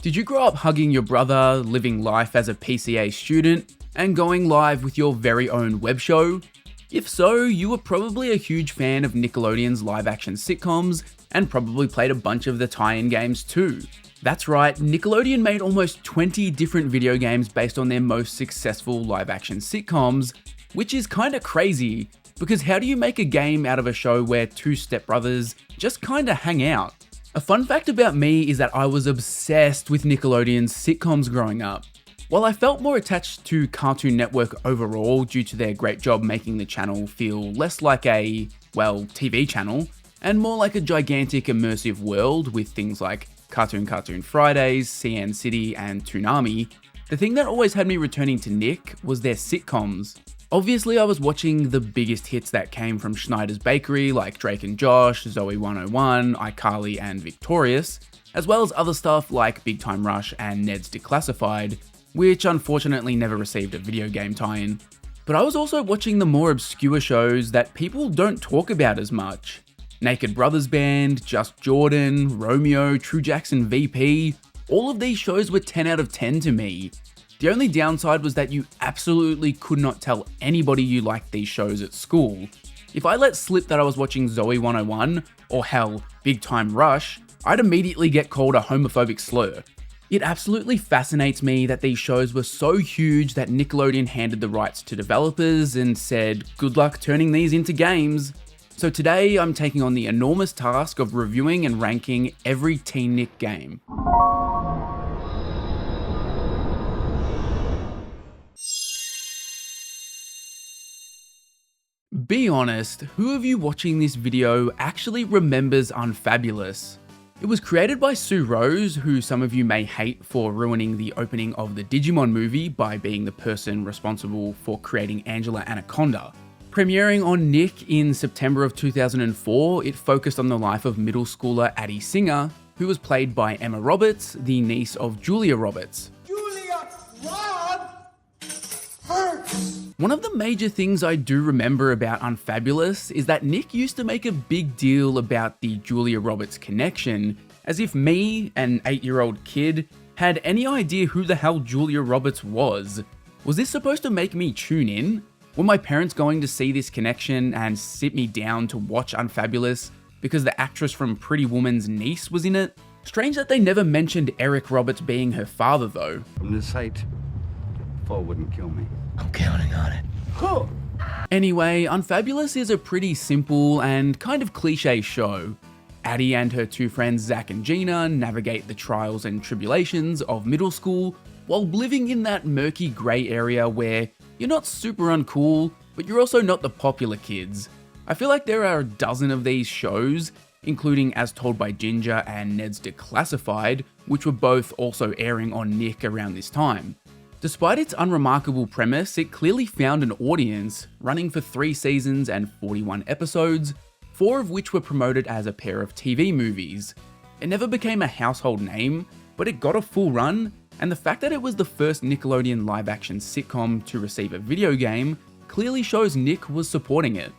Did you grow up hugging your brother, living life as a PCA student, and going live with your very own web show? If so, you were probably a huge fan of Nickelodeon's live-action sitcoms, and probably played a bunch of the tie-in games too. That's right, Nickelodeon made almost 20 different video games based on their most successful live-action sitcoms, which is kinda crazy, because how do you make a game out of a show where two stepbrothers just kinda hang out? A fun fact about me is that I was obsessed with Nickelodeon's sitcoms growing up. While I felt more attached to Cartoon Network overall due to their great job making the channel feel less like a, well, TV channel, and more like a gigantic immersive world with things like Cartoon Fridays, CN City, and Toonami, the thing that always had me returning to Nick was their sitcoms. Obviously, I was watching the biggest hits that came from Schneider's Bakery like Drake and Josh, Zoey 101, iCarly, and Victorious, as well as other stuff like Big Time Rush and Ned's Declassified, which unfortunately never received a video game tie-in. But I was also watching the more obscure shows that people don't talk about as much. Naked Brothers Band, Just Jordan, Romeo, True Jackson VP, all of these shows were 10 out of 10 to me. The only downside was that you absolutely could not tell anybody you liked these shows at school. If I let slip that I was watching Zoey 101, or hell, Big Time Rush, I'd immediately get called a homophobic slur. It absolutely fascinates me that these shows were so huge that Nickelodeon handed the rights to developers and said, good luck turning these into games. So today I'm taking on the enormous task of reviewing and ranking every TeenNick game. Be honest, who of you watching this video actually remembers Unfabulous? It was created by Sue Rose, who some of you may hate for ruining the opening of the Digimon movie by being the person responsible for creating Angela Anaconda. Premiering on Nick in September of 2004, it focused on the life of middle schooler Addie Singer, who was played by Emma Roberts, the niece of Julia Roberts. Julia, Rob hurts. One of the major things I do remember about Unfabulous is that Nick used to make a big deal about the Julia Roberts connection, as if me, an 8-year-old kid, had any idea who the hell Julia Roberts was. Was this supposed to make me tune in? Were my parents going to see this connection and sit me down to watch Unfabulous because the actress from Pretty Woman's niece was in it? Strange that they never mentioned Eric Roberts being her father though. From this height, fall wouldn't kill me. I'm counting on it. Huh. Anyway, Unfabulous is a pretty simple and kind of cliche show. Addie and her two friends Zach and Gina navigate the trials and tribulations of middle school while living in that murky grey area where you're not super uncool, but you're also not the popular kids. I feel like there are a dozen of these shows, including As Told by Ginger and Ned's Declassified, which were both also airing on Nick around this time. Despite its unremarkable premise, it clearly found an audience, running for 3 seasons and 41 episodes, 4 of which were promoted as a pair of TV movies. It never became a household name, but it got a full run, and the fact that it was the first Nickelodeon live-action sitcom to receive a video game clearly shows Nick was supporting it.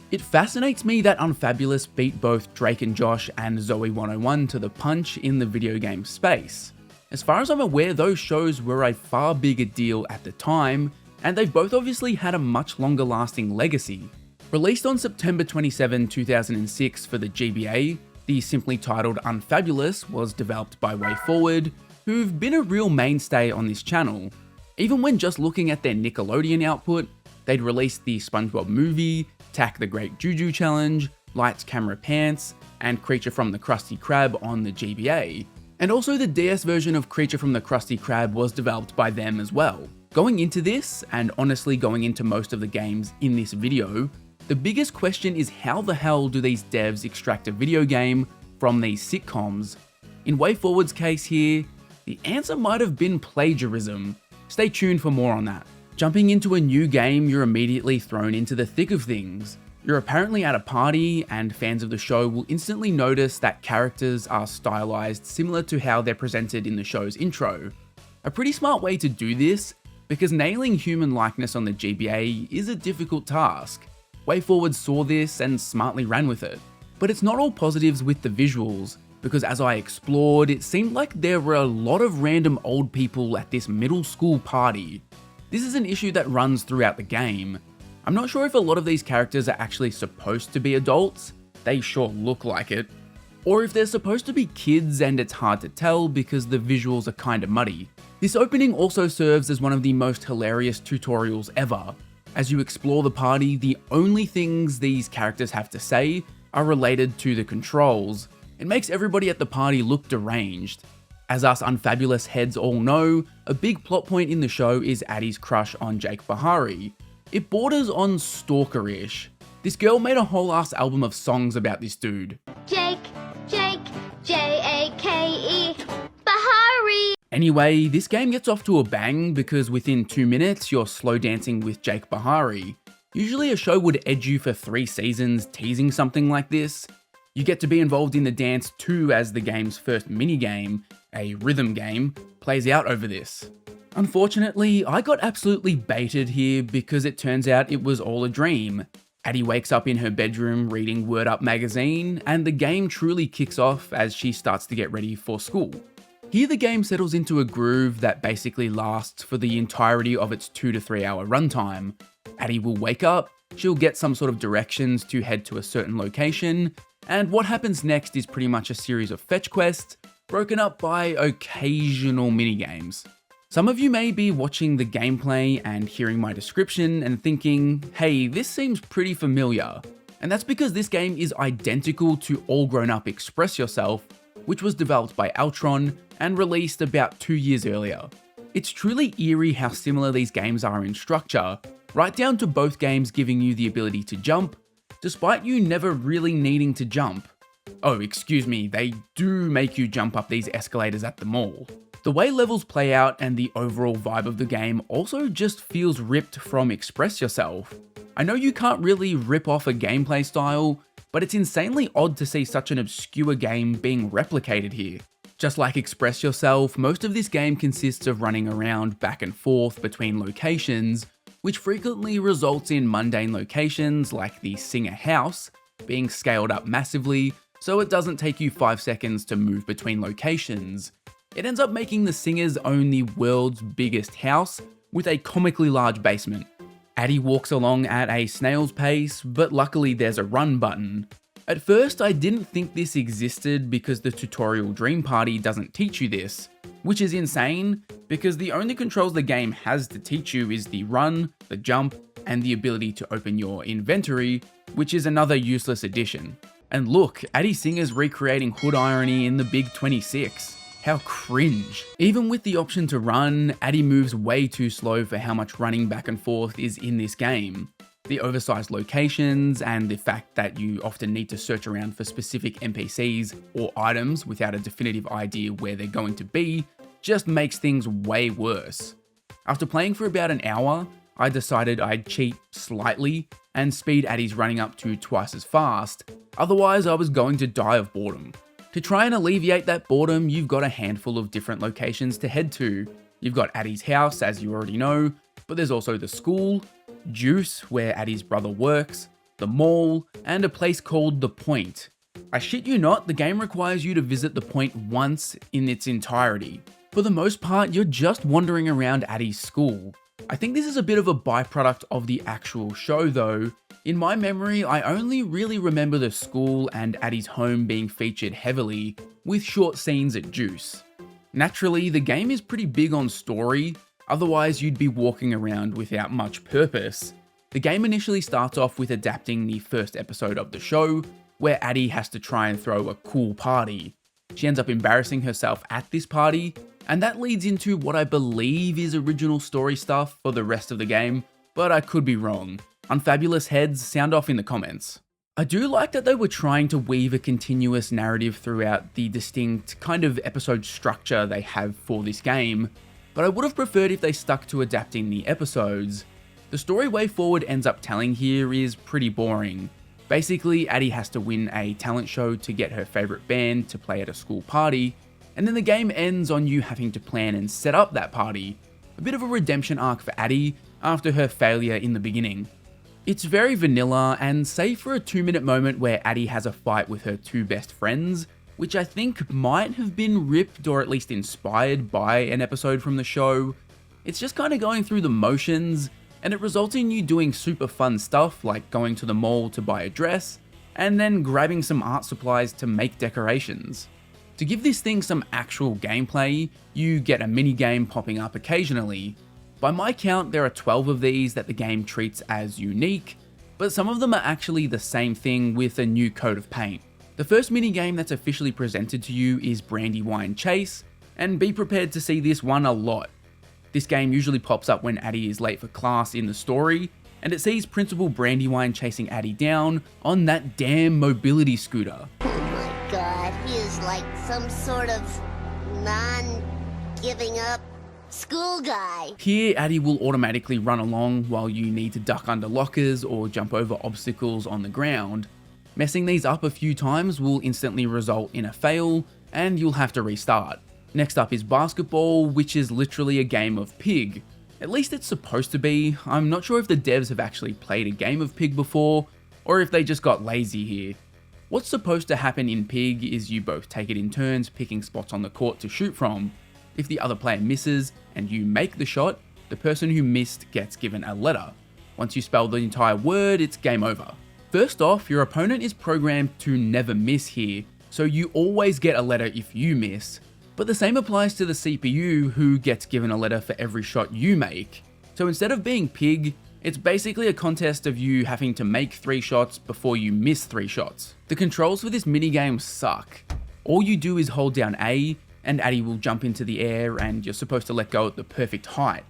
It fascinates me that Unfabulous beat both Drake and Josh and Zoey 101 to the punch in the video game space. As far as I'm aware, those shows were a far bigger deal at the time, and they've both obviously had a much longer lasting legacy. Released on September 27, 2006 for the GBA, the simply titled Unfabulous was developed by WayForward, who've been a real mainstay on this channel. Even when just looking at their Nickelodeon output, they'd released the SpongeBob movie, Tak the Great Juju Challenge, Lights Camera Pants, and Creature from the Krusty Krab on the GBA. And also the DS version of Creature from the Krusty Krab was developed by them as well. Going into this, and honestly going into most of the games in this video, the biggest question is how the hell do these devs extract a video game from these sitcoms? In WayForward's case here, the answer might have been plagiarism. Stay tuned for more on that. Jumping into a new game, you're immediately thrown into the thick of things. You're apparently at a party, and fans of the show will instantly notice that characters are stylized similar to how they're presented in the show's intro. A pretty smart way to do this, because nailing human likeness on the GBA is a difficult task. WayForward saw this and smartly ran with it. But it's not all positives with the visuals. because as I explored, it seemed like there were a lot of random old people at this middle school party. This is an issue that runs throughout the game. I'm not sure if a lot of these characters are actually supposed to be adults, they sure look like it, or if they're supposed to be kids and it's hard to tell because the visuals are kinda muddy. This opening also serves as one of the most hilarious tutorials ever. As you explore the party, the only things these characters have to say are related to the controls. It makes everybody at the party look deranged. As us Unfabulous heads all know, a big plot point in the show is Addie's crush on Jake Bahari. It borders on stalkerish. This girl made a whole ass album of songs about this dude. Jake, J-A-K-E, Bahari. Anyway, this game gets off to a bang because within 2 minutes you're slow dancing with Jake Bahari. Usually a show would edge you for 3 seasons teasing something like this. You get to be involved in the dance too, as the game's first minigame, a rhythm game, plays out over this. Unfortunately, I got absolutely baited here because it turns out it was all a dream. Addie wakes up in her bedroom reading Word Up magazine, and the game truly kicks off as she starts to get ready for school. Here the game settles into a groove that basically lasts for the entirety of its 2 to 3 hour runtime. Addie will wake up, she'll get some sort of directions to head to a certain location, and what happens next is pretty much a series of fetch quests, broken up by occasional minigames. Some of you may be watching the gameplay and hearing my description and thinking, hey, this seems pretty familiar. And that's because this game is identical to All Grown Up Express Yourself, which was developed by Altron and released about 2 years earlier. It's truly eerie how similar these games are in structure, right down to both games giving you the ability to jump, despite you never really needing to jump. Oh, excuse me, they do make you jump up these escalators at the mall. The way levels play out and the overall vibe of the game also just feels ripped from Express Yourself. I know you can't really rip off a gameplay style, but it's insanely odd to see such an obscure game being replicated here. Just like Express Yourself, most of this game consists of running around back and forth between locations, which frequently results in mundane locations like the Singer house being scaled up massively so it doesn't take you 5 seconds to move between locations. It ends up making the Singers own the world's biggest house with a comically large basement. Addie walks along at a snail's pace, but luckily there's a run button. At first I didn't think this existed because the tutorial Dream Party doesn't teach you this, which is insane because the only controls the game has to teach you is the run, the jump, and the ability to open your inventory, which is another useless addition. And look, Addie Singer's recreating hood irony in the Big 26. How cringe. Even with the option to run, Addie moves way too slow for how much running back and forth is in this game. The oversized locations and the fact that you often need to search around for specific NPCs or items without a definitive idea where they're going to be just makes things way worse. After playing for about an hour, I decided I'd cheat slightly and speed Addie's running up to twice as fast, otherwise I was going to die of boredom. To try and alleviate that boredom, you've got a handful of different locations to head to. You've got Addie's house, as you already know, but there's also the school, Juice, where Addie's brother works, the mall, and a place called The Point. I shit you not, the game requires you to visit The Point once in its entirety. For the most part, you're just wandering around Addie's school. I think this is a bit of a byproduct of the actual show though. In my memory, I only really remember the school and Addie's home being featured heavily, with short scenes at Juice. Naturally, the game is pretty big on story, otherwise you'd be walking around without much purpose. The game initially starts off with adapting the first episode of the show, where Addie has to try and throw a cool party. She ends up embarrassing herself at this party, and that leads into what I believe is original story stuff for the rest of the game, but I could be wrong. Unfabulous heads, sound off in the comments. I do like that they were trying to weave a continuous narrative throughout the distinct kind of episode structure they have for this game, but I would have preferred if they stuck to adapting the episodes. The story way forward ends up telling here is pretty boring. Basically, Addie has to win a talent show to get her favourite band to play at a school party, and then the game ends on you having to plan and set up that party. A bit of a redemption arc for Addie after her failure in the beginning. It's very vanilla, and save for a 2-minute moment where Addie has a fight with her 2 best friends, which I think might have been ripped or at least inspired by an episode from the show. It's just kind of going through the motions, and it results in you doing super fun stuff like going to the mall to buy a dress, and then grabbing some art supplies to make decorations. To give this thing some actual gameplay, you get a mini game popping up occasionally. By my count, there are 12 of these that the game treats as unique, but some of them are actually the same thing with a new coat of paint. The first mini game that's officially presented to you is Brandywine Chase, and be prepared to see this one a lot. This game usually pops up when Addie is late for class in the story, and it sees Principal Brandywine chasing Addie down on that damn mobility scooter. Oh my god, he is like some sort of non-giving up school guy. Here, Addie will automatically run along while you need to duck under lockers or jump over obstacles on the ground. Messing these up a few times will instantly result in a fail, and you'll have to restart. Next up is basketball, which is literally a game of pig. At least it's supposed to be. I'm not sure if the devs have actually played a game of pig before, or if they just got lazy here. What's supposed to happen in pig is you both take it in turns picking spots on the court to shoot from. If the other player misses and you make the shot, the person who missed gets given a letter. Once you spell the entire word, it's game over. First off, your opponent is programmed to never miss here, so you always get a letter if you miss. But the same applies to the CPU, who gets given a letter for every shot you make. So instead of being pig, it's basically a contest of you having to make 3 shots before you miss 3 shots. The controls for this minigame suck. All you do is hold down A, and Addie will jump into the air and you're supposed to let go at the perfect height.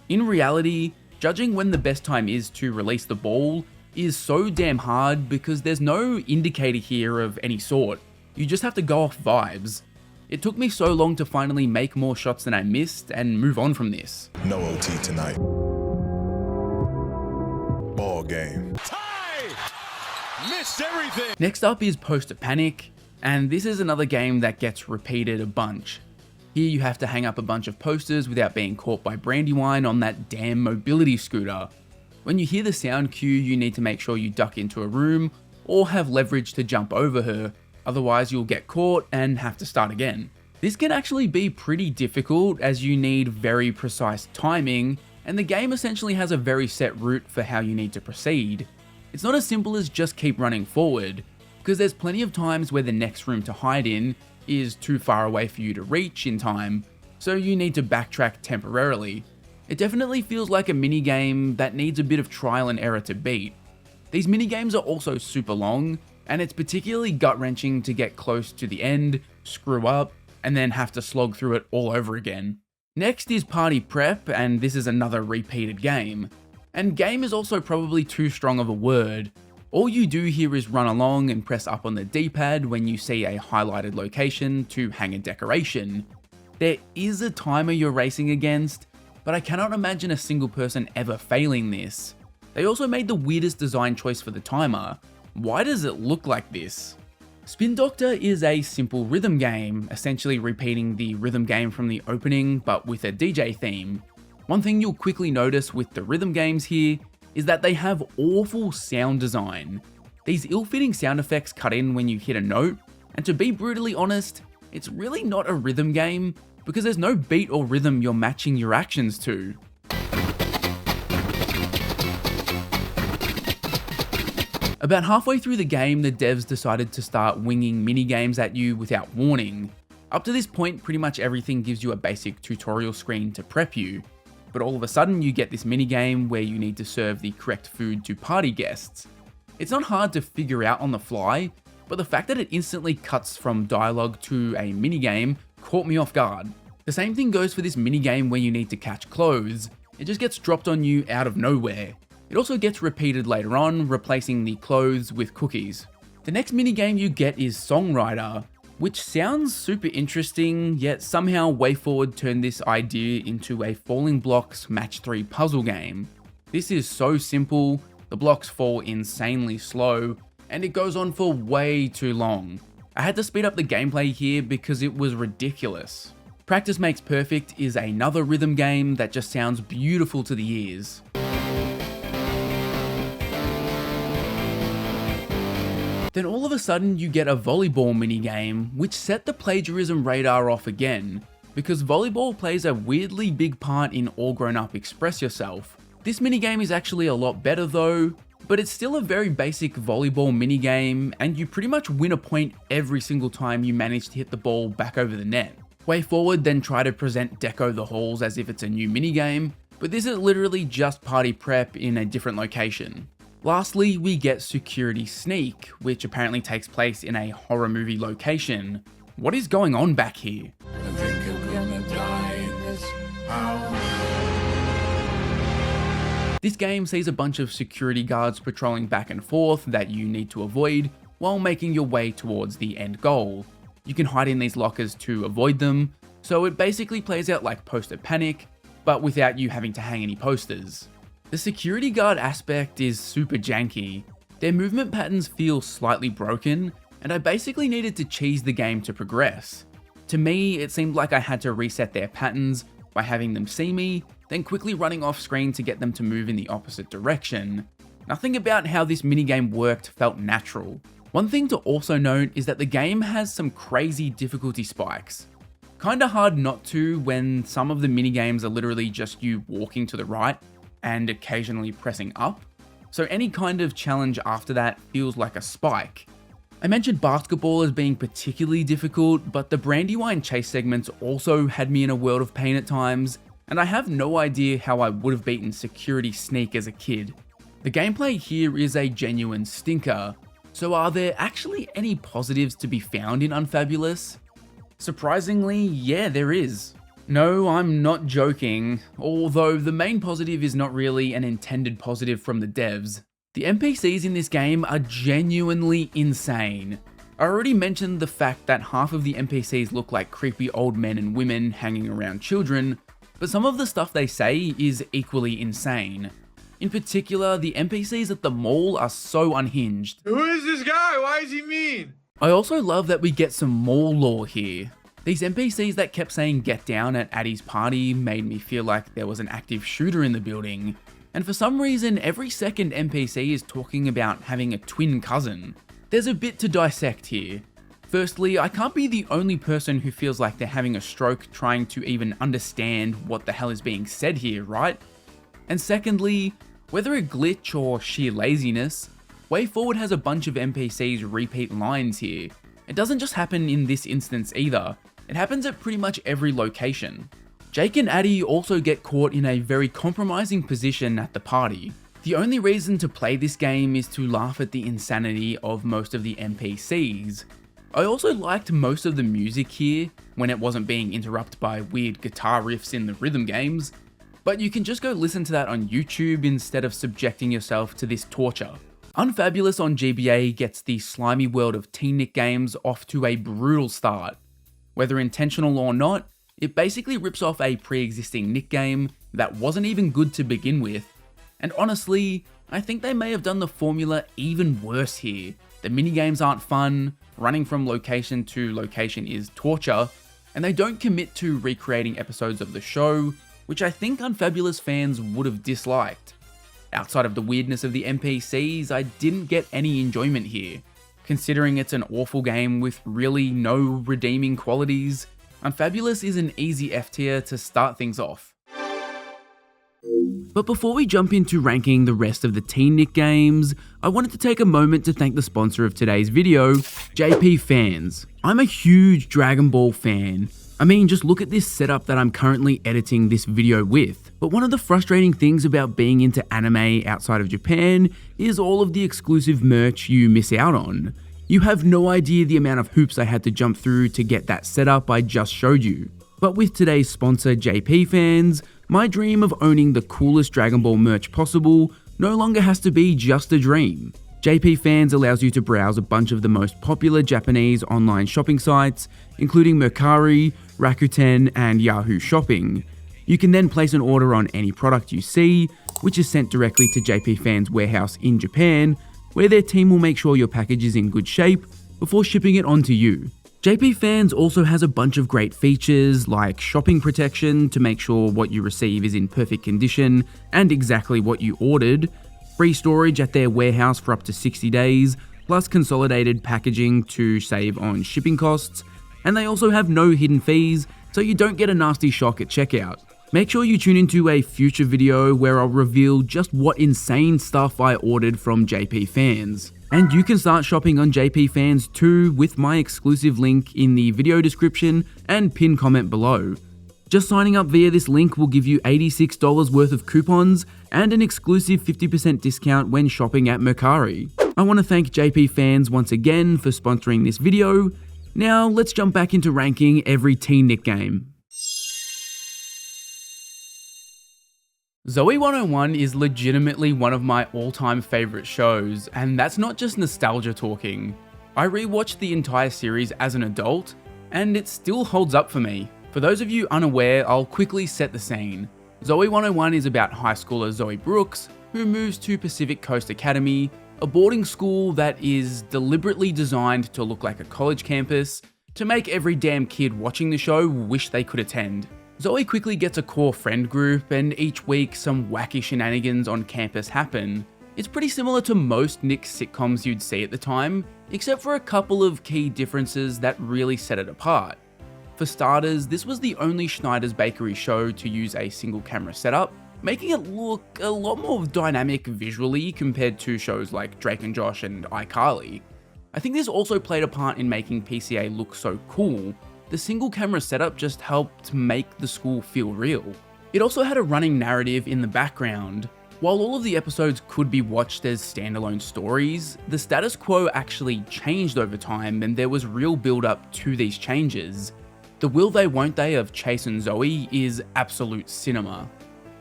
In reality, judging when the best time is to release the ball is so damn hard because there's no indicator here of any sort. You just have to go off vibes. It took me so long to finally make more shots than I missed and move on from this. No OT tonight. Ball game. Tie! Missed everything! Next up is Poster Panic, and this is another game that gets repeated a bunch. Here you have to hang up a bunch of posters without being caught by Brandywine on that damn mobility scooter. When you hear the sound cue, you need to make sure you duck into a room or have leverage to jump over her, otherwise you'll get caught and have to start again. This can actually be pretty difficult as you need very precise timing, and the game essentially has a very set route for how you need to proceed. It's not as simple as just keep running forward, because there's plenty of times where the next room to hide in is too far away for you to reach in time, so you need to backtrack temporarily. It definitely feels like a minigame that needs a bit of trial and error to beat. These minigames are also super long, and it's particularly gut-wrenching to get close to the end, screw up, and then have to slog through it all over again. Next is Party Prep, and this is another repeated game. And game is also probably too strong of a word. All you do here is run along and press up on the D-pad when you see a highlighted location to hang a decoration. There is a timer you're racing against, but I cannot imagine a single person ever failing this. They also made the weirdest design choice for the timer. Why does it look like this? Spin Doctor is a simple rhythm game, essentially repeating the rhythm game from the opening but with a DJ theme. One thing you'll quickly notice with the rhythm games here is that they have awful sound design. These ill-fitting sound effects cut in when you hit a note, and to be brutally honest, it's really not a rhythm game because there's no beat or rhythm you're matching your actions to. About halfway through the game, the devs decided to start winging minigames at you without warning. Up to this point, pretty much everything gives you a basic tutorial screen to prep you, but all of a sudden you get this minigame where you need to serve the correct food to party guests. It's not hard to figure out on the fly, but the fact that it instantly cuts from dialogue to a minigame caught me off guard. The same thing goes for this minigame where you need to catch clothes. It just gets dropped on you out of nowhere. It also gets repeated later on, replacing the clothes with cookies. The next minigame you get is Songwriter, which sounds super interesting, yet somehow WayForward turned this idea into a falling blocks match 3 puzzle game. This is so simple, the blocks fall insanely slow, and it goes on for way too long. I had to speed up the gameplay here because it was ridiculous. Practice Makes Perfect is another rhythm game that just sounds beautiful to the ears. Then all of a sudden you get a volleyball minigame, which set the plagiarism radar off again, because volleyball plays a weirdly big part in All Grown Up Express Yourself. This minigame is actually a lot better though, but it's still a very basic volleyball minigame, and you pretty much win a point every single time you manage to hit the ball back over the net. Way Forward then try to present Deco the Halls as if it's a new minigame, but this is literally just party prep in a different location. Lastly, we get Security Sneak, which apparently takes place in a horror movie location. What is going on back here? I think I'm gonna die in this house. This game sees a bunch of security guards patrolling back and forth that you need to avoid while making your way towards the end goal. You can hide in these lockers to avoid them, so it basically plays out like Poster Panic, but without you having to hang any posters. The security guard aspect is super janky. Their movement patterns feel slightly broken, and I basically needed to cheese the game to progress. To me, it seemed like I had to reset their patterns by having them see me, then quickly running off screen to get them to move in the opposite direction. Nothing about how this minigame worked felt natural. One thing to also note is that the game has some crazy difficulty spikes. Kinda hard not to when some of the minigames are literally just you walking to the right and occasionally pressing up, so any kind of challenge after that feels like a spike. I mentioned basketball as being particularly difficult, but the Brandywine chase segments also had me in a world of pain at times, and I have no idea how I would have beaten Security Sneak as a kid. The gameplay here is a genuine stinker, so are there actually any positives to be found in Unfabulous? Surprisingly, yeah, there is. No, I'm not joking, although the main positive is not really an intended positive from the devs. The NPCs in this game are genuinely insane. I already mentioned the fact that half of the NPCs look like creepy old men and women hanging around children, but some of the stuff they say is equally insane. In particular, the NPCs at the mall are so unhinged. Who is this guy? Why is he mean? I also love that we get some mall lore here. These NPCs that kept saying "get down" at Addie's party made me feel like there was an active shooter in the building, and for some reason every second NPC is talking about having a twin cousin. There's a bit to dissect here. Firstly, I can't be the only person who feels like they're having a stroke trying to even understand what the hell is being said here, right? And secondly, whether a glitch or sheer laziness, Way Forward has a bunch of NPCs repeat lines here. It doesn't just happen in this instance either, it happens at pretty much every location. Jake and Addie also get caught in a very compromising position at the party. The only reason to play this game is to laugh at the insanity of most of the NPCs. I also liked most of the music here, when it wasn't being interrupted by weird guitar riffs in the rhythm games, but you can just go listen to that on YouTube instead of subjecting yourself to this torture. Unfabulous on GBA gets the slimy world of TeenNick games off to a brutal start. Whether intentional or not, it basically rips off a pre-existing Nick game that wasn't even good to begin with, and honestly, I think they may have done the formula even worse here. The minigames aren't fun, running from location to location is torture, and they don't commit to recreating episodes of the show, which I think Unfabulous fans would have disliked. Outside of the weirdness of the NPCs, I didn't get any enjoyment here. Considering it's an awful game with really no redeeming qualities, Unfabulous is an easy F tier to start things off. But before we jump into ranking the rest of the TeenNick games, I wanted to take a moment to thank the sponsor of today's video, JP Fans. I'm a huge Dragon Ball fan. I mean, just look at this setup that I'm currently editing this video with. But one of the frustrating things about being into anime outside of Japan is all of the exclusive merch you miss out on. You have no idea the amount of hoops I had to jump through to get that setup I just showed you. But with today's sponsor, JP Fans, my dream of owning the coolest Dragon Ball merch possible no longer has to be just a dream. JP Fans allows you to browse a bunch of the most popular Japanese online shopping sites, including Mercari, Rakuten, and Yahoo Shopping. You can then place an order on any product you see, which is sent directly to JP Fans' warehouse in Japan, where their team will make sure your package is in good shape before shipping it on to you. JP Fans also has a bunch of great features like shopping protection to make sure what you receive is in perfect condition and exactly what you ordered, free storage at their warehouse for up to 60 days, plus consolidated packaging to save on shipping costs, and they also have no hidden fees, so you don't get a nasty shock at checkout. Make sure you tune into a future video where I'll reveal just what insane stuff I ordered from JP Fans. And you can start shopping on JP Fans too with my exclusive link in the video description and pinned comment below. Just signing up via this link will give you $86 worth of coupons and an exclusive 50% discount when shopping at Mercari. I want to thank JP Fans once again for sponsoring this video. Now let's jump back into ranking every TeenNick game. Zoey 101 is legitimately one of my all-time favorite shows, and that's not just nostalgia talking. I rewatched the entire series as an adult, and it still holds up for me. For those of you unaware, I'll quickly set the scene. Zoey 101 is about high schooler Zoey Brooks, who moves to Pacific Coast Academy, a boarding school that is deliberately designed to look like a college campus, to make every damn kid watching the show wish they could attend. Zoey quickly gets a core friend group, and each week some wacky shenanigans on campus happen. It's pretty similar to most Nick sitcoms you'd see at the time, except for a couple of key differences that really set it apart. For starters, this was the only Schneider's Bakery show to use a single camera setup, making it look a lot more dynamic visually compared to shows like Drake and Josh and iCarly. I think this also played a part in making PCA look so cool. The single camera setup just helped make the school feel real. It also had a running narrative in the background. While all of the episodes could be watched as standalone stories, the status quo actually changed over time and there was real build up to these changes. The will they won't they of Chase and Zoey is absolute cinema.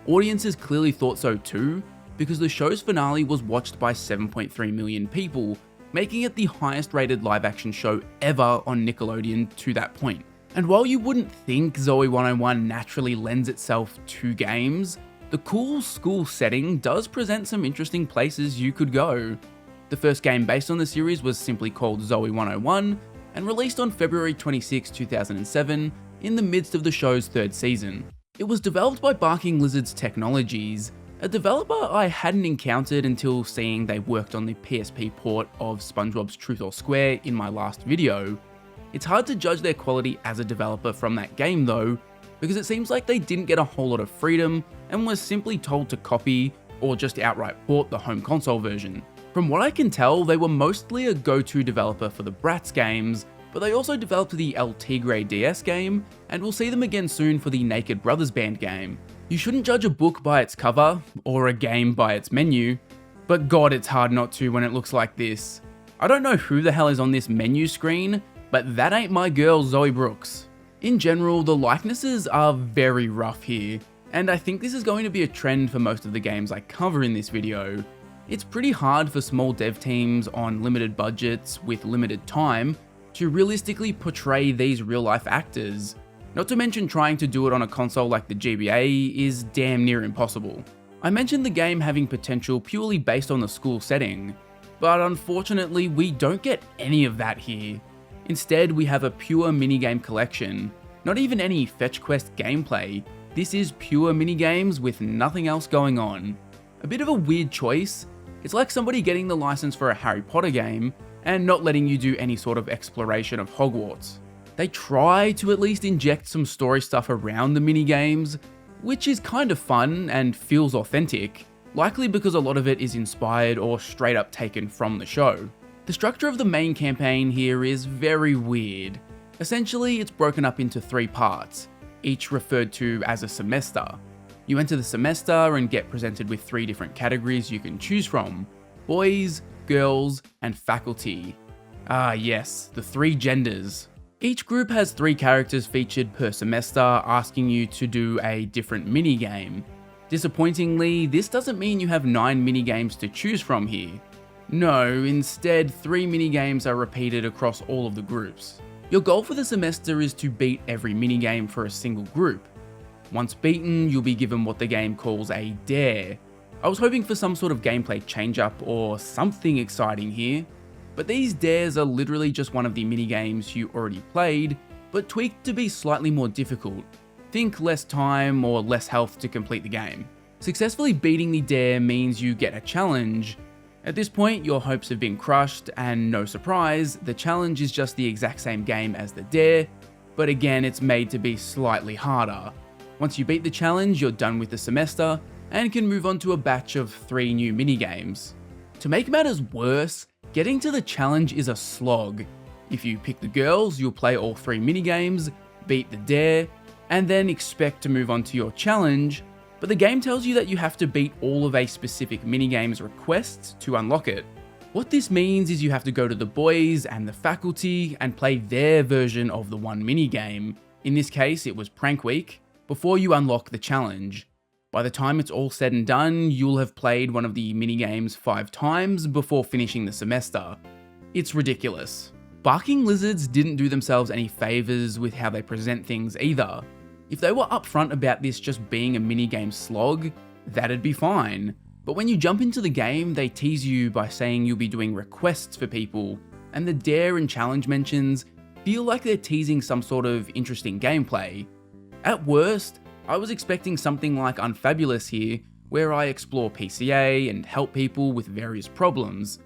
Audiences clearly thought so too, because the show's finale was watched by 7.3 million people, making it the highest rated live action show ever on Nickelodeon to that point. And while you wouldn't think Zoey 101 naturally lends itself to games, the cool school setting does present some interesting places you could go. The first game based on the series was simply called Zoey 101 and released on February 26, 2007 in the midst of the show's third season. It was developed by Barking Lizards Technologies, a developer I hadn't encountered until seeing they worked on the PSP port of SpongeBob's Truth or Square in my last video. It's hard to judge their quality as a developer from that game though, because it seems like they didn't get a whole lot of freedom and were simply told to copy or just outright port the home console version. From what I can tell, they were mostly a go-to developer for the Bratz games, but they also developed the El Tigre DS game, and we'll see them again soon for the Naked Brothers Band game. You shouldn't judge a book by its cover, or a game by its menu, but god it's hard not to when it looks like this. I don't know who the hell is on this menu screen, but that ain't my girl Zoey Brooks. In general, the likenesses are very rough here, and I think this is going to be a trend for most of the games I cover in this video. It's pretty hard for small dev teams on limited budgets with limited time to realistically portray these real life actors. Not to mention trying to do it on a console like the GBA is damn near impossible. I mentioned the game having potential purely based on the school setting, but unfortunately we don't get any of that here. Instead, we have a pure minigame collection, not even any fetch quest gameplay. This is pure minigames with nothing else going on. A bit of a weird choice. It's like somebody getting the license for a Harry Potter game and not letting you do any sort of exploration of Hogwarts. They try to at least inject some story stuff around the minigames, which is kind of fun and feels authentic, likely because a lot of it is inspired or straight up taken from the show. The structure of the main campaign here is very weird. Essentially, it's broken up into 3 parts, each referred to as a semester. You enter the semester and get presented with 3 different categories you can choose from: boys, girls, and faculty. Ah yes, the 3 genders. Each group has 3 characters featured per semester, asking you to do a different minigame. Disappointingly, this doesn't mean you have 9 minigames to choose from here. No, instead 3 minigames are repeated across all of the groups. Your goal for the semester is to beat every minigame for a single group. Once beaten, you'll be given what the game calls a dare. I was hoping for some sort of gameplay change-up or something exciting here, but these dares are literally just one of the minigames you already played, but tweaked to be slightly more difficult. Think less time or less health to complete the game. Successfully beating the dare means you get a challenge, At this point, your hopes have been crushed, and no surprise, the challenge is just the exact same game as the dare, but again it's made to be slightly harder. Once you beat the challenge, you're done with the semester, and can move on to a batch of 3 new minigames. To make matters worse, getting to the challenge is a slog. If you pick the girls, you'll play all 3 minigames, beat the dare, and then expect to move on to your challenge, but the game tells you that you have to beat all of a specific minigame's requests to unlock it. What this means is you have to go to the boys and the faculty and play their version of the one minigame, in this case it was Prank Week, before you unlock the challenge. By the time it's all said and done, you'll have played one of the minigames 5 times before finishing the semester. It's ridiculous. Barking Lizards didn't do themselves any favours with how they present things either. If they were upfront about this just being a minigame slog, that'd be fine. But when you jump into the game, they tease you by saying you'll be doing requests for people, and the dare and challenge mentions feel like they're teasing some sort of interesting gameplay. At worst, I was expecting something like Unfabulous here, where I explore PCA and help people with various problems.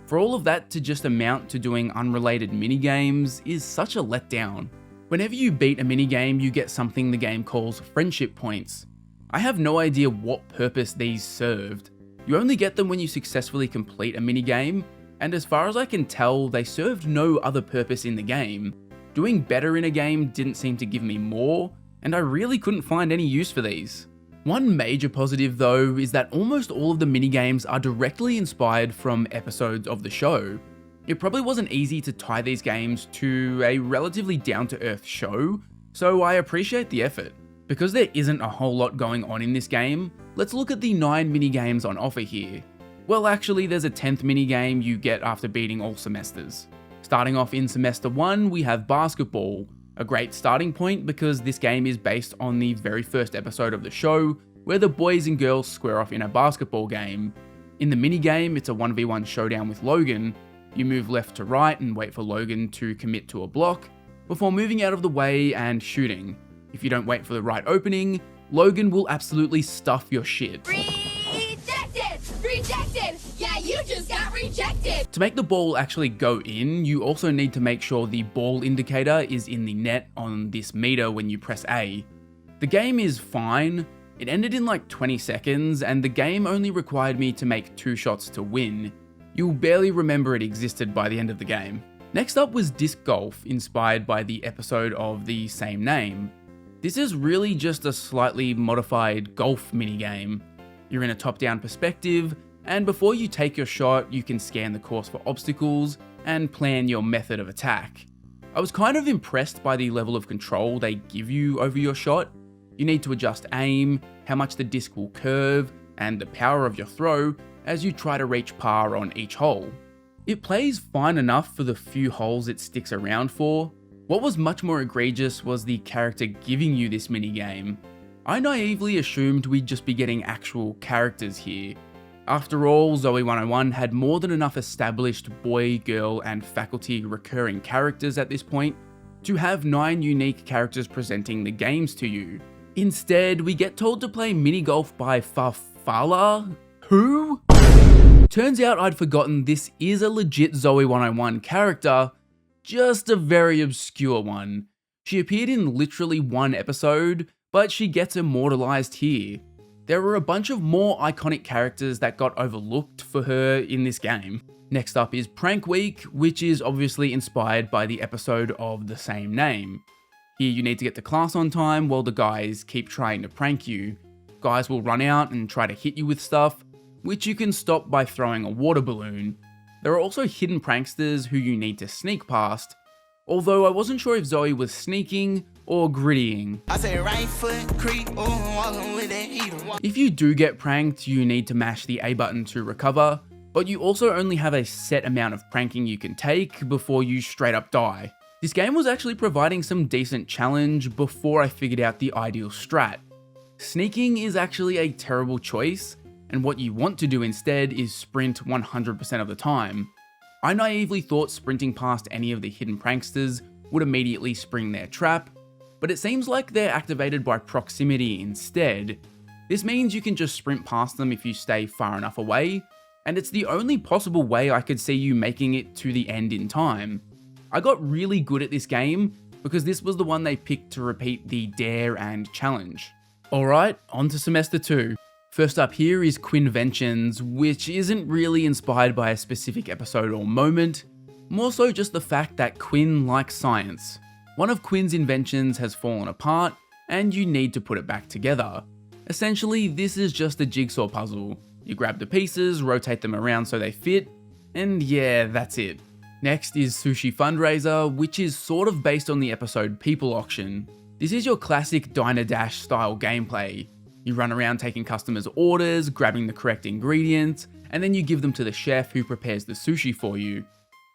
For all of that to just amount to doing unrelated minigames is such a letdown. Whenever you beat a minigame, you get something the game calls friendship points. I have no idea what purpose these served. You only get them when you successfully complete a minigame, and as far as I can tell, they served no other purpose in the game. Doing better in a game didn't seem to give me more, and I really couldn't find any use for these. One major positive though is that almost all of the minigames are directly inspired from episodes of the show. It probably wasn't easy to tie these games to a relatively down-to-earth show, so I appreciate the effort. Because there isn't a whole lot going on in this game, let's look at the 9 minigames on offer here. Well, actually there's a 10th minigame you get after beating all semesters. Starting off in semester 1, we have basketball, a great starting point because this game is based on the very first episode of the show, where the boys and girls square off in a basketball game. In the minigame, it's a 1v1 showdown with Logan. You move left to right and wait for Logan to commit to a block, before moving out of the way and shooting. If you don't wait for the right opening, Logan will absolutely stuff your shit. Rejected! Rejected! Yeah, you just got rejected! To make the ball actually go in, you also need to make sure the ball indicator is in the net on this meter when you press A. The game is fine. It ended in like 20 seconds, and the game only required me to make 2 shots to win. You'll barely remember it existed by the end of the game. Next up was disc golf, inspired by the episode of the same name. This is really just a slightly modified golf minigame. You're in a top-down perspective, and before you take your shot, you can scan the course for obstacles and plan your method of attack. I was kind of impressed by the level of control they give you over your shot. You need to adjust aim, how much the disc will curve, and the power of your throw as you try to reach par on each hole. It plays fine enough for the few holes it sticks around for. What was much more egregious was the character giving you this minigame. I naively assumed we'd just be getting actual characters here. After all, Zoey 101 had more than enough established boy, girl, and faculty recurring characters at this point to have 9 unique characters presenting the games to you. Instead, we get told to play mini golf by Farfalla? Who? Turns out I'd forgotten this is a legit Zoey 101 character, just a very obscure one. She appeared in literally 1 episode, but she gets immortalized here. There are a bunch of more iconic characters that got overlooked for her in this game. Next up is Prank Week, which is obviously inspired by the episode of the same name. Here you need to get to class on time while the guys keep trying to prank you. Guys will run out and try to hit you with stuff, which you can stop by throwing a water balloon. There are also hidden pranksters who you need to sneak past, although I wasn't sure if Zoey was sneaking or grittying. I say right foot creep, walking with that heater. If you do get pranked, you need to mash the A button to recover, but you also only have a set amount of pranking you can take before you straight up die. This game was actually providing some decent challenge before I figured out the ideal strat. Sneaking is actually a terrible choice, and what you want to do instead is sprint 100% of the time. I naively thought sprinting past any of the hidden pranksters would immediately spring their trap, but it seems like they're activated by proximity instead. This means you can just sprint past them if you stay far enough away, and it's the only possible way I could see you making it to the end in time. I got really good at this game because this was the one they picked to repeat the Dare and Challenge. Alright, on to Semester 2. First up here is Quinventions, which isn't really inspired by a specific episode or moment, more so just the fact that Quinn likes science. One of Quinn's inventions has fallen apart, and you need to put it back together. Essentially, this is just a jigsaw puzzle. You grab the pieces, rotate them around so they fit, and yeah, that's it. Next is Sushi Fundraiser, which is sort of based on the episode People Auction. This is your classic Diner Dash style gameplay. You run around taking customers' orders, grabbing the correct ingredients, and then you give them to the chef who prepares the sushi for you.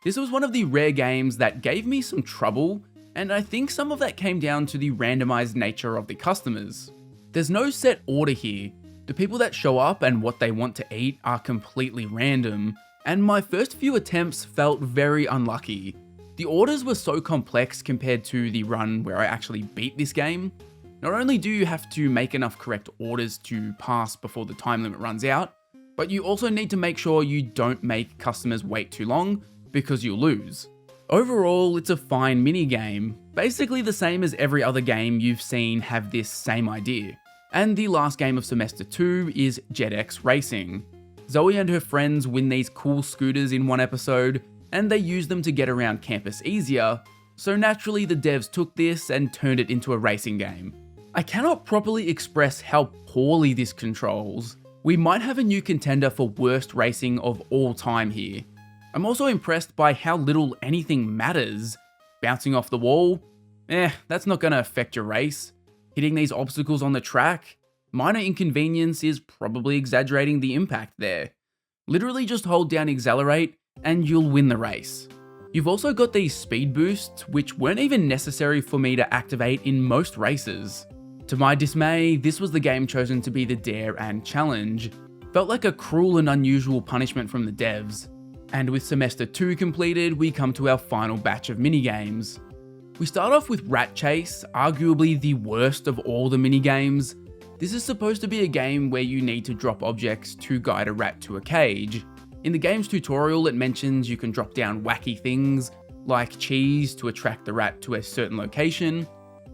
This was one of the rare games that gave me some trouble, and I think some of that came down to the randomized nature of the customers. There's no set order here. The people that show up and what they want to eat are completely random, and my first few attempts felt very unlucky. The orders were so complex compared to the run where I actually beat this game. Not only do you have to make enough correct orders to pass before the time limit runs out, but you also need to make sure you don't make customers wait too long because you'll lose. Overall, it's a fine mini game, basically the same as every other game you've seen have this same idea. And the last game of Semester 2 is JetX Racing. Zoey and her friends win these cool scooters in one episode, and they use them to get around campus easier, so naturally the devs took this and turned it into a racing game. I cannot properly express how poorly this controls. We might have a new contender for worst racing of all time here. I'm also impressed by how little anything matters. Bouncing off the wall? That's not gonna affect your race. Hitting these obstacles on the track? Minor inconvenience is probably exaggerating the impact there. Literally just hold down accelerate and you'll win the race. You've also got these speed boosts, which weren't even necessary for me to activate in most races. To my dismay, this was the game chosen to be the Dare and Challenge. Felt like a cruel and unusual punishment from the devs. And with Semester 2 completed, we come to our final batch of minigames. We start off with Rat Chase, arguably the worst of all the minigames. This is supposed to be a game where you need to drop objects to guide a rat to a cage. In the game's tutorial, it mentions you can drop down wacky things, like cheese to attract the rat to a certain location,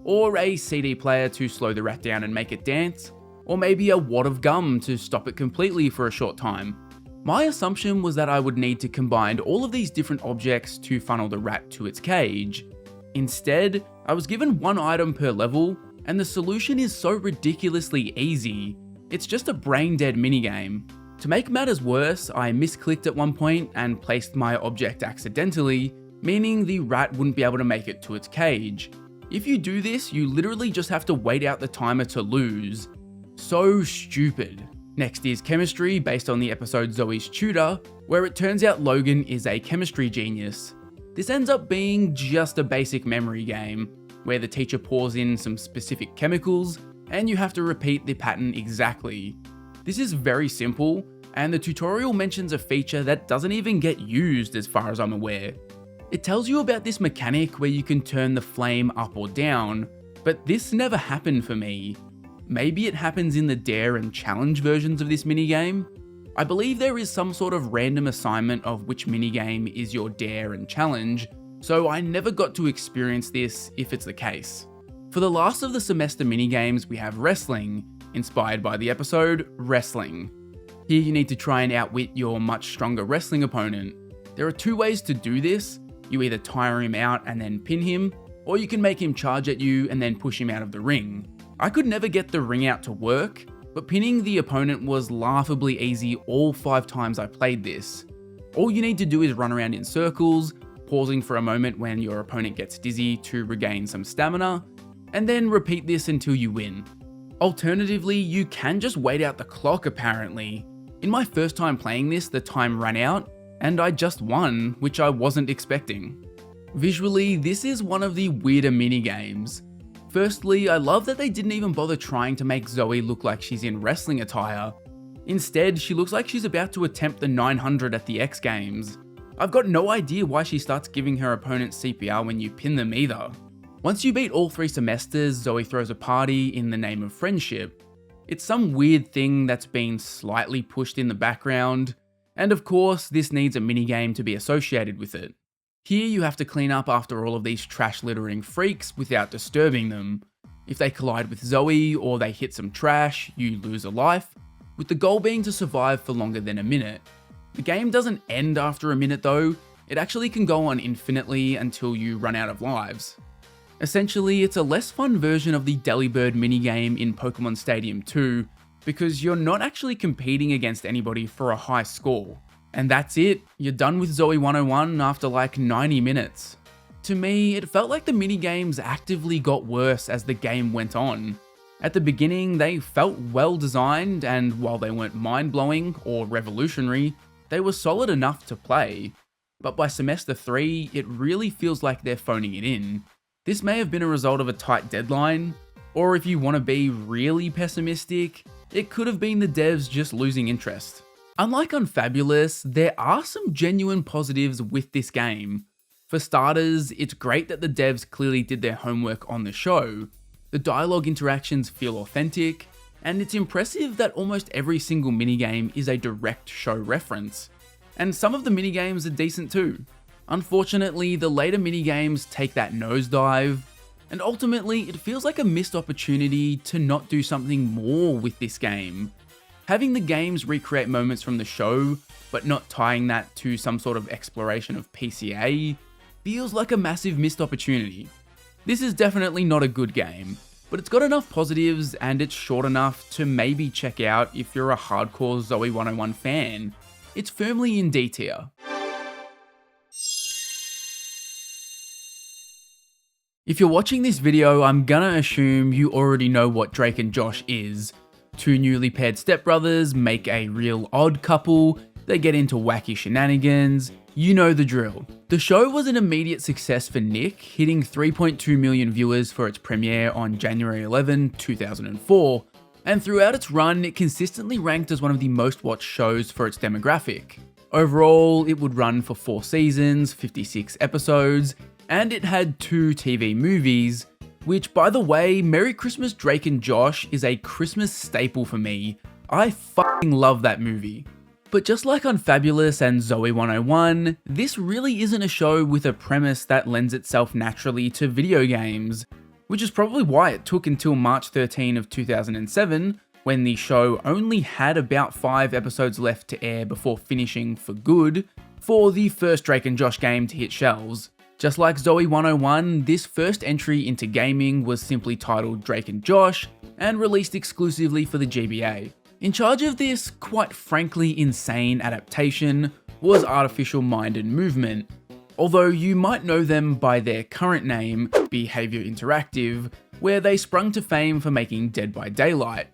or a CD player to slow the rat down and make it dance, or maybe a wad of gum to stop it completely for a short time. My assumption was that I would need to combine all of these different objects to funnel the rat to its cage. Instead, I was given one item per level, and the solution is so ridiculously easy. It's just a brain-dead minigame. To make matters worse, I misclicked at one point and placed my object accidentally, meaning the rat wouldn't be able to make it to its cage. If you do this, you literally just have to wait out the timer to lose. So stupid. Next is Chemistry, based on the episode Zoey's Tutor, where it turns out Logan is a chemistry genius. This ends up being just a basic memory game, where the teacher pours in some specific chemicals, and you have to repeat the pattern exactly. This is very simple, and the tutorial mentions a feature that doesn't even get used as far as I'm aware. It tells you about this mechanic where you can turn the flame up or down, but this never happened for me. Maybe it happens in the Dare and Challenge versions of this minigame? I believe there is some sort of random assignment of which minigame is your Dare and Challenge, so I never got to experience this if it's the case. For the last of the semester minigames, we have Wrestling, inspired by the episode Wrestling. Here you need to try and outwit your much stronger wrestling opponent. There are two ways to do this. You either tire him out and then pin him, or you can make him charge at you and then push him out of the ring. I could never get the ring out to work, but pinning the opponent was laughably easy all 5 times I played this. All you need to do is run around in circles, pausing for a moment when your opponent gets dizzy to regain some stamina, and then repeat this until you win. Alternatively, you can just wait out the clock apparently. In my first time playing this, the time ran out, and I just won, which I wasn't expecting. Visually, this is one of the weirder minigames. Firstly, I love that they didn't even bother trying to make Zoey look like she's in wrestling attire. Instead, she looks like she's about to attempt the 900 at the X Games. I've got no idea why she starts giving her opponent CPR when you pin them either. Once you beat all 3 semesters, Zoey throws a party in the name of friendship. It's some weird thing that's been slightly pushed in the background. And of course, this needs a minigame to be associated with it. Here you have to clean up after all of these trash littering freaks without disturbing them. If they collide with Zoey or they hit some trash, you lose a life, with the goal being to survive for longer than a minute. The game doesn't end after a minute though, it actually can go on infinitely until you run out of lives. Essentially, it's a less fun version of the Delibird minigame in Pokemon Stadium 2, because you're not actually competing against anybody for a high score. And that's it, you're done with Zoey 101 after like 90 minutes. To me, it felt like the minigames actively got worse as the game went on. At the beginning, they felt well designed, and while they weren't mind-blowing or revolutionary, they were solid enough to play. But by semester 3, it really feels like they're phoning it in. This may have been a result of a tight deadline, or if you want to be really pessimistic, it could have been the devs just losing interest. Unlike Unfabulous, there are some genuine positives with this game. For starters, it's great that the devs clearly did their homework on the show. The dialogue interactions feel authentic, and it's impressive that almost every single minigame is a direct show reference. And some of the minigames are decent too. Unfortunately, the later minigames take that nosedive, and ultimately it feels like a missed opportunity to not do something more with this game. Having the games recreate moments from the show, but not tying that to some sort of exploration of PCA, feels like a massive missed opportunity. This is definitely not a good game, but it's got enough positives and it's short enough to maybe check out if you're a hardcore Zoey 101 fan. It's firmly in D tier. If you're watching this video, I'm gonna assume you already know what Drake and Josh is. Two newly paired stepbrothers make a real odd couple, they get into wacky shenanigans, you know the drill. The show was an immediate success for Nick, hitting 3.2 million viewers for its premiere on January 11, 2004, and throughout its run, it consistently ranked as one of the most watched shows for its demographic. Overall, it would run for 4 seasons, 56 episodes, and it had 2 TV movies, which, by the way, Merry Christmas Drake and Josh is a Christmas staple for me. I fucking love that movie. But just like Unfabulous and Zoey 101, this really isn't a show with a premise that lends itself naturally to video games, which is probably why it took until March 13 of 2007, when the show only had about 5 episodes left to air before finishing for good, for the first Drake and Josh game to hit shelves. Just like Zoey 101, this first entry into gaming was simply titled Drake and Josh, and released exclusively for the GBA. In charge of this, quite frankly insane adaptation was Artificial Mind and Movement, although you might know them by their current name, Behavior Interactive, where they sprung to fame for making Dead by Daylight.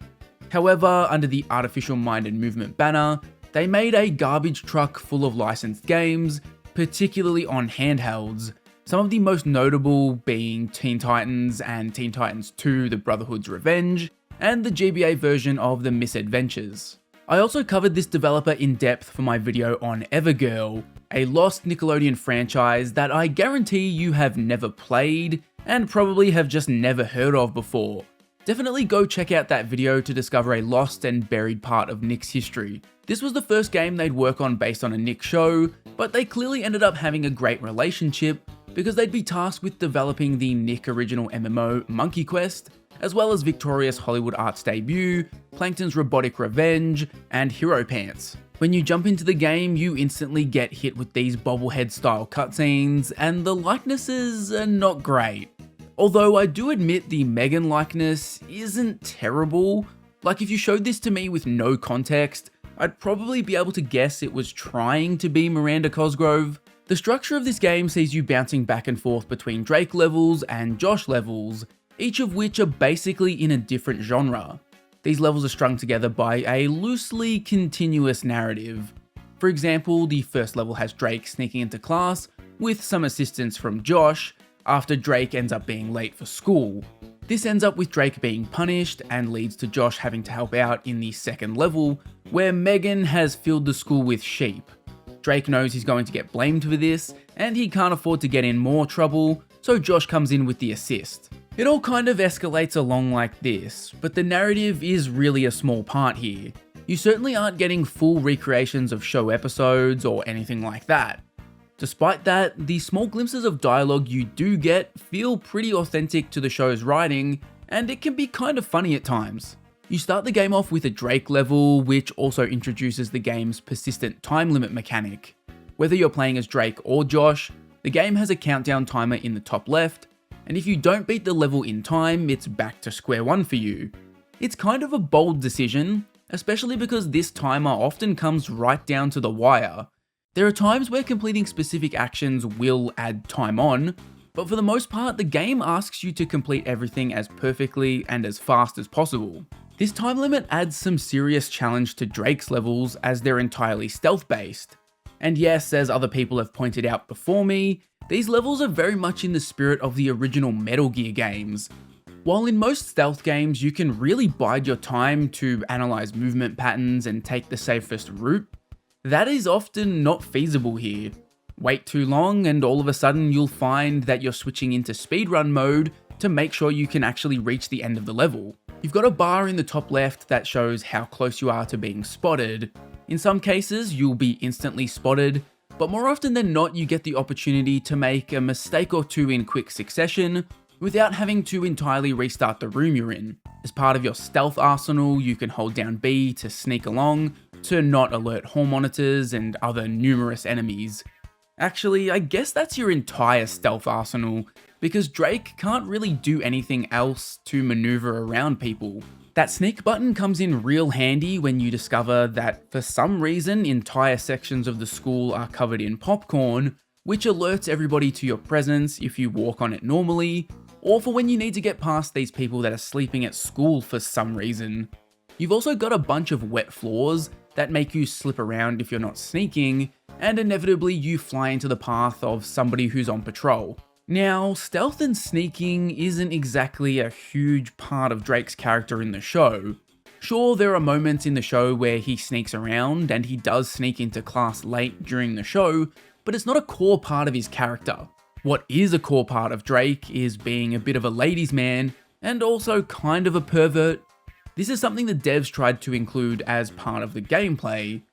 However, under the Artificial Mind and Movement banner, they made a garbage truck full of licensed games, particularly on handhelds, some of the most notable being Teen Titans and Teen Titans 2 The Brotherhood's Revenge, and the GBA version of The Misadventures. I also covered this developer in depth for my video on Evergirl, a lost Nickelodeon franchise that I guarantee you have never played and probably have just never heard of before. Definitely go check out that video to discover a lost and buried part of Nick's history. This was the first game they'd work on based on a Nick show, but they clearly ended up having a great relationship because they'd be tasked with developing the Nick original MMO Monkey Quest, as well as Victorious Hollywood Arts debut, Plankton's Robotic Revenge, and Hero Pants. When you jump into the game, you instantly get hit with these bobblehead style cutscenes, and the likenesses are not great. Although I do admit the Megan likeness isn't terrible. Like, if you showed this to me with no context, I'd probably be able to guess it was trying to be Miranda Cosgrove. The structure of this game sees you bouncing back and forth between Drake levels and Josh levels, each of which are basically in a different genre. These levels are strung together by a loosely continuous narrative. For example, the first level has Drake sneaking into class with some assistance from Josh after Drake ends up being late for school. This ends up with Drake being punished and leads to Josh having to help out in the second level, where Megan has filled the school with sheep. Drake knows he's going to get blamed for this, and he can't afford to get in more trouble, so Josh comes in with the assist. It all kind of escalates along like this, but the narrative is really a small part here. You certainly aren't getting full recreations of show episodes or anything like that. Despite that, the small glimpses of dialogue you do get feel pretty authentic to the show's writing, and it can be kind of funny at times. You start the game off with a Drake level, which also introduces the game's persistent time limit mechanic. Whether you're playing as Drake or Josh, the game has a countdown timer in the top left, and if you don't beat the level in time, it's back to square one for you. It's kind of a bold decision, especially because this timer often comes right down to the wire. There are times where completing specific actions will add time on, but for the most part, the game asks you to complete everything as perfectly and as fast as possible. This time limit adds some serious challenge to Drake's levels as they're entirely stealth-based. And yes, as other people have pointed out before me, these levels are very much in the spirit of the original Metal Gear games. While in most stealth games you can really bide your time to analyze movement patterns and take the safest route, that is often not feasible here. Wait too long and all of a sudden you'll find that you're switching into speedrun mode to make sure you can actually reach the end of the level. You've got a bar in the top left that shows how close you are to being spotted. In some cases, you'll be instantly spotted, but more often than not, you get the opportunity to make a mistake or two in quick succession without having to entirely restart the room you're in. As part of your stealth arsenal, you can hold down B to sneak along to not alert hall monitors and other numerous enemies. Actually, I guess that's your entire stealth arsenal, because Drake can't really do anything else to maneuver around people. That sneak button comes in real handy when you discover that for some reason entire sections of the school are covered in popcorn, which alerts everybody to your presence if you walk on it normally, or for when you need to get past these people that are sleeping at school for some reason. You've also got a bunch of wet floors that make you slip around if you're not sneaking, and inevitably you fly into the path of somebody who's on patrol. Now, stealth and sneaking isn't exactly a huge part of Drake's character in the show. Sure, there are moments in the show where he sneaks around, and he does sneak into class late during the show, but it's not a core part of his character. What is a core part of Drake is being a bit of a ladies' man, and also kind of a pervert. This is something the devs tried to include as part of the gameplay.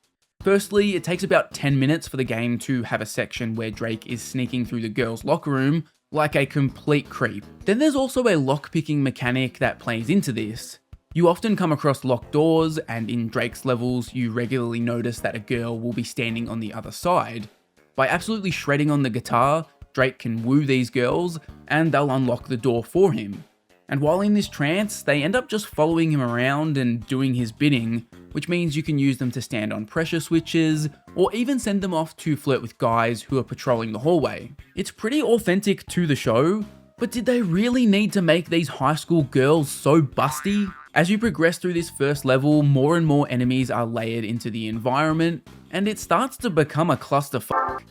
Firstly, it takes about 10 minutes for the game to have a section where Drake is sneaking through the girls' locker room like a complete creep. Then there's also a lockpicking mechanic that plays into this. You often come across locked doors, and in Drake's levels, you regularly notice that a girl will be standing on the other side. By absolutely shredding on the guitar, Drake can woo these girls, and they'll unlock the door for him. And while in this trance, they end up just following him around and doing his bidding, which means you can use them to stand on pressure switches, or even send them off to flirt with guys who are patrolling the hallway. It's pretty authentic to the show, but did they really need to make these high school girls so busty? As you progress through this first level, more and more enemies are layered into the environment, and it starts to become a clusterfuck.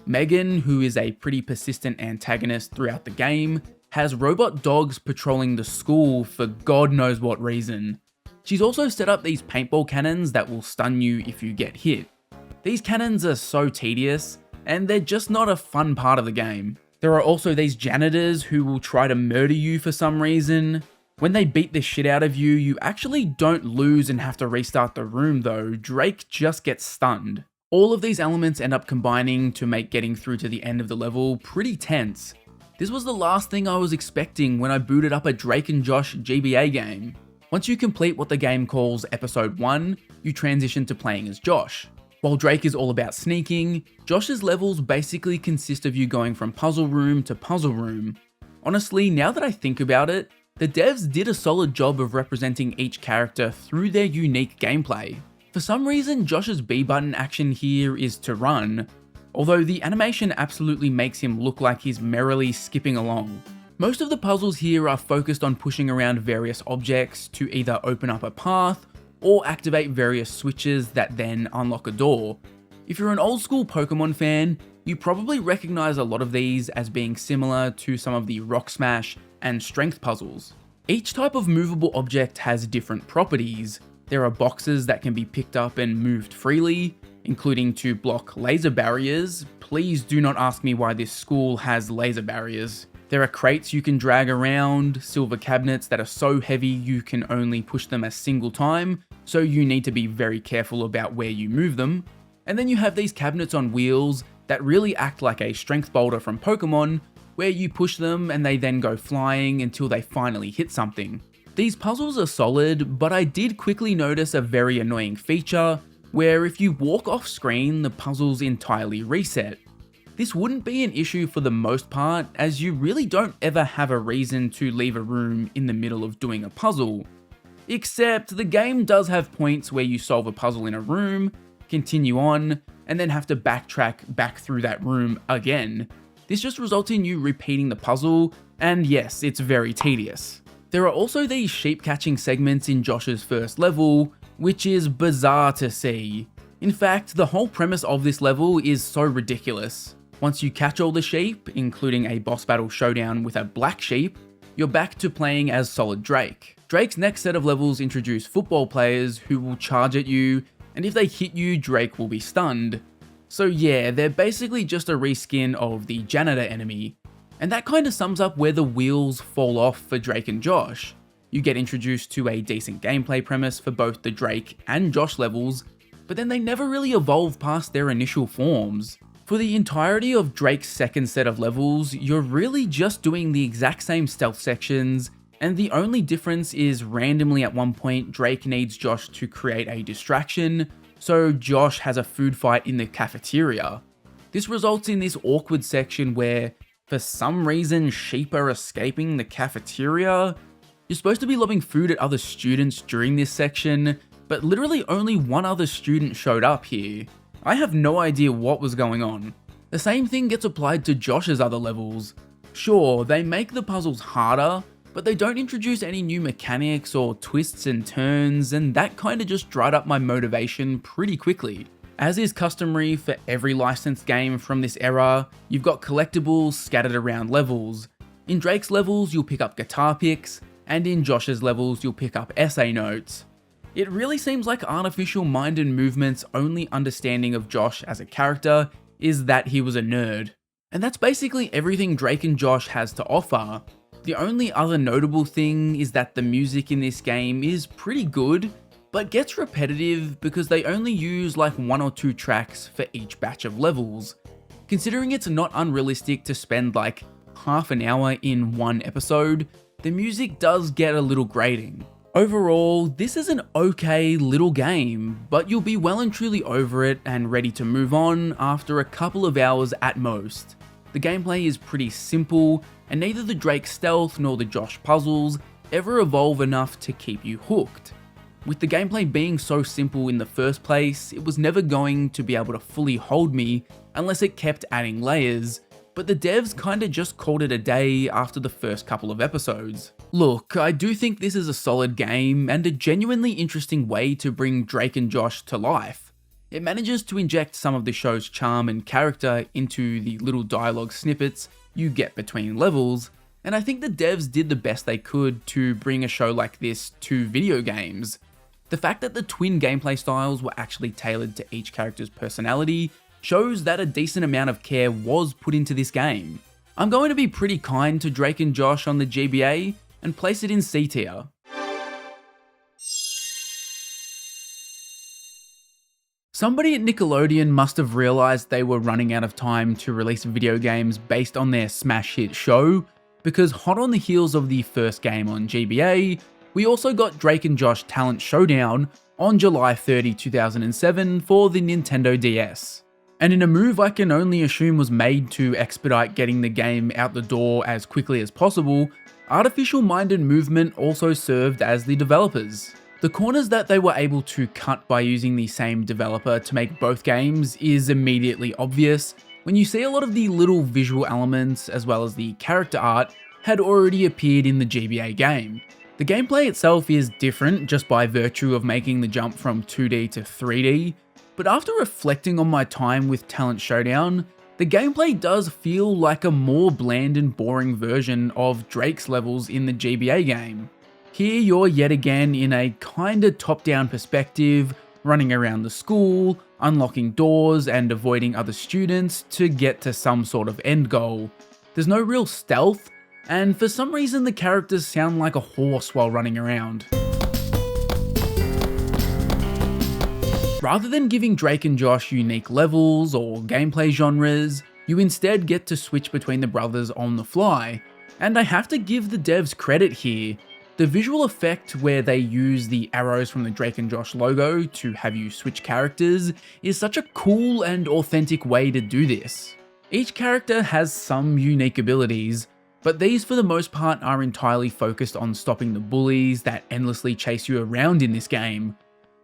Megan, who is a pretty persistent antagonist throughout the game, has robot dogs patrolling the school for God knows what reason. She's also set up these paintball cannons that will stun you if you get hit. These cannons are so tedious, and they're just not a fun part of the game. There are also these janitors who will try to murder you for some reason. When they beat the shit out of you, you actually don't lose and have to restart the room though, Drake just gets stunned. All of these elements end up combining to make getting through to the end of the level pretty tense. This was the last thing I was expecting when I booted up a Drake and Josh GBA game. Once you complete what the game calls Episode 1, you transition to playing as Josh. While Drake is all about sneaking, Josh's levels basically consist of you going from puzzle room to puzzle room. Honestly, now that I think about it, the devs did a solid job of representing each character through their unique gameplay. For some reason, Josh's B button action here is to run, although the animation absolutely makes him look like he's merrily skipping along. Most of the puzzles here are focused on pushing around various objects to either open up a path or activate various switches that then unlock a door. If you're an old school Pokemon fan, you probably recognize a lot of these as being similar to some of the Rock Smash and Strength puzzles. Each type of movable object has different properties. There are boxes that can be picked up and moved freely, including to block laser barriers. Please do not ask me why this school has laser barriers. There are crates you can drag around, silver cabinets that are so heavy you can only push them a single time, so you need to be very careful about where you move them. And then you have these cabinets on wheels that really act like a strength boulder from Pokemon, where you push them and they then go flying until they finally hit something. These puzzles are solid, but I did quickly notice a very annoying feature where if you walk off screen, the puzzles entirely reset. This wouldn't be an issue for the most part, as you really don't ever have a reason to leave a room in the middle of doing a puzzle. Except the game does have points where you solve a puzzle in a room, continue on, and then have to backtrack back through that room again. This just results in you repeating the puzzle, and yes, it's very tedious. There are also these sheep catching segments in Josh's first level, which is bizarre to see. In fact, the whole premise of this level is so ridiculous. Once you catch all the sheep, including a boss battle showdown with a black sheep, you're back to playing as Solid Drake. Drake's next set of levels introduce football players who will charge at you, and if they hit you, Drake will be stunned. So yeah, they're basically just a reskin of the janitor enemy. And that kind of sums up where the wheels fall off for Drake and Josh. You get introduced to a decent gameplay premise for both the Drake and Josh levels, but then they never really evolve past their initial forms. For the entirety of Drake's second set of levels, you're really just doing the exact same stealth sections, and the only difference is randomly at one point Drake needs Josh to create a distraction, so Josh has a food fight in the cafeteria. This results in this awkward section where, for some reason, sheep are escaping the cafeteria. You're supposed to be lobbing food at other students during this section, but literally only one other student showed up here. I have no idea what was going on. The same thing gets applied to Josh's other levels. Sure, they make the puzzles harder, but they don't introduce any new mechanics or twists and turns, and that kinda just dried up my motivation pretty quickly. As is customary for every licensed game from this era, you've got collectibles scattered around levels. In Drake's levels, you'll pick up guitar picks, and in Josh's levels, you'll pick up essay notes. It really seems like Artificial Mind and Movement's only understanding of Josh as a character is that he was a nerd. And that's basically everything Drake and Josh has to offer. The only other notable thing is that the music in this game is pretty good, but gets repetitive because they only use like 1 or 2 tracks for each batch of levels. Considering it's not unrealistic to spend like half an hour in one episode, the music does get a little grating. Overall, this is an okay little game, but you'll be well and truly over it and ready to move on after a couple of hours at most. The gameplay is pretty simple, and neither the Drake stealth nor the Josh puzzles ever evolve enough to keep you hooked. With the gameplay being so simple in the first place, it was never going to be able to fully hold me unless it kept adding layers, but the devs kinda just called it a day after the first couple of episodes. Look, I do think this is a solid game and a genuinely interesting way to bring Drake and Josh to life. It manages to inject some of the show's charm and character into the little dialogue snippets you get between levels, and I think the devs did the best they could to bring a show like this to video games. The fact that the twin gameplay styles were actually tailored to each character's personality shows that a decent amount of care was put into this game. I'm going to be pretty kind to Drake and Josh on the GBA and place it in C tier. Somebody at Nickelodeon must have realized they were running out of time to release video games based on their smash hit show, because hot on the heels of the first game on GBA, we also got Drake and Josh Talent Showdown on July 30, 2007 for the Nintendo DS. And in a move I can only assume was made to expedite getting the game out the door as quickly as possible, Artificial Mind and Movement also served as the developers. The corners that they were able to cut by using the same developer to make both games is immediately obvious when you see a lot of the little visual elements as well as the character art had already appeared in the GBA game. The gameplay itself is different just by virtue of making the jump from 2D to 3D, but after reflecting on my time with Talent Showdown, the gameplay does feel like a more bland and boring version of Drake's levels in the GBA game. Here you're yet again in a kinda top-down perspective, running around the school, unlocking doors and avoiding other students to get to some sort of end goal. There's no real stealth, and for some reason the characters sound like a horse while running around. Rather than giving Drake and Josh unique levels or gameplay genres, you instead get to switch between the brothers on the fly. And I have to give the devs credit here. The visual effect where they use the arrows from the Drake and Josh logo to have you switch characters is such a cool and authentic way to do this. Each character has some unique abilities, but these for the most part are entirely focused on stopping the bullies that endlessly chase you around in this game.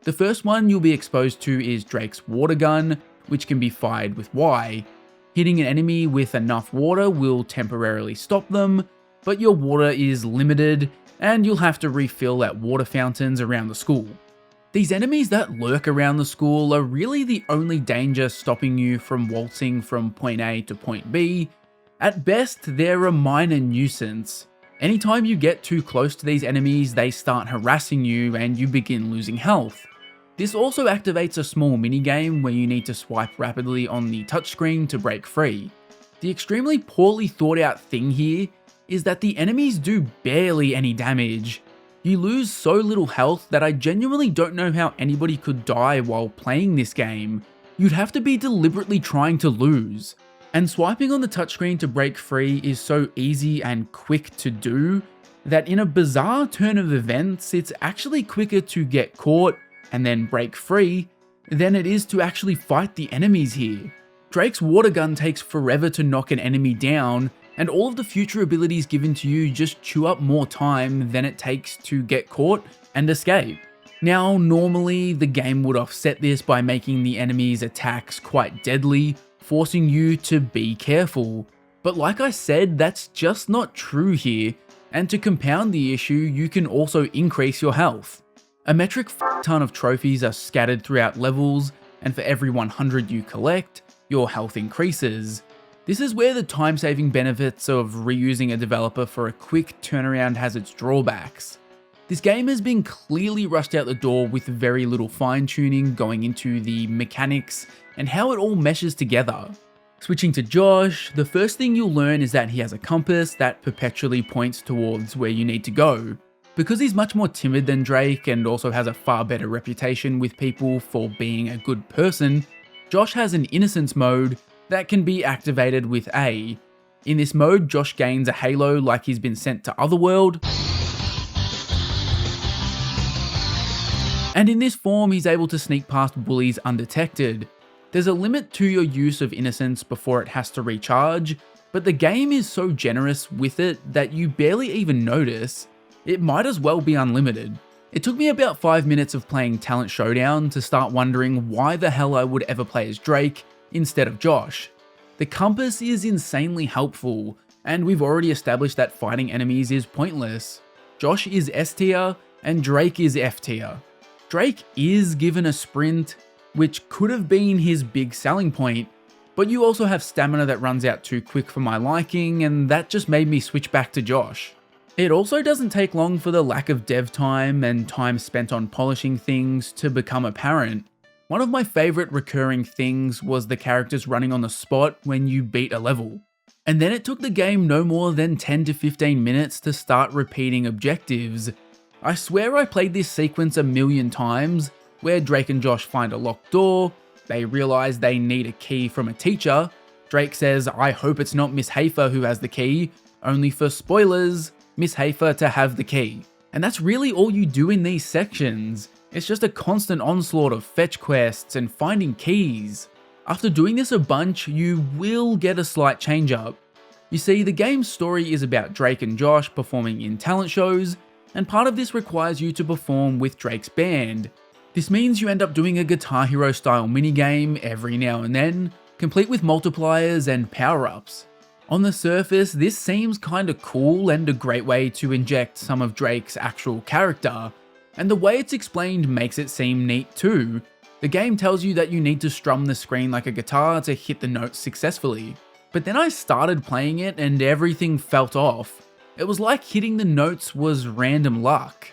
The first one you'll be exposed to is Drake's water gun, which can be fired with Y. Hitting an enemy with enough water will temporarily stop them, but your water is limited and you'll have to refill at water fountains around the school. These enemies that lurk around the school are really the only danger stopping you from waltzing from point A to point B. At best, they're a minor nuisance. Anytime you get too close to these enemies, they start harassing you and you begin losing health. This also activates a small minigame where you need to swipe rapidly on the touchscreen to break free. The extremely poorly thought out thing here is that the enemies do barely any damage. You lose so little health that I genuinely don't know how anybody could die while playing this game. You'd have to be deliberately trying to lose. And swiping on the touchscreen to break free is so easy and quick to do that in a bizarre turn of events, it's actually quicker to get caught and then break free than it is to actually fight the enemies here. Drake's water gun takes forever to knock an enemy down, and all of the future abilities given to you just chew up more time than it takes to get caught and escape. Now, normally the game would offset this by making the enemy's attacks quite deadly, forcing you to be careful. But like I said, that's just not true here, and to compound the issue, you can also increase your health. A metric ton of trophies are scattered throughout levels, and for every 100 you collect, your health increases. This is where the time-saving benefits of reusing a developer for a quick turnaround has its drawbacks. This game has been clearly rushed out the door with very little fine-tuning going into the mechanics and how it all meshes together. Switching to Josh, the first thing you'll learn is that he has a compass that perpetually points towards where you need to go. Because he's much more timid than Drake and also has a far better reputation with people for being a good person, Josh has an innocence mode that can be activated with A. In this mode, Josh gains a halo like he's been sent to Otherworld, and in this form he's able to sneak past bullies undetected. There's a limit to your use of innocence before it has to recharge, but the game is so generous with it that you barely even notice. It might as well be unlimited. It took me about 5 minutes of playing Talent Showdown to start wondering why the hell I would ever play as Drake instead of Josh. The compass is insanely helpful, and we've already established that fighting enemies is pointless. Josh is S tier, and Drake is F tier. Drake is given a sprint, which could have been his big selling point, but you also have stamina that runs out too quick for my liking, and that just made me switch back to Josh. It also doesn't take long for the lack of dev time and time spent on polishing things to become apparent. One of my favorite recurring things was the characters running on the spot when you beat a level. And then it took the game no more than 10 to 15 minutes to start repeating objectives. I swear I played this sequence a million times, where Drake and Josh find a locked door, they realize they need a key from a teacher, Drake says, "I hope it's not Miss Hafer who has the key," only for spoilers, Miss Hafer to have the key. And that's really all you do in these sections. It's just a constant onslaught of fetch quests and finding keys. After doing this a bunch, you will get a slight change up. You see, the game's story is about Drake and Josh performing in talent shows, and part of this requires you to perform with Drake's band. This means you end up doing a Guitar Hero style minigame every now and then, complete with multipliers and power-ups. On the surface, this seems kinda cool and a great way to inject some of Drake's actual character, and the way it's explained makes it seem neat too. The game tells you that you need to strum the screen like a guitar to hit the notes successfully. But then I started playing it and everything felt off. It was like hitting the notes was random luck.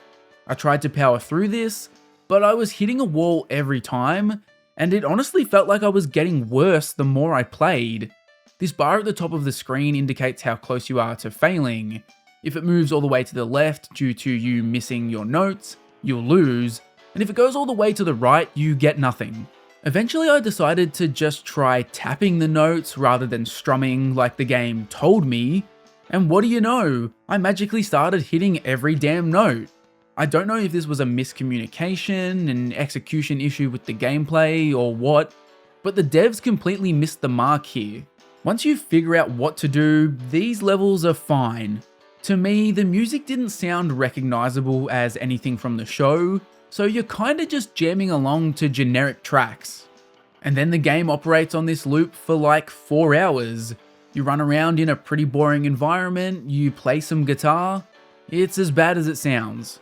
I tried to power through this, but I was hitting a wall every time, and it honestly felt like I was getting worse the more I played. This bar at the top of the screen indicates how close you are to failing. If it moves all the way to the left due to you missing your notes, you'll lose, and if it goes all the way to the right, you get nothing. Eventually I decided to just try tapping the notes rather than strumming like the game told me, and what do you know, I magically started hitting every damn note. I don't know if this was a miscommunication, an execution issue with the gameplay, or what, but the devs completely missed the mark here. Once you figure out what to do, these levels are fine. To me, the music didn't sound recognizable as anything from the show, so you're kinda just jamming along to generic tracks. And then the game operates on this loop for like 4 hours. You run around in a pretty boring environment, you play some guitar. It's as bad as it sounds.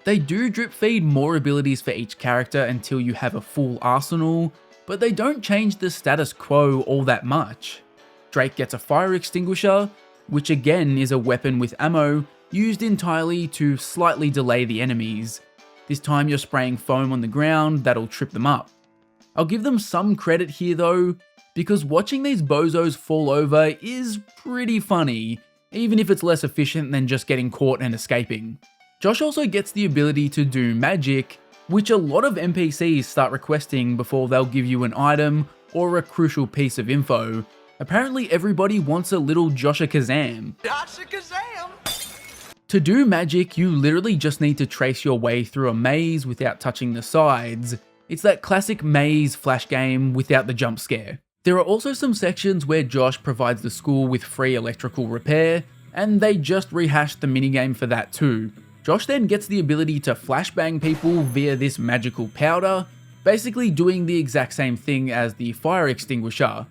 They do drip feed more abilities for each character until you have a full arsenal, but they don't change the status quo all that much. Drake gets a fire extinguisher, which again is a weapon with ammo used entirely to slightly delay the enemies. This time you're spraying foam on the ground that'll trip them up. I'll give them some credit here though, because watching these bozos fall over is pretty funny, even if it's less efficient than just getting caught and escaping. Josh also gets the ability to do magic, which a lot of NPCs start requesting before they'll give you an item or a crucial piece of info. Apparently everybody wants a little Josha Kazam. Josha Kazam! To do magic, you literally just need to trace your way through a maze without touching the sides. It's that classic maze flash game without the jump scare. There are also some sections where Josh provides the school with free electrical repair, and they just rehashed the minigame for that too. Josh then gets the ability to flashbang people via this magical powder, basically doing the exact same thing as the fire extinguisher.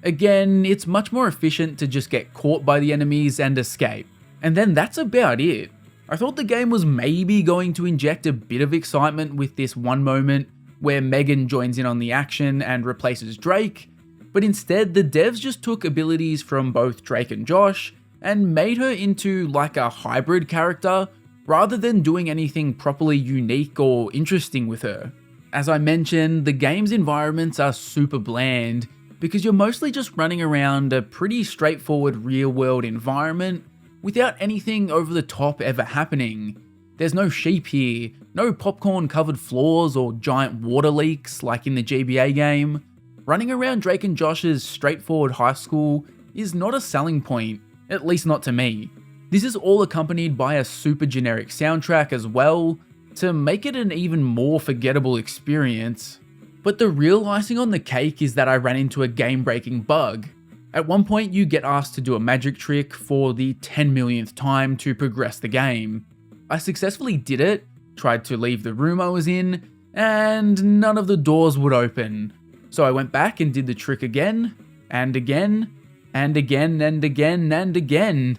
Again, it's much more efficient to just get caught by the enemies and escape. And then that's about it. I thought the game was maybe going to inject a bit of excitement with this one moment where Megan joins in on the action and replaces Drake, but instead the devs just took abilities from both Drake and Josh and made her into like a hybrid character rather than doing anything properly unique or interesting with her. As I mentioned, the game's environments are super bland because you're mostly just running around a pretty straightforward real-world environment without anything over the top ever happening. There's no sheep here, no popcorn-covered floors or giant water leaks like in the GBA game. Running around Drake and Josh's straightforward high school is not a selling point, at least not to me. This is all accompanied by a super generic soundtrack as well, to make it an even more forgettable experience. But the real icing on the cake is that I ran into a game-breaking bug. At one point you get asked to do a magic trick for the 10 millionth time to progress the game. I successfully did it, tried to leave the room I was in, and none of the doors would open. So I went back and did the trick again, and again, and again, and again, and again.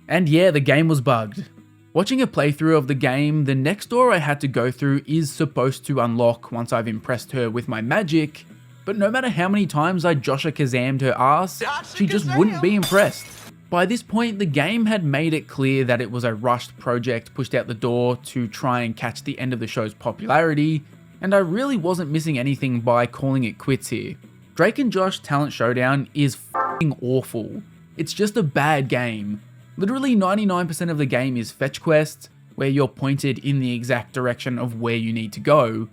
And yeah, the game was bugged. Watching a playthrough of the game, the next door I had to go through is supposed to unlock once I've impressed her with my magic, but no matter how many times I Josha Kazammed her ass, she just wouldn't be impressed. By this point, the game had made it clear that it was a rushed project pushed out the door to try and catch the end of the show's popularity, and I really wasn't missing anything by calling it quits here. Drake and Josh Talent Showdown is f***ing awful. It's just a bad game. Literally 99% of the game is fetch quests, where you're pointed in the exact direction of where you need to go.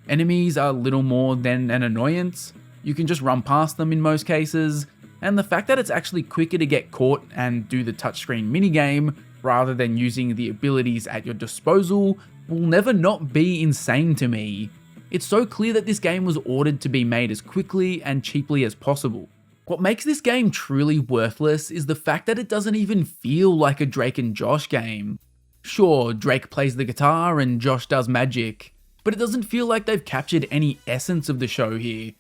Enemies are little more than an annoyance, you can just run past them in most cases, and the fact that it's actually quicker to get caught and do the touchscreen minigame rather than using the abilities at your disposal will never not be insane to me. It's so clear that this game was ordered to be made as quickly and cheaply as possible. What makes this game truly worthless is the fact that it doesn't even feel like a Drake and Josh game. Sure, Drake plays the guitar and Josh does magic, but it doesn't feel like they've captured any essence of the show here.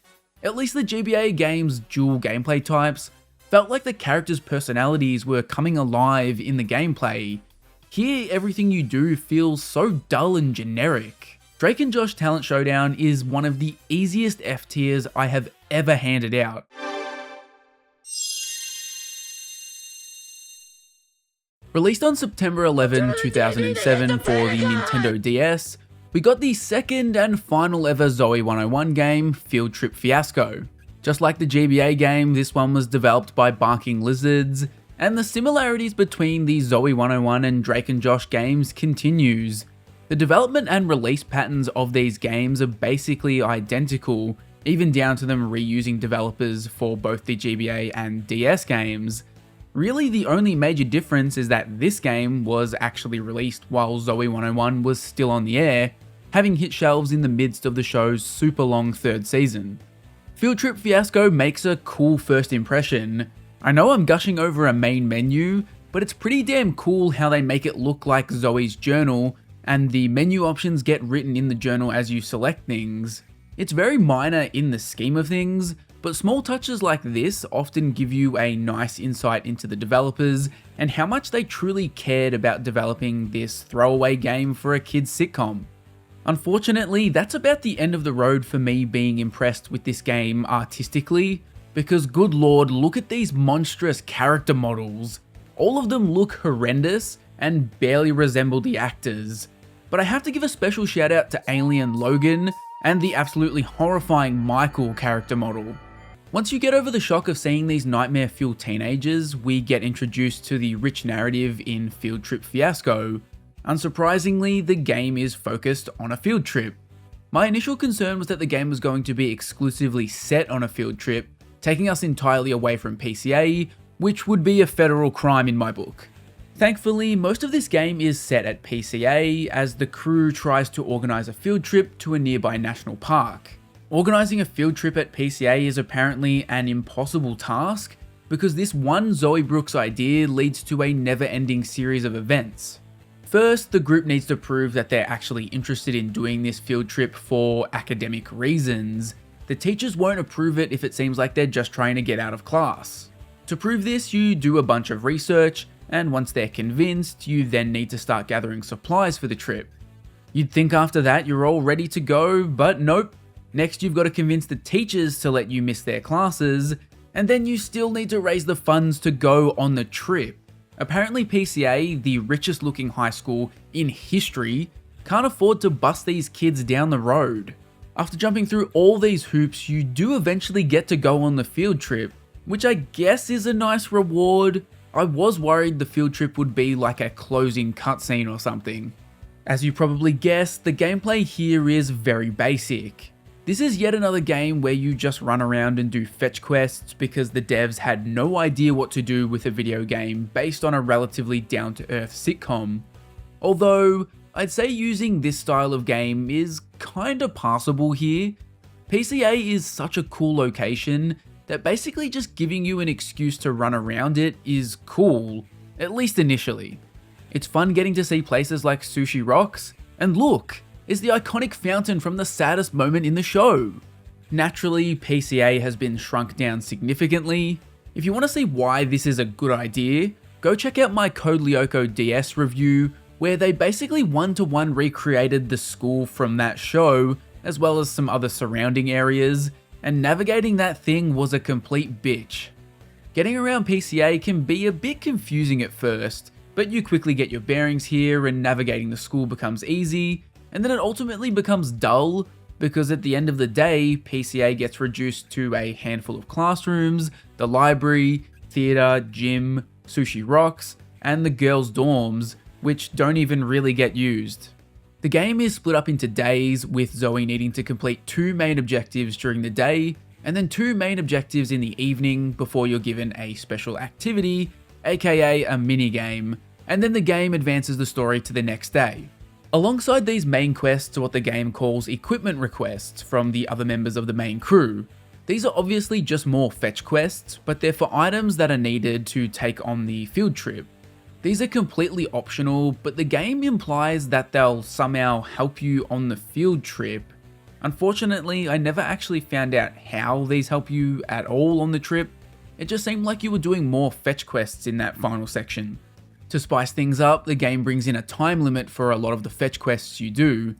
At least the GBA game's dual gameplay types felt like the characters' personalities were coming alive in the gameplay. Here, everything you do feels so dull and generic. Drake and Josh Talent Showdown is one of the easiest F tiers I have ever handed out. Released on September 11, 2007 for the Nintendo DS, we got the second and final ever Zoey 101 game, Field Trip Fiasco. Just like the GBA game, this one was developed by Barking Lizards, and the similarities between the Zoey 101 and Drake and Josh games continues. The development and release patterns of these games are basically identical, even down to them reusing developers for both the GBA and DS games. Really, the only major difference is that this game was actually released while Zoey 101 was still on the air, having hit shelves in the midst of the show's super long third season. Field Trip Fiasco makes a cool first impression. I know I'm gushing over a main menu, but it's pretty damn cool how they make it look like Zoey's journal, and the menu options get written in the journal as you select things. It's very minor in the scheme of things, but small touches like this often give you a nice insight into the developers and how much they truly cared about developing this throwaway game for a kid's sitcom. Unfortunately, that's about the end of the road for me being impressed with this game artistically, because good lord, look at these monstrous character models. All of them look horrendous and barely resemble the actors. But I have to give a special shout out to Alien Logan and the absolutely horrifying Michael character model. Once you get over the shock of seeing these nightmare-fueled teenagers, we get introduced to the rich narrative in Field Trip Fiasco. Unsurprisingly, the game is focused on a field trip. My initial concern was that the game was going to be exclusively set on a field trip, taking us entirely away from PCA, which would be a federal crime in my book. Thankfully, most of this game is set at PCA as the crew tries to organise a field trip to a nearby national park. Organising a field trip at PCA is apparently an impossible task because this one Zoey Brooks idea leads to a never-ending series of events. First, the group needs to prove that they're actually interested in doing this field trip for academic reasons. The teachers won't approve it if it seems like they're just trying to get out of class. To prove this, you do a bunch of research, and once they're convinced, you then need to start gathering supplies for the trip. You'd think after that you're all ready to go, but nope. Next, you've got to convince the teachers to let you miss their classes, and then you still need to raise the funds to go on the trip. Apparently PCA, the richest looking high school in history, can't afford to bust these kids down the road. After jumping through all these hoops, you do eventually get to go on the field trip, which I guess is a nice reward. I was worried the field trip would be like a closing cutscene or something. As you probably guessed, the gameplay here is very basic. This is yet another game where you just run around and do fetch quests because the devs had no idea what to do with a video game based on a relatively down-to-earth sitcom. Although, I'd say using this style of game is kinda passable here. PCA is such a cool location that basically just giving you an excuse to run around it is cool, at least initially. It's fun getting to see places like Sushi Rocks, and look, is the iconic fountain from the saddest moment in the show. Naturally, PCA has been shrunk down significantly. If you want to see why this is a good idea, go check out my Code Lyoko DS review, where they basically one-to-one recreated the school from that show, as well as some other surrounding areas, and navigating that thing was a complete bitch. Getting around PCA can be a bit confusing at first, but you quickly get your bearings here and navigating the school becomes easy, and then it ultimately becomes dull, because at the end of the day, PCA gets reduced to a handful of classrooms, the library, theatre, gym, Sushi Rocks, and the girls' dorms, which don't even really get used. The game is split up into days, with Zoey needing to complete 2 main objectives during the day, and then 2 main objectives in the evening before you're given a special activity, aka a minigame, and then the game advances the story to the next day. Alongside these main quests are what the game calls equipment requests from the other members of the main crew. These are obviously just more fetch quests, but they're for items that are needed to take on the field trip. These are completely optional, but the game implies that they'll somehow help you on the field trip. Unfortunately, I never actually found out how these help you at all on the trip. It just seemed like you were doing more fetch quests in that final section. To spice things up, the game brings in a time limit for a lot of the fetch quests you do.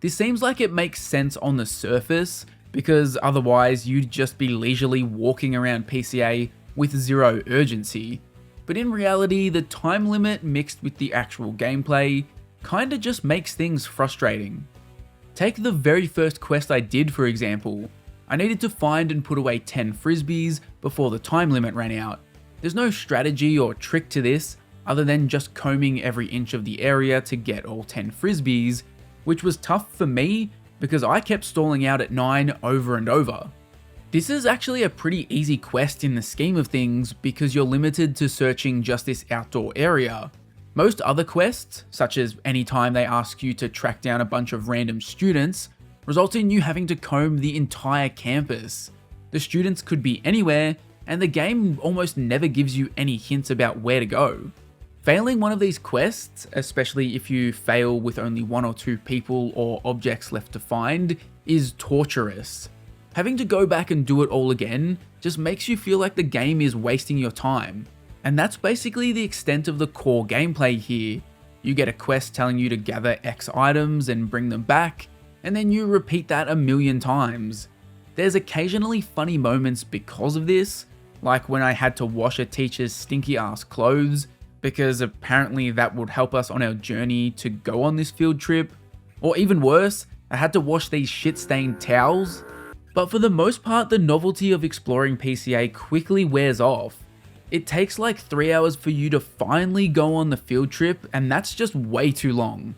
This seems like it makes sense on the surface, because otherwise you'd just be leisurely walking around PCA with zero urgency. But in reality, the time limit mixed with the actual gameplay kinda just makes things frustrating. Take the very first quest I did, for example. I needed to find and put away 10 frisbees before the time limit ran out. There's no strategy or trick to this. other than just combing every inch of the area to get all 10 frisbees, which was tough for me because I kept stalling out at 9 over and over. This is actually a pretty easy quest in the scheme of things because you're limited to searching just this outdoor area. Most other quests, such as anytime they ask you to track down a bunch of random students, result in you having to comb the entire campus. The students could be anywhere, and the game almost never gives you any hints about where to go. Failing one of these quests, especially if you fail with only 1 or 2 people or objects left to find, is torturous. Having to go back and do it all again just makes you feel like the game is wasting your time. And that's basically the extent of the core gameplay here. You get a quest telling you to gather X items and bring them back, and then you repeat that a million times. There's occasionally funny moments because of this, like when I had to wash a teacher's stinky ass clothes, because apparently that would help us on our journey to go on this field trip. Or even worse, I had to wash these shit-stained towels. But for the most part, the novelty of exploring PCA quickly wears off. It takes like 3 hours for you to finally go on the field trip, and that's just way too long.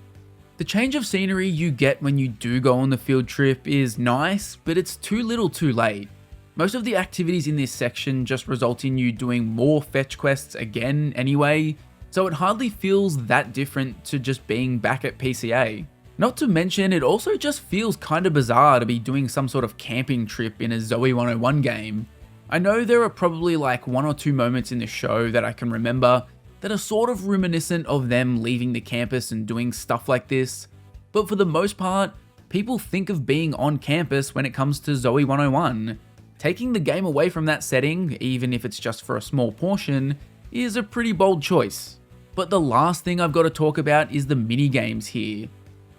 The change of scenery you get when you do go on the field trip is nice, but it's too little too late. Most of the activities in this section just result in you doing more fetch quests again anyway, so it hardly feels that different to just being back at PCA. Not to mention, it also just feels kinda bizarre to be doing some sort of camping trip in a Zoey 101 game. I know there are probably like 1 or 2 moments in the show that I can remember that are sort of reminiscent of them leaving the campus and doing stuff like this, but for the most part, people think of being on campus when it comes to Zoey 101. Taking the game away from that setting, even if it's just for a small portion, is a pretty bold choice. But the last thing I've got to talk about is the minigames here.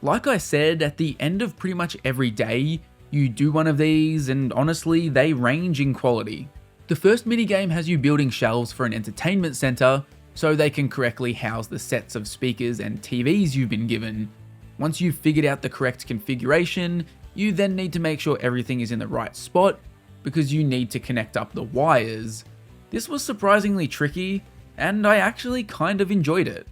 Like I said, at the end of pretty much every day, you do one of these, and honestly, they range in quality. The first minigame has you building shelves for an entertainment center, so they can correctly house the sets of speakers and TVs you've been given. Once you've figured out the correct configuration, you then need to make sure everything is in the right spot, because you need to connect up the wires. This was surprisingly tricky, and I actually kind of enjoyed it.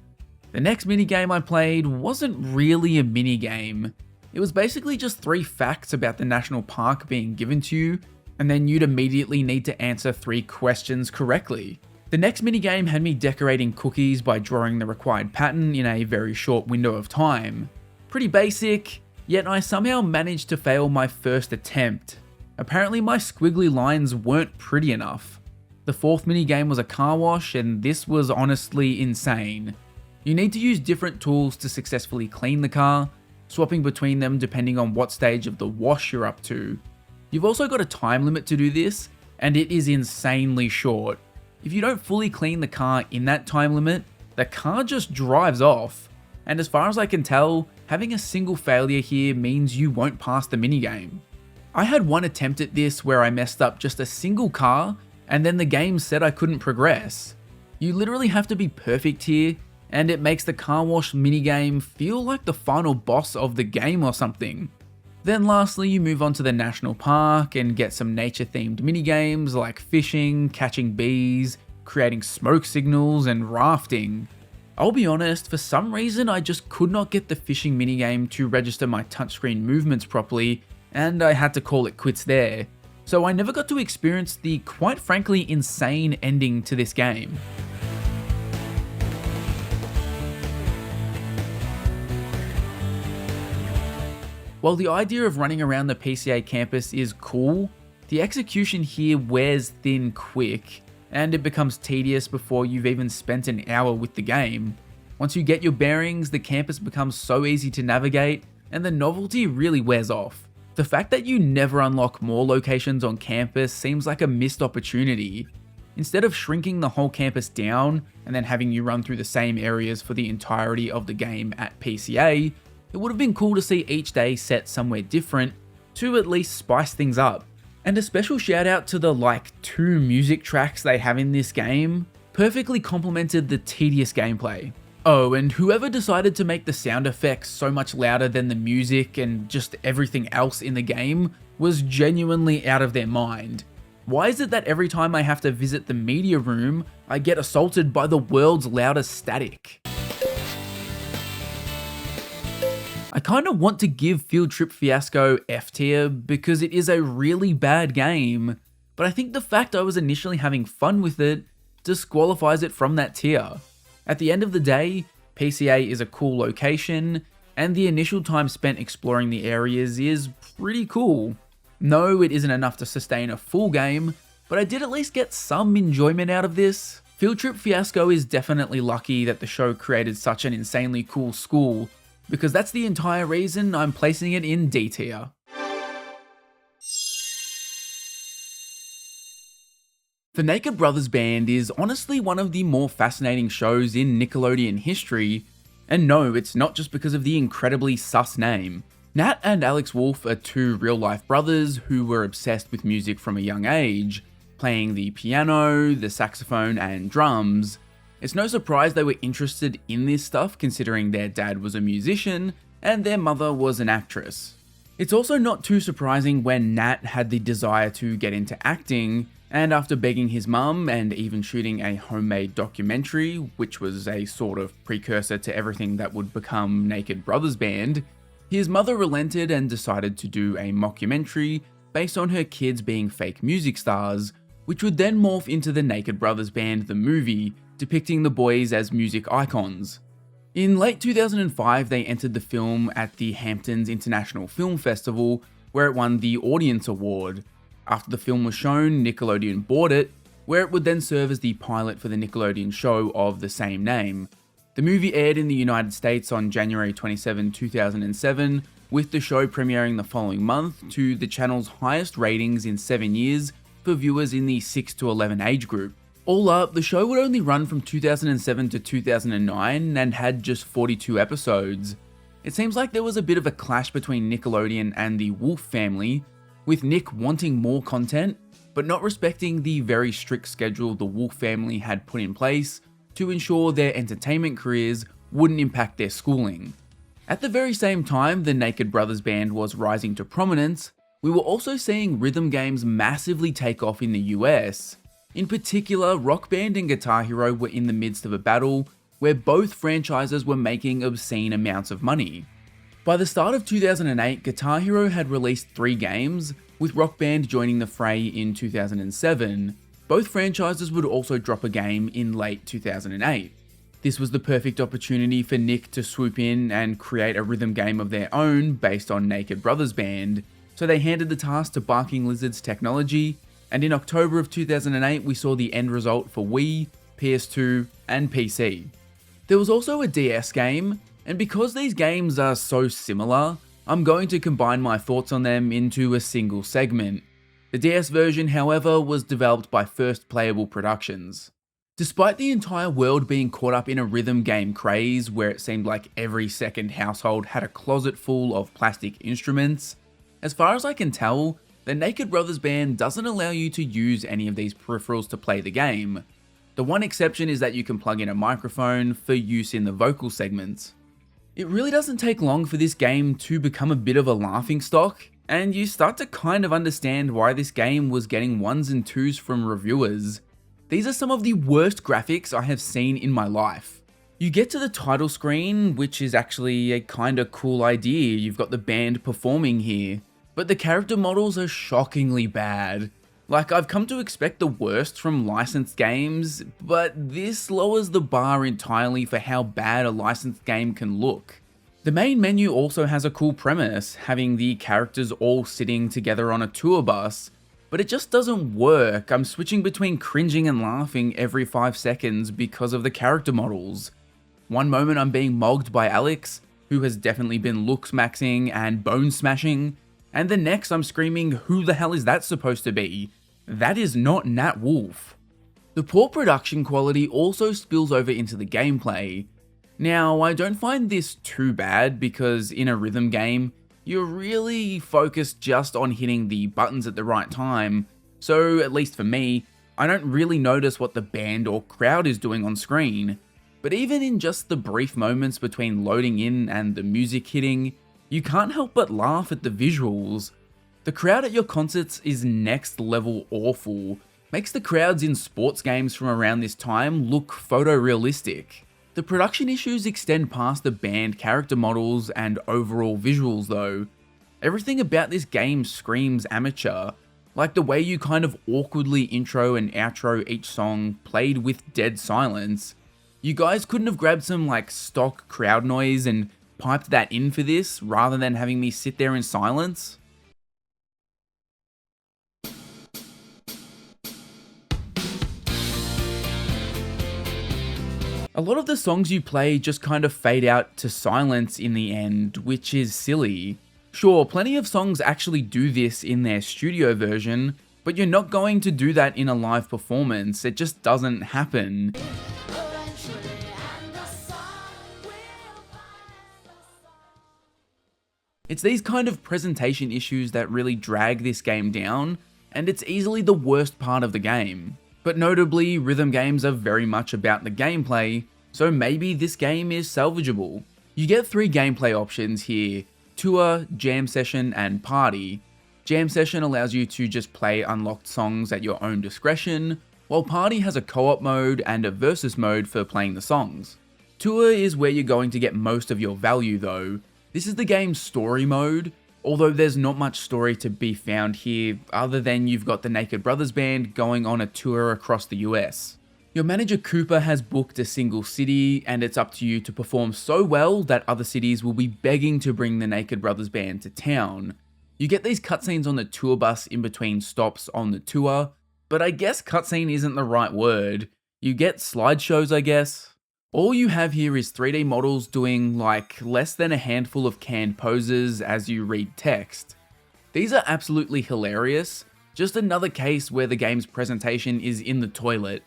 The next minigame I played wasn't really a minigame. It was basically just 3 facts about the national park being given to you, and then you'd immediately need to answer 3 questions correctly. The next minigame had me decorating cookies by drawing the required pattern in a very short window of time. Pretty basic, yet I somehow managed to fail my first attempt. Apparently my squiggly lines weren't pretty enough. The 4th minigame was a car wash, and this was honestly insane. You need to use different tools to successfully clean the car, swapping between them depending on what stage of the wash you're up to. You've also got a time limit to do this, and it is insanely short. If you don't fully clean the car in that time limit, the car just drives off. And as far as I can tell, having a single failure here means you won't pass the minigame. I had one attempt at this where I messed up just a single car, and then the game said I couldn't progress. You literally have to be perfect here, and it makes the car wash minigame feel like the final boss of the game or something. Then lastly, you move on to the national park and get some nature-themed minigames like fishing, catching bees, creating smoke signals, and rafting. I'll be honest, for some reason I just could not get the fishing minigame to register my touchscreen movements properly, and I had to call it quits there. So I never got to experience the quite frankly insane ending to this game. While the idea of running around the PCA campus is cool, the execution here wears thin quick, and it becomes tedious before you've even spent an hour with the game. Once you get your bearings, the campus becomes so easy to navigate, and the novelty really wears off. The fact that you never unlock more locations on campus seems like a missed opportunity. Instead of shrinking the whole campus down, and then having you run through the same areas for the entirety of the game at PCA, it would have been cool to see each day set somewhere different to at least spice things up. And a special shout out to the 2 music tracks they have in this game, perfectly complemented the tedious gameplay. Oh, and whoever decided to make the sound effects so much louder than the music and just everything else in the game was genuinely out of their mind. Why is it that every time I have to visit the media room, I get assaulted by the world's loudest static? I kinda want to give Field Trip Fiasco F tier because it is a really bad game, but I think the fact I was initially having fun with it disqualifies it from that tier. At the end of the day, PCA is a cool location, and the initial time spent exploring the areas is pretty cool. No, it isn't enough to sustain a full game, but I did at least get some enjoyment out of this. Field Trip Fiasco is definitely lucky that the show created such an insanely cool school, because that's the entire reason I'm placing it in D tier. The Naked Brothers Band is honestly one of the more fascinating shows in Nickelodeon history, and no, it's not just because of the incredibly sus name. Nat and Alex Wolf are two real-life brothers who were obsessed with music from a young age, playing the piano, the saxophone, and drums. It's no surprise they were interested in this stuff considering their dad was a musician and their mother was an actress. It's also not too surprising when Nat had the desire to get into acting, and after begging his mum and even shooting a homemade documentary, which was a sort of precursor to everything that would become Naked Brothers Band, his mother relented and decided to do a mockumentary based on her kids being fake music stars, which would then morph into the Naked Brothers Band the movie, depicting the boys as music icons. In late 2005, they entered the film at the Hamptons International Film Festival, where it won the Audience Award. After the film was shown, Nickelodeon bought it, where it would then serve as the pilot for the Nickelodeon show of the same name. The movie aired in the United States on January 27, 2007, with the show premiering the following month to the channel's highest ratings in 7 years for viewers in the 6 to 11 age group. All up, the show would only run from 2007 to 2009 and had just 42 episodes. It seems like there was a bit of a clash between Nickelodeon and the Wolf family, with Nick wanting more content, but not respecting the very strict schedule the Wolf family had put in place to ensure their entertainment careers wouldn't impact their schooling. At the very same time the Naked Brothers Band was rising to prominence, we were also seeing rhythm games massively take off in the US. In particular, Rock Band and Guitar Hero were in the midst of a battle where both franchises were making obscene amounts of money. By the start of 2008, Guitar Hero had released 3 games, with Rock Band joining the fray in 2007. Both franchises would also drop a game in late 2008. This was the perfect opportunity for Nick to swoop in and create a rhythm game of their own based on Naked Brothers Band, so they handed the task to Barking Lizard's Technology, and in October of 2008 we saw the end result for Wii, PS2, and PC. There was also a DS game, and because these games are so similar, I'm going to combine my thoughts on them into a single segment. The DS version, however, was developed by First Playable Productions. Despite the entire world being caught up in a rhythm game craze where it seemed like every second household had a closet full of plastic instruments, as far as I can tell, the Naked Brothers Band doesn't allow you to use any of these peripherals to play the game. The one exception is that you can plug in a microphone for use in the vocal segments. It really doesn't take long for this game to become a bit of a laughingstock, and you start to kind of understand why this game was getting 1s and 2s from reviewers. These are some of the worst graphics I have seen in my life. You get to the title screen, which is actually a kinda cool idea, you've got the band performing here, but the character models are shockingly bad. Like, I've come to expect the worst from licensed games, but this lowers the bar entirely for how bad a licensed game can look. The main menu also has a cool premise, having the characters all sitting together on a tour bus, but it just doesn't work. I'm switching between cringing and laughing every 5 seconds because of the character models. One moment I'm being mogged by Alex, who has definitely been looks maxing and bone smashing, and the next I'm screaming, who the hell is that supposed to be? That is not Nat Wolf. The poor production quality also spills over into the gameplay. Now, I don't find this too bad because in a rhythm game, you're really focused just on hitting the buttons at the right time, so at least for me, I don't really notice what the band or crowd is doing on screen. But even in just the brief moments between loading in and the music hitting, you can't help but laugh at the visuals. The crowd at your concerts is next level awful, makes the crowds in sports games from around this time look photorealistic. The production issues extend past the band character models and overall visuals though. Everything about this game screams amateur, like the way you kind of awkwardly intro and outro each song played with dead silence. You guys couldn't have grabbed some like stock crowd noise and piped that in for this rather than having me sit there in silence? A lot of the songs you play just kind of fade out to silence in the end, which is silly. Sure, plenty of songs actually do this in their studio version, but you're not going to do that in a live performance, it just doesn't happen. It's these kind of presentation issues that really drag this game down, and it's easily the worst part of the game. But notably, rhythm games are very much about the gameplay, so maybe this game is salvageable. You get 3 gameplay options here: Tour, Jam Session, and Party. Jam Session allows you to just play unlocked songs at your own discretion, while Party has a co-op mode and a versus mode for playing the songs. Tour is where you're going to get most of your value though. This is the game's story mode, although there's not much story to be found here other than you've got the Naked Brothers band going on a tour across the US. Your manager Cooper has booked a single city, and it's up to you to perform so well that other cities will be begging to bring the Naked Brothers band to town. You get these cutscenes on the tour bus in between stops on the tour, but I guess cutscene isn't the right word. You get slideshows, I guess. All you have here is 3D models doing like less than a handful of canned poses as you read text. These are absolutely hilarious, just another case where the game's presentation is in the toilet.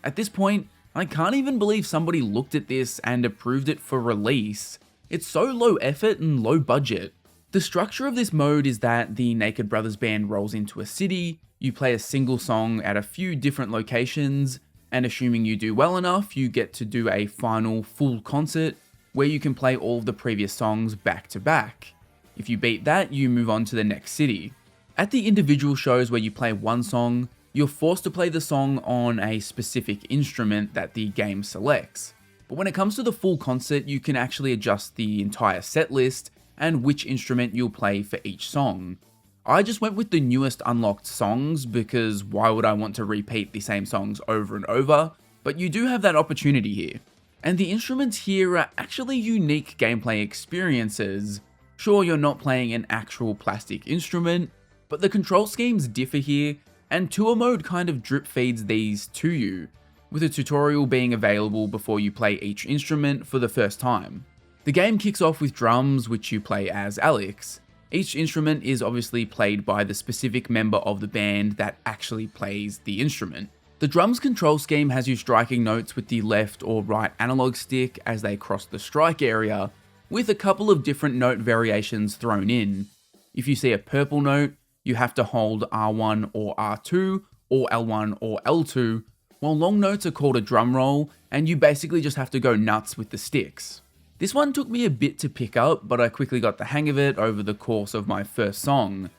At this point, I can't even believe somebody looked at this and approved it for release. It's so low effort and low budget. The structure of this mode is that the Naked Brothers band rolls into a city, you play a single song at a few different locations, and assuming you do well enough, you get to do a final full concert where you can play all of the previous songs back to back. If you beat that, you move on to the next city. At the individual shows where you play one song, you're forced to play the song on a specific instrument that the game selects. But when it comes to the full concert, you can actually adjust the entire set list and which instrument you'll play for each song. I just went with the newest unlocked songs because why would I want to repeat the same songs over and over? But you do have that opportunity here. And the instruments here are actually unique gameplay experiences. Sure, you're not playing an actual plastic instrument, but the control schemes differ here, and tour mode kind of drip feeds these to you, with a tutorial being available before you play each instrument for the first time. The game kicks off with drums, which you play as Alex. Each instrument is obviously played by the specific member of the band that actually plays the instrument. The drums control scheme has you striking notes with the left or right analog stick as they cross the strike area, with a couple of different note variations thrown in. If you see a purple note, you have to hold R1 or R2, or L1 or L2, while long notes are called a drum roll, and you basically just have to go nuts with the sticks. This one took me a bit to pick up, but I quickly got the hang of it over the course of my first song.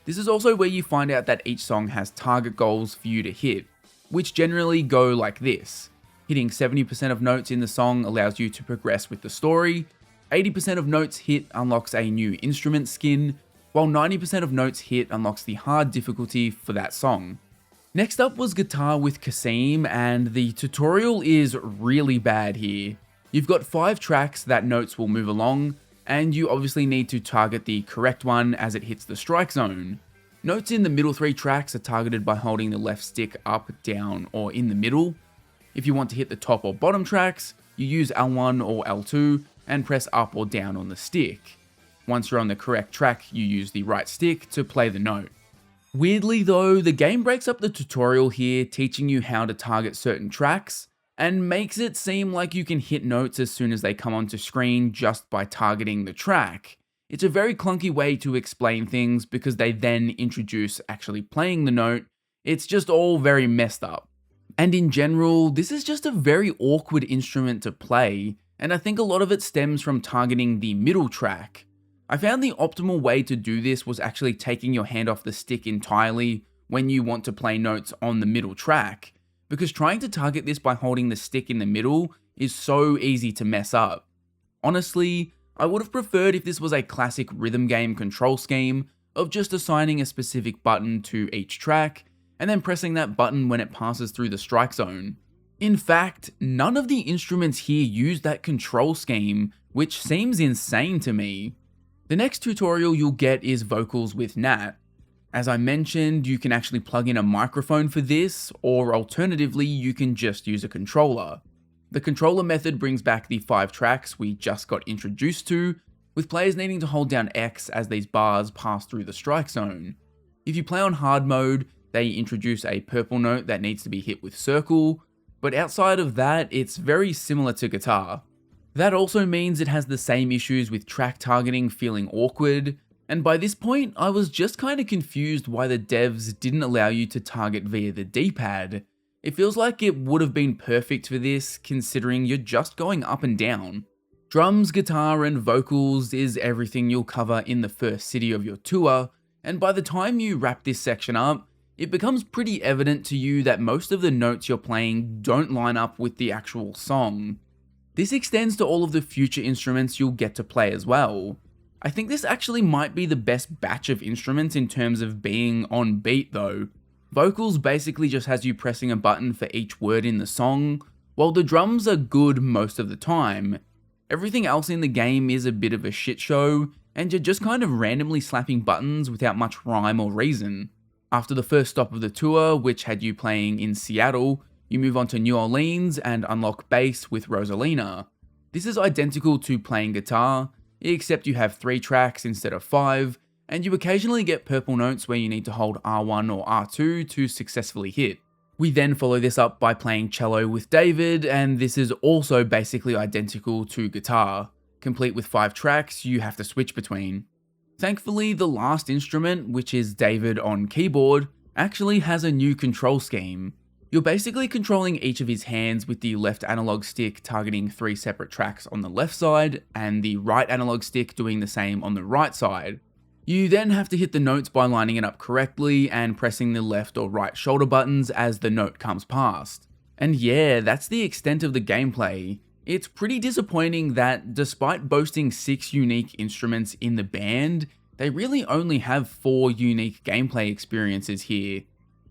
This is also where you find out that each song has target goals for you to hit, which generally go like this. Hitting 70% of notes in the song allows you to progress with the story, 80% of notes hit unlocks a new instrument skin, while 90% of notes hit unlocks the hard difficulty for that song. Next up was guitar with Kasim, and the tutorial is really bad here. You've got 5 tracks that notes will move along, and you obviously need to target the correct one as it hits the strike zone. Notes in the middle 3 tracks are targeted by holding the left stick up, down, or in the middle. If you want to hit the top or bottom tracks, you use L1 or L2 and press up or down on the stick. Once you're on the correct track, you use the right stick to play the note. Weirdly though, the game breaks up the tutorial here, teaching you how to target certain tracks, and makes it seem like you can hit notes as soon as they come onto screen just by targeting the track. It's a very clunky way to explain things because they then introduce actually playing the note. It's just all very messed up. And in general, this is just a very awkward instrument to play, and I think a lot of it stems from targeting the middle track. I found the optimal way to do this was actually taking your hand off the stick entirely when you want to play notes on the middle track, because trying to target this by holding the stick in the middle is so easy to mess up. Honestly, I would have preferred if this was a classic rhythm game control scheme of just assigning a specific button to each track and then pressing that button when it passes through the strike zone. In fact, none of the instruments here use that control scheme, which seems insane to me. The next tutorial you'll get is vocals with Nat. As I mentioned, you can actually plug in a microphone for this, or alternatively, you can just use a controller. The controller method brings back the 5 tracks we just got introduced to, with players needing to hold down X as these bars pass through the strike zone. If you play on hard mode, they introduce a purple note that needs to be hit with circle, but outside of that, it's very similar to guitar. That also means it has the same issues with track targeting feeling awkward, and by this point, I was just kind of confused why the devs didn't allow you to target via the D-pad. It feels like it would have been perfect for this, considering you're just going up and down. Drums, guitar, and vocals is everything you'll cover in the first city of your tour, and by the time you wrap this section up, it becomes pretty evident to you that most of the notes you're playing don't line up with the actual song. This extends to all of the future instruments you'll get to play as well. I think this actually might be the best batch of instruments in terms of being on beat though. Vocals basically just has you pressing a button for each word in the song, while the drums are good most of the time. Everything else in the game is a bit of a shit show, and you're just kind of randomly slapping buttons without much rhyme or reason. After the first stop of the tour, which had you playing in Seattle, you move on to New Orleans and unlock bass with Rosalina. This is identical to playing guitar, except you have 3 tracks instead of 5, and you occasionally get purple notes where you need to hold R1 or R2 to successfully hit. We then follow this up by playing cello with David, and this is also basically identical to guitar. Complete with 5 tracks you have to switch between. Thankfully, the last instrument, which is David on keyboard, actually has a new control scheme. You're basically controlling each of his hands with the left analog stick targeting 3 separate tracks on the left side, and the right analog stick doing the same on the right side. You then have to hit the notes by lining it up correctly and pressing the left or right shoulder buttons as the note comes past. And yeah, that's the extent of the gameplay. It's pretty disappointing that despite boasting 6 unique instruments in the band, they really only have 4 unique gameplay experiences here.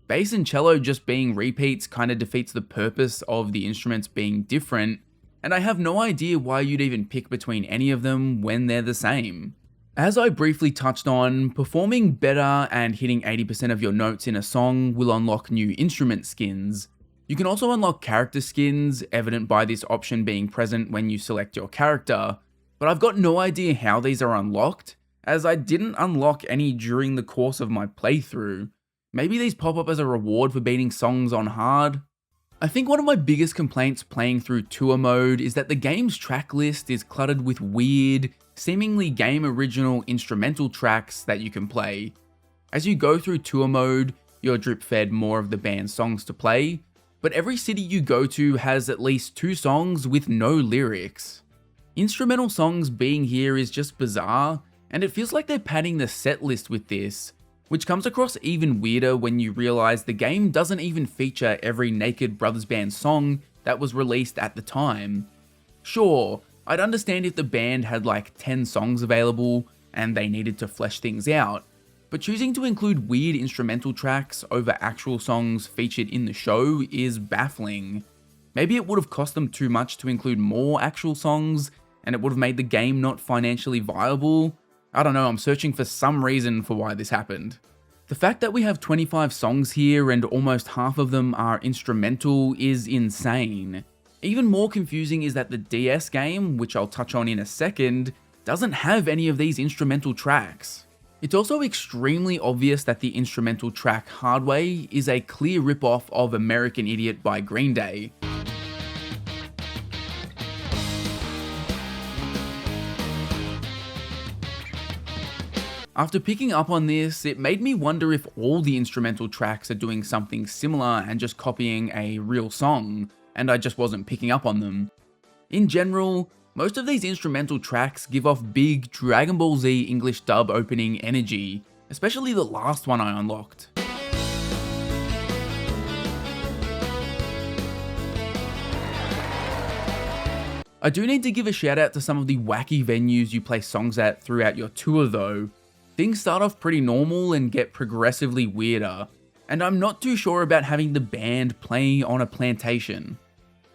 Bass and cello just being repeats kind of defeats the purpose of the instruments being different, and I have no idea why you'd even pick between any of them when they're the same. As I briefly touched on, performing better and hitting 80% of your notes in a song will unlock new instrument skins. You can also unlock character skins, evident by this option being present when you select your character, but I've got no idea how these are unlocked, as I didn't unlock any during the course of my playthrough. Maybe these pop up as a reward for beating songs on hard? I think one of my biggest complaints playing through tour mode is that the game's track list is cluttered with weird, seemingly game original instrumental tracks that you can play. As you go through tour mode, you're drip fed more of the band's songs to play, but every city you go to has at least 2 songs with no lyrics. Instrumental songs being here is just bizarre, and it feels like they're padding the set list with this, which comes across even weirder when you realize the game doesn't even feature every Naked Brothers Band song that was released at the time. Sure, I'd understand if the band had like 10 songs available and they needed to flesh things out, but choosing to include weird instrumental tracks over actual songs featured in the show is baffling. Maybe it would have cost them too much to include more actual songs, and it would have made the game not financially viable. I don't know, I'm searching for some reason for why this happened. The fact that we have 25 songs here and almost half of them are instrumental is insane. Even more confusing is that the DS game, which I'll touch on in a second, doesn't have any of these instrumental tracks. It's also extremely obvious that the instrumental track Hard Way is a clear rip-off of American Idiot by Green Day. After picking up on this, it made me wonder if all the instrumental tracks are doing something similar and just copying a real song, and I just wasn't picking up on them. In general, Most of these instrumental tracks give off big Dragon Ball Z English dub opening energy, especially the last one I unlocked. I do need to give a shout out to some of the wacky venues you play songs at throughout your tour though. Things start off pretty normal and get progressively weirder, and I'm not too sure about having the band playing on a plantation.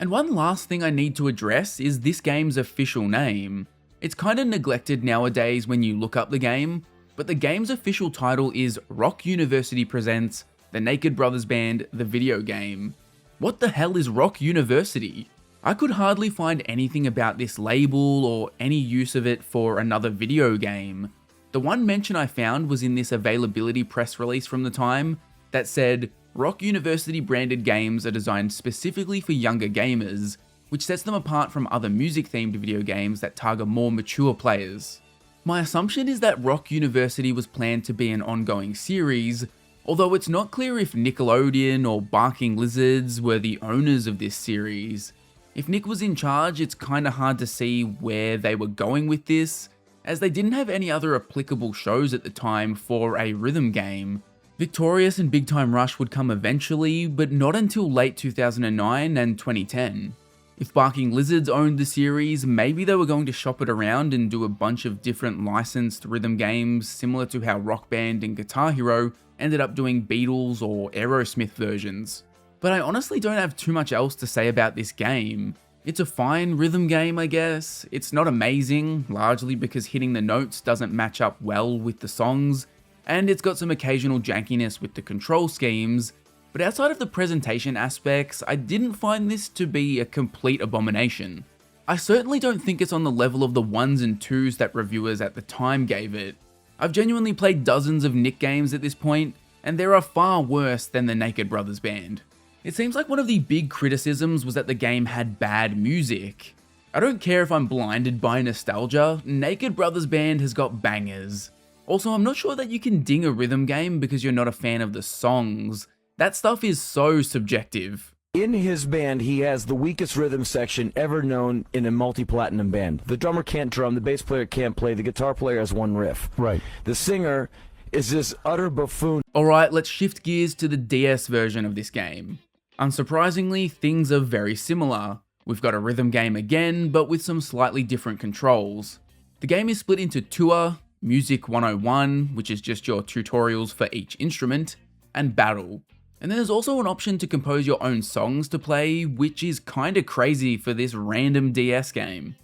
And one last thing I need to address is this game's official name. It's kinda neglected nowadays when you look up the game, but the game's official title is Rock University Presents The Naked Brothers Band, the video game. What the hell is Rock University? I could hardly find anything about this label or any use of it for another video game. The one mention I found was in this availability press release from the time that said, Rock University branded games are designed specifically for younger gamers, which sets them apart from other music-themed video games that target more mature players. My assumption is that Rock University was planned to be an ongoing series, although it's not clear if Nickelodeon or Barking Lizards were the owners of this series. If Nick was in charge, it's kinda hard to see where they were going with this, as they didn't have any other applicable shows at the time for a rhythm game. Victorious and Big Time Rush would come eventually, but not until late 2009 and 2010. If Barking Lizards owned the series, maybe they were going to shop it around and do a bunch of different licensed rhythm games, similar to how Rock Band and Guitar Hero ended up doing Beatles or Aerosmith versions. But I honestly don't have too much else to say about this game. It's a fine rhythm game, I guess. It's not amazing, largely because hitting the notes doesn't match up well with the songs, and it's got some occasional jankiness with the control schemes, but outside of the presentation aspects, I didn't find this to be a complete abomination. I certainly don't think it's on the level of the 1s and 2s that reviewers at the time gave it. I've genuinely played dozens of Nick games at this point, and there are far worse than the Naked Brothers Band. It seems like one of the big criticisms was that the game had bad music. I don't care if I'm blinded by nostalgia, Naked Brothers Band has got bangers. Also, I'm not sure that you can ding a rhythm game because you're not a fan of the songs. That stuff is so subjective. In his band, he has the weakest rhythm section ever known in a multi-platinum band. The drummer can't drum, the bass player can't play, the guitar player has one riff. Right. The singer is this utter buffoon. Alright, let's shift gears to the DS version of this game. Unsurprisingly, things are very similar. We've got a rhythm game again, but with some slightly different controls. The game is split into Tour, Music 101, which is just your tutorials for each instrument, and Battle. And then there's also an option to compose your own songs to play, which is kinda crazy for this random DS game.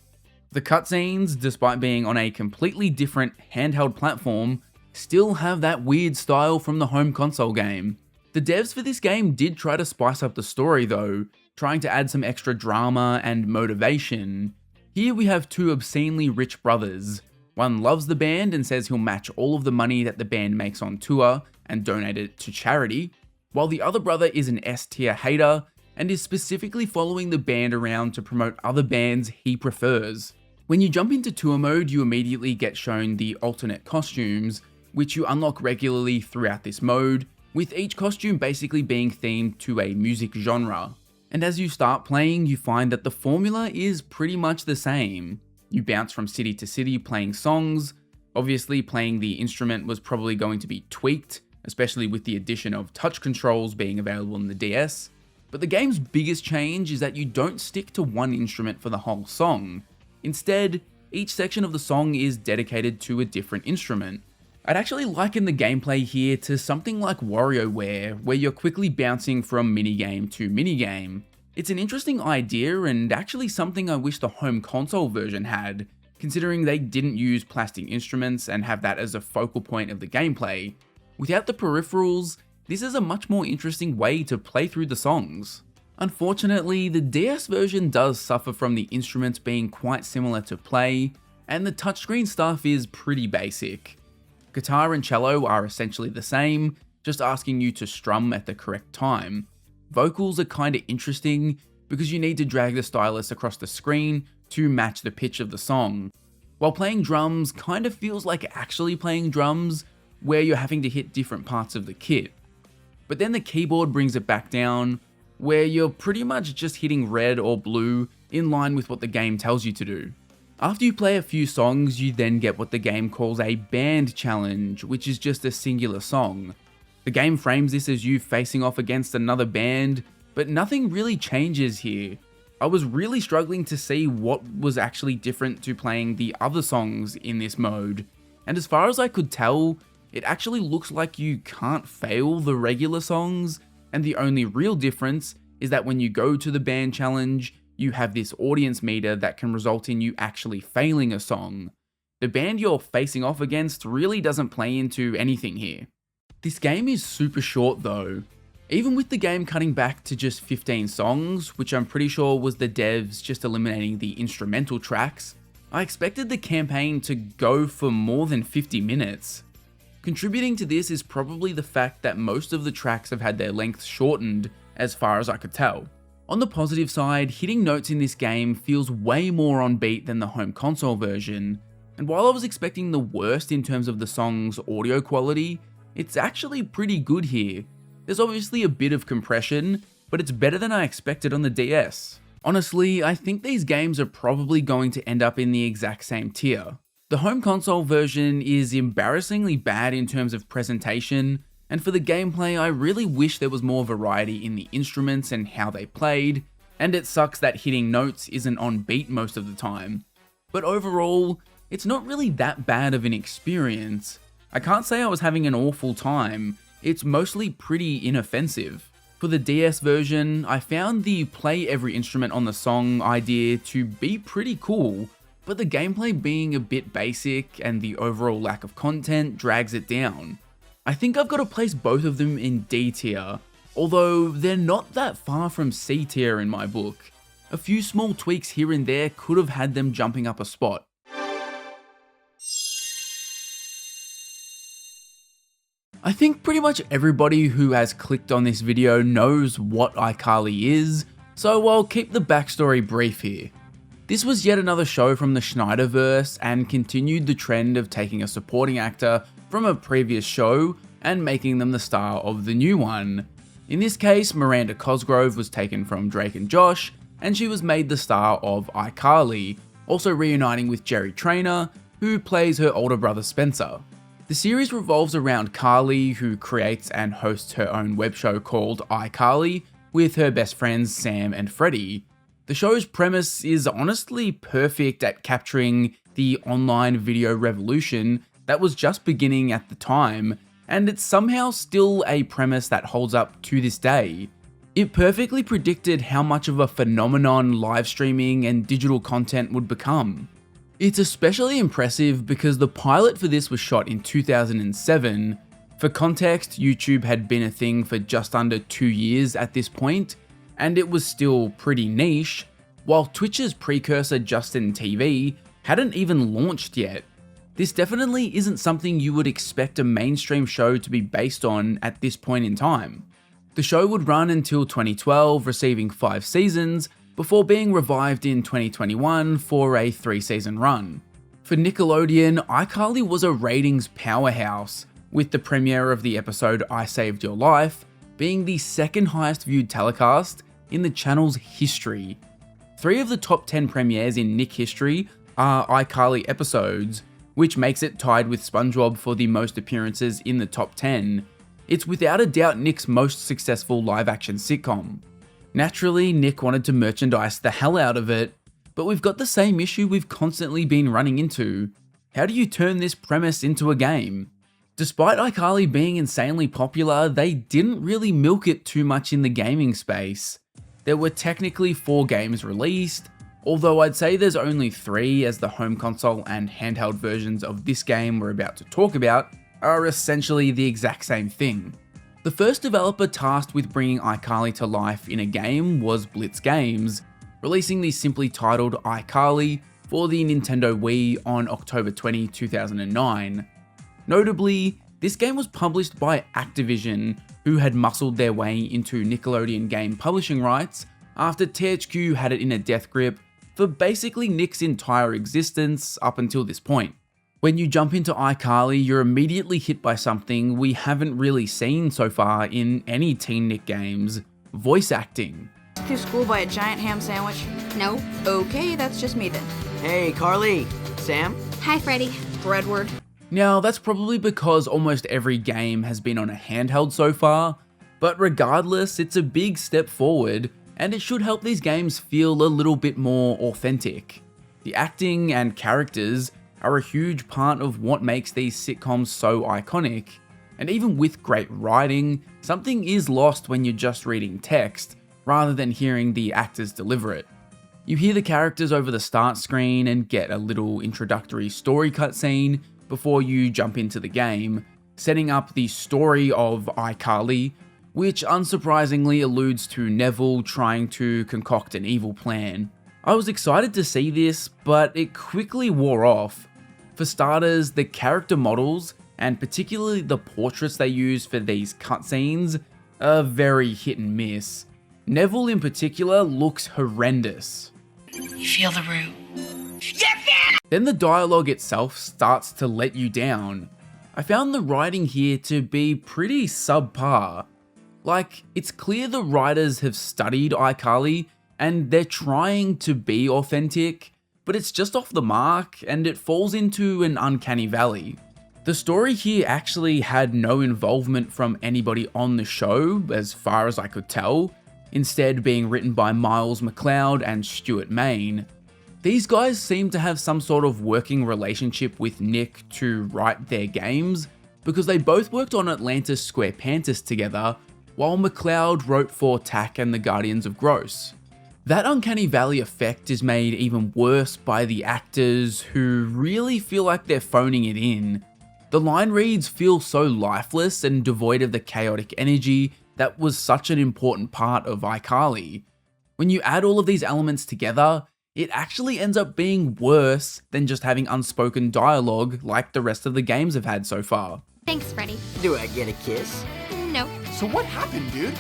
The cutscenes, despite being on a completely different handheld platform, still have that weird style from the home console game. The devs for this game did try to spice up the story though, trying to add some extra drama and motivation. Here we have two obscenely rich brothers. One loves the band and says he'll match all of the money that the band makes on tour and donate it to charity, while the other brother is an S-tier hater and is specifically following the band around to promote other bands he prefers. When you jump into tour mode, you immediately get shown the alternate costumes, which you unlock regularly throughout this mode, with each costume basically being themed to a music genre. And as you start playing, you find that the formula is pretty much the same. You bounce from city to city playing songs. Obviously, playing the instrument was probably going to be tweaked, especially with the addition of touch controls being available in the DS. But the game's biggest change is that you don't stick to one instrument for the whole song. Instead, each section of the song is dedicated to a different instrument. I'd actually liken the gameplay here to something like WarioWare, where you're quickly bouncing from minigame to minigame. It's an interesting idea and actually something I wish the home console version had, considering they didn't use plastic instruments and have that as a focal point of the gameplay. Without the peripherals, this is a much more interesting way to play through the songs. Unfortunately, the DS version does suffer from the instruments being quite similar to play, and the touchscreen stuff is pretty basic. Guitar and cello are essentially the same, just asking you to strum at the correct time. Vocals are kinda interesting because you need to drag the stylus across the screen to match the pitch of the song, while playing drums kinda feels like actually playing drums, where you're having to hit different parts of the kit. But then the keyboard brings it back down, where you're pretty much just hitting red or blue in line with what the game tells you to do. After you play a few songs, you then get what the game calls a band challenge, which is just a singular song. The game frames this as you facing off against another band, but nothing really changes here. I was really struggling to see what was actually different to playing the other songs in this mode, and as far as I could tell, it actually looks like you can't fail the regular songs, and the only real difference is that when you go to the band challenge, you have this audience meter that can result in you actually failing a song. The band you're facing off against really doesn't play into anything here. This game is super short though. Even with the game cutting back to just 15 songs, which I'm pretty sure was the devs just eliminating the instrumental tracks, I expected the campaign to go for more than 50 minutes. Contributing to this is probably the fact that most of the tracks have had their length shortened as far as I could tell. On the positive side, hitting notes in this game feels way more on beat than the home console version, and while I was expecting the worst in terms of the song's audio quality, it's actually pretty good here. There's obviously a bit of compression, but it's better than I expected on the DS. Honestly, I think these games are probably going to end up in the exact same tier. The home console version is embarrassingly bad in terms of presentation, and for the gameplay, I really wish there was more variety in the instruments and how they played, and it sucks that hitting notes isn't on beat most of the time. But overall, it's not really that bad of an experience. I can't say I was having an awful time, it's mostly pretty inoffensive. For the DS version, I found the play every instrument on the song idea to be pretty cool, but the gameplay being a bit basic and the overall lack of content drags it down. I think I've got to place both of them in D tier, although they're not that far from C tier in my book. A few small tweaks here and there could have had them jumping up a spot. I think pretty much everybody who has clicked on this video knows what iCarly is, so I'll keep the backstory brief here. This was yet another show from the Schneiderverse and continued the trend of taking a supporting actor from a previous show and making them the star of the new one. In this case, Miranda Cosgrove was taken from Drake and Josh, and she was made the star of iCarly, also reuniting with Jerry Trainer, who plays her older brother Spencer. The series revolves around Carly, who creates and hosts her own web show called iCarly with her best friends Sam and Freddie. The show's premise is honestly perfect at capturing the online video revolution that was just beginning at the time, and it's somehow still a premise that holds up to this day. It perfectly predicted how much of a phenomenon live streaming and digital content would become. It's especially impressive because the pilot for this was shot in 2007. For context, YouTube had been a thing for just under 2 years at this point, and it was still pretty niche, while Twitch's precursor Justin TV hadn't even launched yet. This definitely isn't something you would expect a mainstream show to be based on at this point in time. The show would run until 2012, receiving 5 seasons, before being revived in 2021 for a 3-season run. For Nickelodeon, iCarly was a ratings powerhouse, with the premiere of the episode I Saved Your Life being the second highest viewed telecast in the channel's history. 3 of the top 10 premieres in Nick history are iCarly episodes, which makes it tied with SpongeBob for the most appearances in the top 10. It's without a doubt Nick's most successful live-action sitcom. Naturally, Nick wanted to merchandise the hell out of it, but we've got the same issue we've constantly been running into. How do you turn this premise into a game? Despite iCarly being insanely popular, they didn't really milk it too much in the gaming space. There were technically 4 games released, although I'd say there's only 3 as the home console and handheld versions of this game we're about to talk about are essentially the exact same thing. The first developer tasked with bringing iCarly to life in a game was Blitz Games, releasing the simply titled iCarly for the Nintendo Wii on October 20, 2009. Notably, this game was published by Activision, who had muscled their way into Nickelodeon game publishing rights after THQ had it in a death grip for basically Nick's entire existence up until this point. When you jump into iCarly, you're immediately hit by something we haven't really seen so far in any TeenNick games: voice acting. To school by a giant ham sandwich? No. Okay, that's just me then. Hey, Carly. Sam? Hi, Freddy. Fredward. Now, that's probably because almost every game has been on a handheld so far, but regardless, it's a big step forward, and it should help these games feel a little bit more authentic. The acting and characters are a huge part of what makes these sitcoms so iconic, and even with great writing, something is lost when you're just reading text, rather than hearing the actors deliver it. You hear the characters over the start screen and get a little introductory story cutscene before you jump into the game, setting up the story of iCarly, which unsurprisingly alludes to Neville trying to concoct an evil plan. I was excited to see this, but it quickly wore off. For starters, the character models, and particularly the portraits they use for these cutscenes, are very hit and miss. Neville in particular looks horrendous. You feel the root. Then the dialogue itself starts to let you down. I found the writing here to be pretty subpar. Like, it's clear the writers have studied iCarly and they're trying to be authentic, but it's just off the mark and it falls into an uncanny valley. The story here actually had no involvement from anybody on the show, as far as I could tell, instead being written by Miles McLeod and Stuart Main. These guys seem to have some sort of working relationship with Nick to write their games, because they both worked on Atlantis Square Pantis together, while McLeod wrote for Tack and the Guardians of Gross. That uncanny valley effect is made even worse by the actors, who really feel like they're phoning it in. The line reads feel so lifeless and devoid of the chaotic energy that was such an important part of iCarly. When you add all of these elements together, it actually ends up being worse than just having unspoken dialogue like the rest of the games have had so far. Thanks, Freddy. Do I get a kiss? No. So what happened, dude?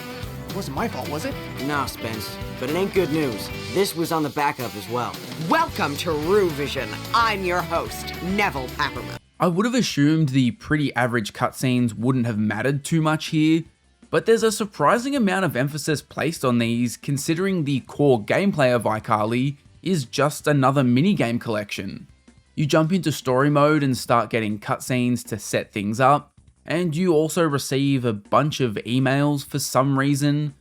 It wasn't my fault, was it? Nah, Spence. But it ain't good news. This was on the backup as well. Welcome to Roovision. I'm your host, Neville Papperman. I would have assumed the pretty average cutscenes wouldn't have mattered too much here, but there's a surprising amount of emphasis placed on these considering the core gameplay of iCarly is just another minigame collection. You jump into story mode and start getting cutscenes to set things up, and you also receive a bunch of emails for some reason.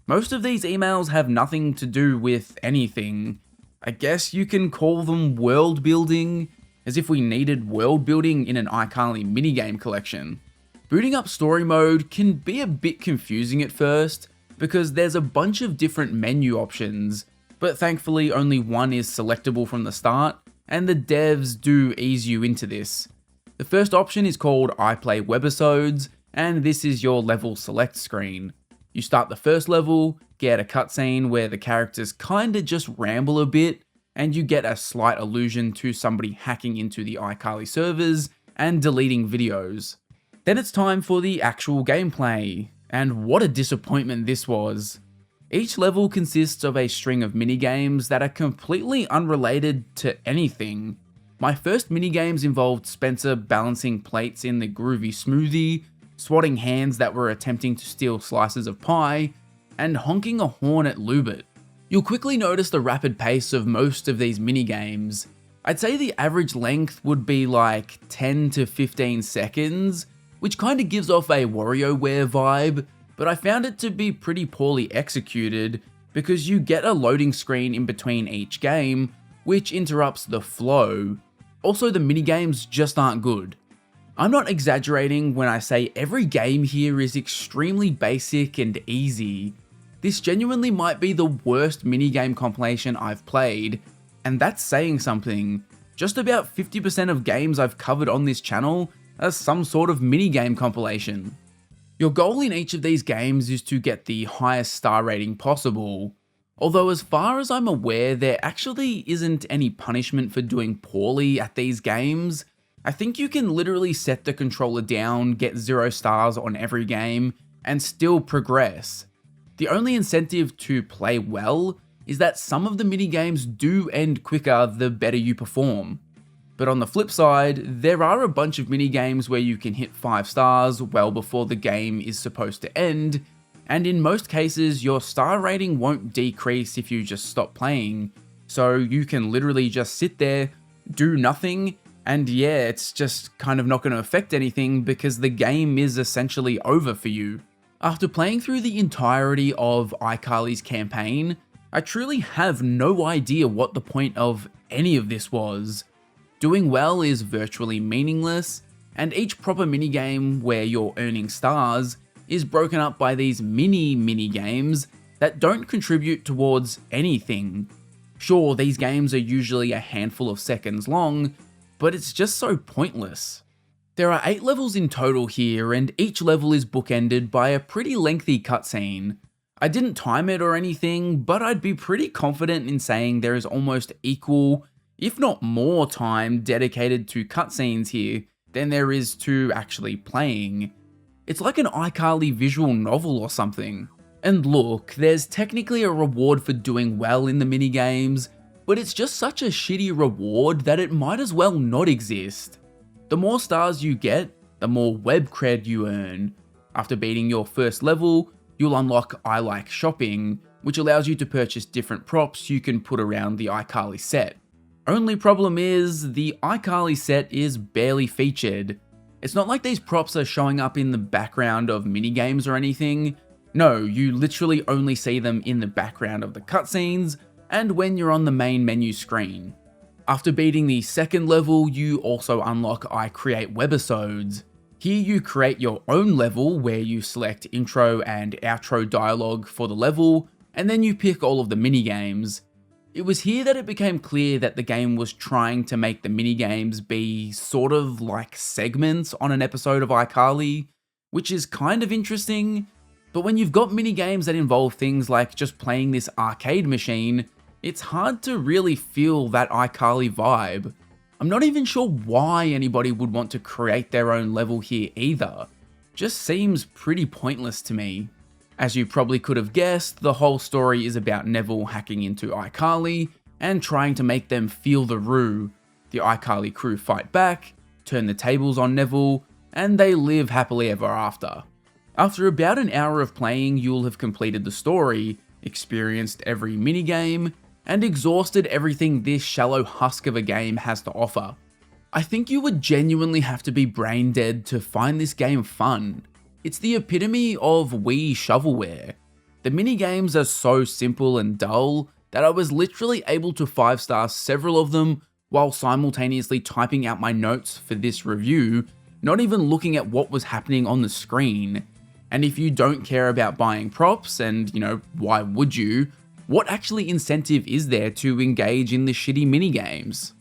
Most of these emails have nothing to do with anything. I guess you can call them world building, as if we needed world building in an iCarly minigame collection. Booting up story mode can be a bit confusing at first, because there's a bunch of different menu options, but thankfully only one is selectable from the start, and the devs do ease you into this. The first option is called I Play Webisodes, and this is your level select screen. You start the first level, get a cutscene where the characters kinda just ramble a bit, and you get a slight allusion to somebody hacking into the iCarly servers and deleting videos. Then it's time for the actual gameplay, and what a disappointment this was. Each level consists of a string of minigames that are completely unrelated to anything. My first minigames involved Spencer balancing plates in the Groovy Smoothie, swatting hands that were attempting to steal slices of pie, and honking a horn at Lubert. You'll quickly notice the rapid pace of most of these minigames. I'd say the average length would be like 10 to 15 seconds, which kinda gives off a WarioWare vibe, but I found it to be pretty poorly executed because you get a loading screen in between each game, which interrupts the flow. Also, the minigames just aren't good. I'm not exaggerating when I say every game here is extremely basic and easy. This genuinely might be the worst minigame compilation I've played, and that's saying something. Just about 50% of games I've covered on this channel are some sort of minigame compilation. Your goal in each of these games is to get the highest star rating possible, although as far as I'm aware there actually isn't any punishment for doing poorly at these games. I think you can literally set the controller down, get 0 stars on every game, and still progress. The only incentive to play well is that some of the minigames do end quicker the better you perform. But on the flip side, there are a bunch of minigames where you can hit 5 stars well before the game is supposed to end, and in most cases your star rating won't decrease if you just stop playing. So you can literally just sit there, do nothing, and yeah, it's just kind of not going to affect anything because the game is essentially over for you. After playing through the entirety of iCarly's campaign, I truly have no idea what the point of any of this was. Doing well is virtually meaningless, and each proper minigame where you're earning stars is broken up by these mini-games that don't contribute towards anything. Sure, these games are usually a handful of seconds long, but it's just so pointless. There are 8 levels in total here, and each level is bookended by a pretty lengthy cutscene. I didn't time it or anything, but I'd be pretty confident in saying there is almost equal, if not more time dedicated to cutscenes here than there is to actually playing. It's like an iCarly visual novel or something. And look, there's technically a reward for doing well in the minigames, but it's just such a shitty reward that it might as well not exist. The more stars you get, the more web cred you earn. After beating your first level, you'll unlock I Like Shopping, which allows you to purchase different props you can put around the iCarly set. Only problem is, the iCarly set is barely featured. It's not like these props are showing up in the background of minigames or anything. No, you literally only see them in the background of the cutscenes and when you're on the main menu screen. After beating the second level, you also unlock I Create Webisodes. Here you create your own level where you select intro and outro dialogue for the level, and then you pick all of the minigames. It was here that it became clear that the game was trying to make the minigames be sort of like segments on an episode of iCarly, which is kind of interesting. But when you've got minigames that involve things like just playing this arcade machine, it's hard to really feel that iCarly vibe. I'm not even sure why anybody would want to create their own level here either. Just seems pretty pointless to me. As you probably could have guessed, the whole story is about Neville hacking into iCarly and trying to make them feel the roux. The iCarly crew fight back, turn the tables on Neville, and they live happily ever after. After about an hour of playing, you'll have completed the story, experienced every minigame, and exhausted everything this shallow husk of a game has to offer. I think you would genuinely have to be brain dead to find this game fun. It's the epitome of Wii shovelware. The minigames are so simple and dull that I was literally able to 5-star several of them while simultaneously typing out my notes for this review, not even looking at what was happening on the screen. And if you don't care about buying props, and why would you, what actually incentive is there to engage in the shitty minigames?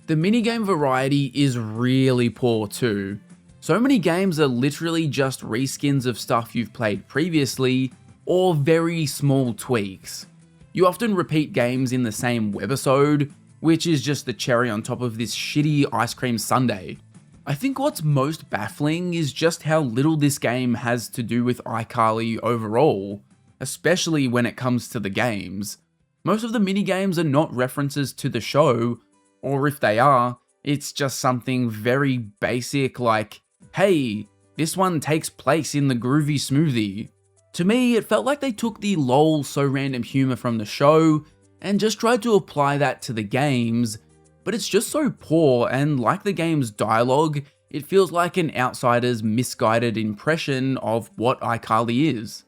The minigame variety is really poor too. So many games are literally just reskins of stuff you've played previously, or very small tweaks. You often repeat games in the same webisode, which is just the cherry on top of this shitty ice cream sundae. I think what's most baffling is just how little this game has to do with iCarly overall, especially when it comes to the games. Most of the minigames are not references to the show, or if they are, it's just something very basic like, hey, this one takes place in the Groovy Smoothie. To me, it felt like they took the lol so random humor from the show and just tried to apply that to the games, but it's just so poor, and like the game's dialogue, it feels like an outsider's misguided impression of what iCarly is.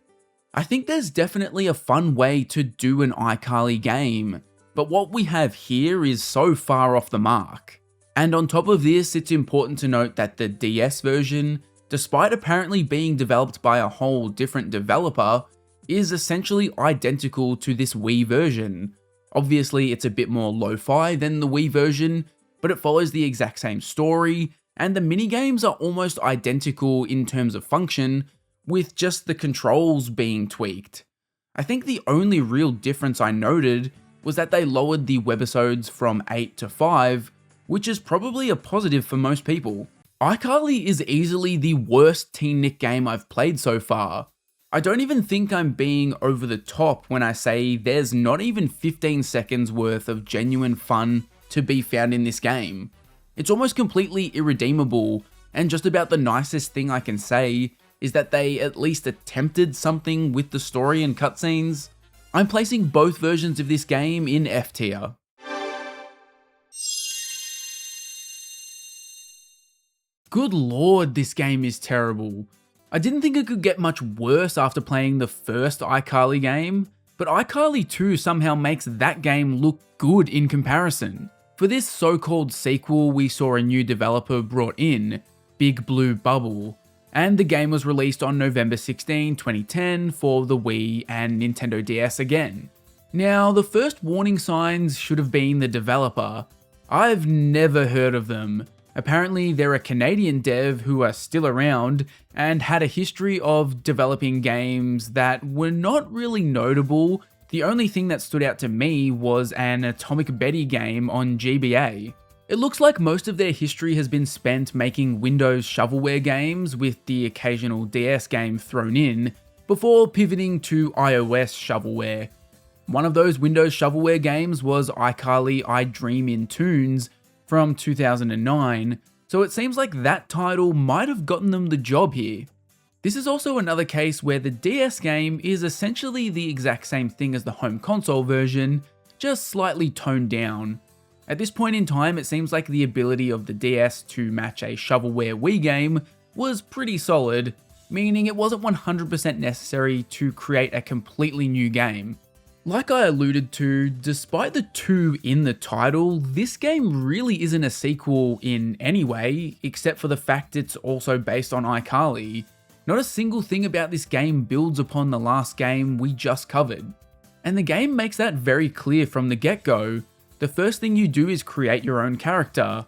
I think there's definitely a fun way to do an iCarly game, but what we have here is so far off the mark. And on top of this, it's important to note that the DS version, despite apparently being developed by a whole different developer, is essentially identical to this Wii version. Obviously, it's a bit more lo-fi than the Wii version, but it follows the exact same story, and the minigames are almost identical in terms of function, with just the controls being tweaked. I think the only real difference I noted was that they lowered the webisodes from 8 to 5, which is probably a positive for most people. iCarly is easily the worst TeenNick game I've played so far. I don't even think I'm being over the top when I say there's not even 15 seconds worth of genuine fun to be found in this game. It's almost completely irredeemable, and just about the nicest thing I can say is that they at least attempted something with the story and cutscenes. I'm placing both versions of this game in F tier. Good lord, this game is terrible. I didn't think it could get much worse after playing the first iCarly game, but iCarly 2 somehow makes that game look good in comparison. For this so-called sequel, we saw a new developer brought in, Big Blue Bubble, and the game was released on November 16, 2010 for the Wii and Nintendo DS again. Now, the first warning signs should have been the developer. I've never heard of them. Apparently, they're a Canadian dev who are still around and had a history of developing games that were not really notable. The only thing that stood out to me was an Atomic Betty game on GBA. It looks like most of their history has been spent making Windows shovelware games with the occasional DS game thrown in, before pivoting to iOS shovelware. One of those Windows shovelware games was iCarly I Dream in Toons from 2009, so it seems like that title might have gotten them the job here. This is also another case where the DS game is essentially the exact same thing as the home console version, just slightly toned down. At this point in time, it seems like the ability of the DS to match a shovelware Wii game was pretty solid, meaning it wasn't 100% necessary to create a completely new game. Like I alluded to, despite the 2 in the title, this game really isn't a sequel in any way, except for the fact it's also based on iCarly. Not a single thing about this game builds upon the last game we just covered. And the game makes that very clear from the get-go. The first thing you do is create your own character.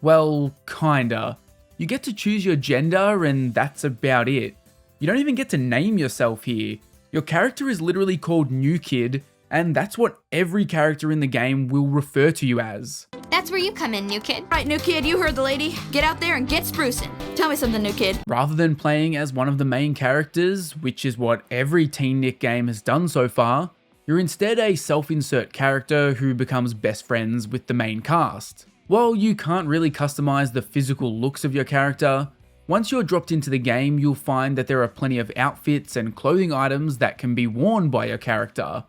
Well, kinda. You get to choose your gender and that's about it. You don't even get to name yourself here. Your character is literally called New Kid, and that's what every character in the game will refer to you as. That's where you come in, New Kid. Right, new kid, you heard the lady. Get out there and get sprucing. Tell me something, new kid. Rather than playing as one of the main characters, which is what every TeenNick game has done so far, you're instead a self-insert character who becomes best friends with the main cast. While you can't really customize the physical looks of your character, once you're dropped into the game, you'll find that there are plenty of outfits and clothing items that can be worn by your character.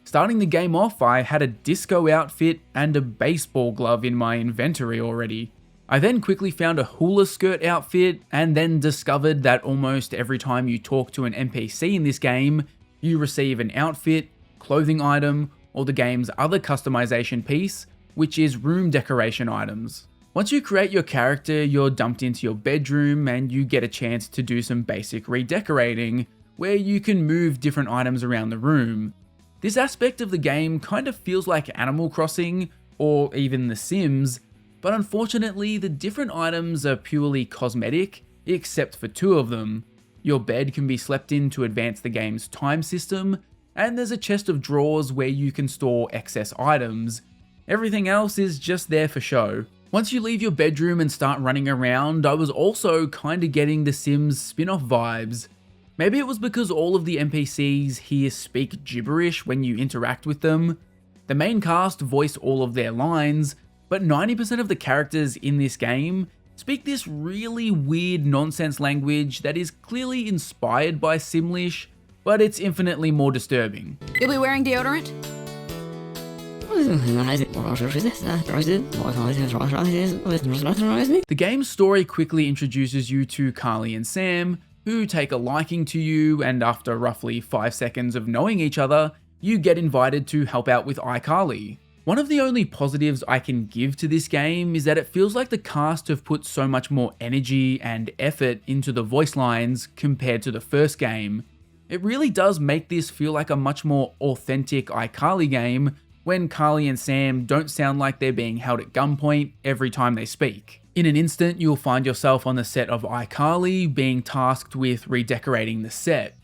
Starting the game off, I had a disco outfit and a baseball glove in my inventory already. I then quickly found a hula skirt outfit and then discovered that almost every time you talk to an NPC in this game, you receive an outfit, clothing item, or the game's other customization piece, which is room decoration items. Once you create your character, you're dumped into your bedroom and you get a chance to do some basic redecorating, where you can move different items around the room. This aspect of the game kind of feels like Animal Crossing, or even The Sims, but unfortunately the different items are purely cosmetic, except for 2 of them. Your bed can be slept in to advance the game's time system, and there's a chest of drawers where you can store excess items. Everything else is just there for show. Once you leave your bedroom and start running around, I was also kinda getting The Sims spin-off vibes. Maybe it was because all of the NPCs here speak gibberish when you interact with them. The main cast voice all of their lines, but 90% of the characters in this game speak this really weird nonsense language that is clearly inspired by Simlish, but it's infinitely more disturbing. You'll be wearing deodorant? The game's story quickly introduces you to Carly and Sam, who take a liking to you, and after roughly 5 seconds of knowing each other, you get invited to help out with iCarly. One of the only positives I can give to this game is that it feels like the cast have put so much more energy and effort into the voice lines compared to the first game. It really does make this feel like a much more authentic iCarly game, when Carly and Sam don't sound like they're being held at gunpoint every time they speak. In an instant, you'll find yourself on the set of iCarly being tasked with redecorating the set.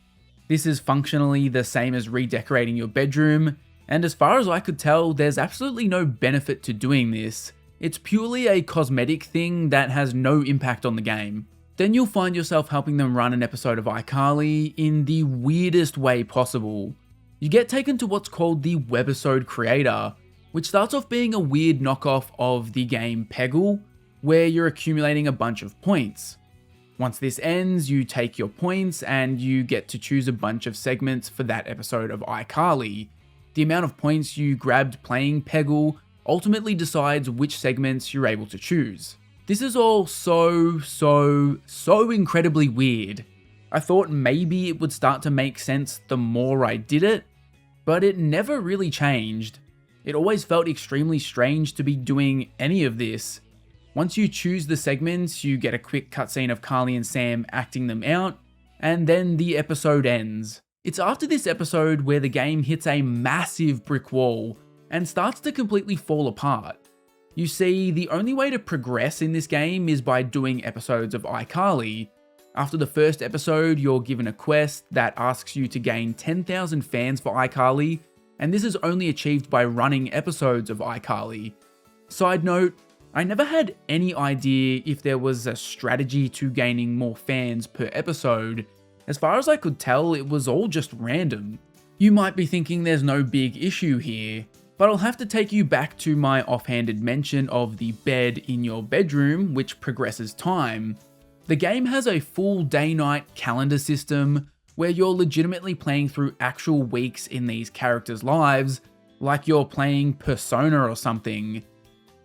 This is functionally the same as redecorating your bedroom, and as far as I could tell, there's absolutely no benefit to doing this. It's purely a cosmetic thing that has no impact on the game. Then you'll find yourself helping them run an episode of iCarly in the weirdest way possible. You get taken to what's called the Webisode Creator, which starts off being a weird knockoff of the game Peggle, where you're accumulating a bunch of points. Once this ends, you take your points and you get to choose a bunch of segments for that episode of iCarly. The amount of points you grabbed playing Peggle ultimately decides which segments you're able to choose. This is all so incredibly weird. I thought maybe it would start to make sense the more I did it, but it never really changed. It always felt extremely strange to be doing any of this. Once you choose the segments, you get a quick cutscene of Carly and Sam acting them out, and then the episode ends. It's after this episode where the game hits a massive brick wall and starts to completely fall apart. You see, the only way to progress in this game is by doing episodes of iCarly. After the first episode, you're given a quest that asks you to gain 10,000 fans for iCarly, and this is only achieved by running episodes of iCarly. Side note, I never had any idea if there was a strategy to gaining more fans per episode. As far as I could tell, it was all just random. You might be thinking there's no big issue here, but I'll have to take you back to my offhanded mention of the bed in your bedroom, which progresses time. The game has a full day-night calendar system where you're legitimately playing through actual weeks in these characters' lives, like you're playing Persona or something.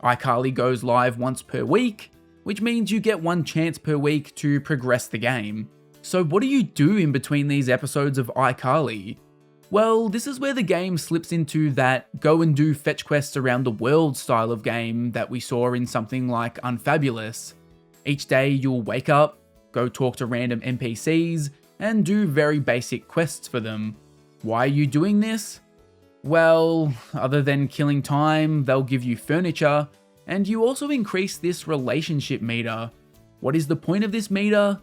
iCarly goes live once per week, which means you get one chance per week to progress the game. So what do you do in between these episodes of iCarly? Well, this is where the game slips into that go and do fetch quests around the world style of game that we saw in something like Unfabulous. Each day you'll wake up, go talk to random NPCs, and do very basic quests for them. Why are you doing this? Well, other than killing time, they'll give you furniture, and you also increase this relationship meter. What is the point of this meter?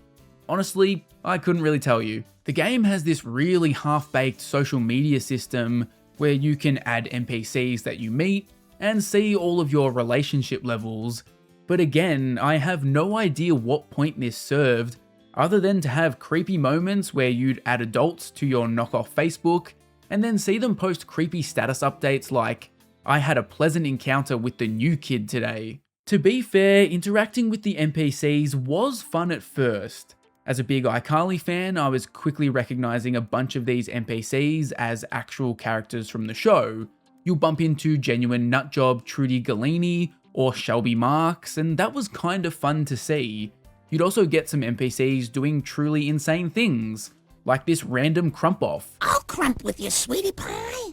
Honestly, I couldn't really tell you. The game has this really half-baked social media system where you can add NPCs that you meet and see all of your relationship levels. But again, I have no idea what point this served, other than to have creepy moments where you'd add adults to your knockoff Facebook and then see them post creepy status updates like, I had a pleasant encounter with the new kid today. To be fair, interacting with the NPCs was fun at first. As a big iCarly fan, I was quickly recognizing a bunch of these NPCs as actual characters from the show. You'll bump into genuine nutjob Trudy Galini or Shelby Marks, and that was kind of fun to see. You'd also get some NPCs doing truly insane things, like this random crump off. I'll crump with you, sweetie pie.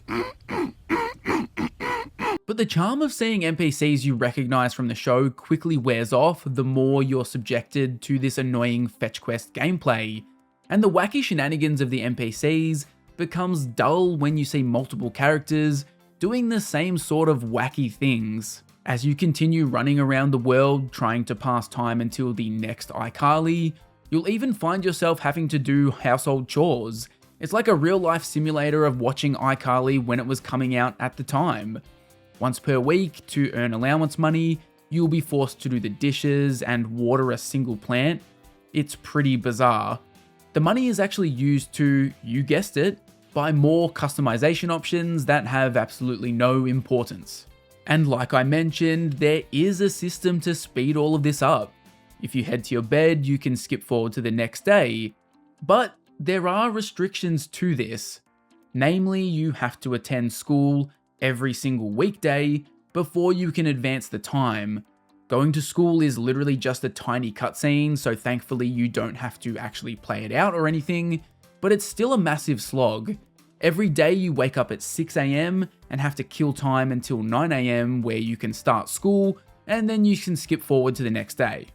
But the charm of seeing NPCs you recognize from the show quickly wears off the more you're subjected to this annoying fetch quest gameplay, and the wacky shenanigans of the NPCs becomes dull when you see multiple characters doing the same sort of wacky things. As you continue running around the world trying to pass time until the next iCarly, you'll even find yourself having to do household chores. It's like a real-life simulator of watching iCarly when it was coming out at the time. Once per week, to earn allowance money, you'll be forced to do the dishes and water a single plant. It's pretty bizarre. The money is actually used to, you guessed it, buy more customization options that have absolutely no importance. And like I mentioned, there is a system to speed all of this up. If you head to your bed, you can skip forward to the next day. But there are restrictions to this. Namely, you have to attend school every single weekday before you can advance the time. Going to school is literally just a tiny cutscene, so thankfully you don't have to actually play it out or anything, but it's still a massive slog. Every day you wake up at 6 AM and have to kill time until 9 AM where you can start school and then you can skip forward to the next day.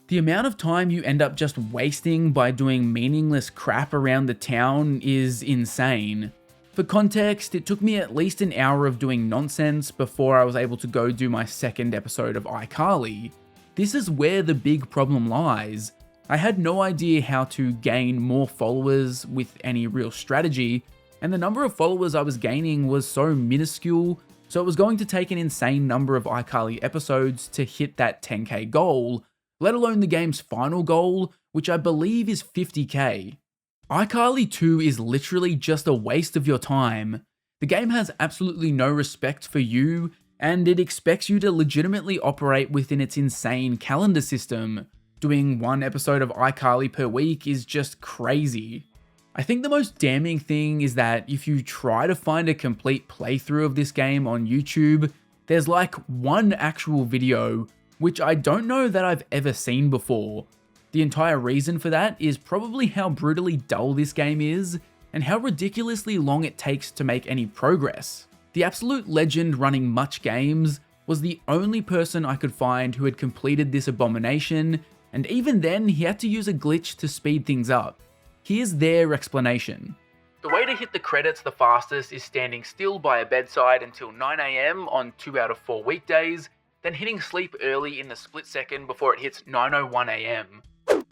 The amount of time you end up just wasting by doing meaningless crap around the town is insane. For context, it took me at least an hour of doing nonsense before I was able to go do my second episode of iCarly. This is where the big problem lies. I had no idea how to gain more followers with any real strategy, and the number of followers I was gaining was so minuscule, so it was going to take an insane number of iCarly episodes to hit that 10k goal, let alone the game's final goal, which I believe is 50k. iCarly 2 is literally just a waste of your time. The game has absolutely no respect for you, and it expects you to legitimately operate within its insane calendar system. Doing one episode of iCarly per week is just crazy. I think the most damning thing is that if you try to find a complete playthrough of this game on YouTube, there's like one actual video which I don't know that I've ever seen before. The entire reason for that is probably how brutally dull this game is, and how ridiculously long it takes to make any progress. The absolute legend running Much Games was the only person I could find who had completed this abomination, and even then he had to use a glitch to speed things up. Here's their explanation. The way to hit the credits the fastest is standing still by a bedside until 9 AM on 2 out of 4 weekdays, then hitting sleep early in the split second before it hits 9:01 AM.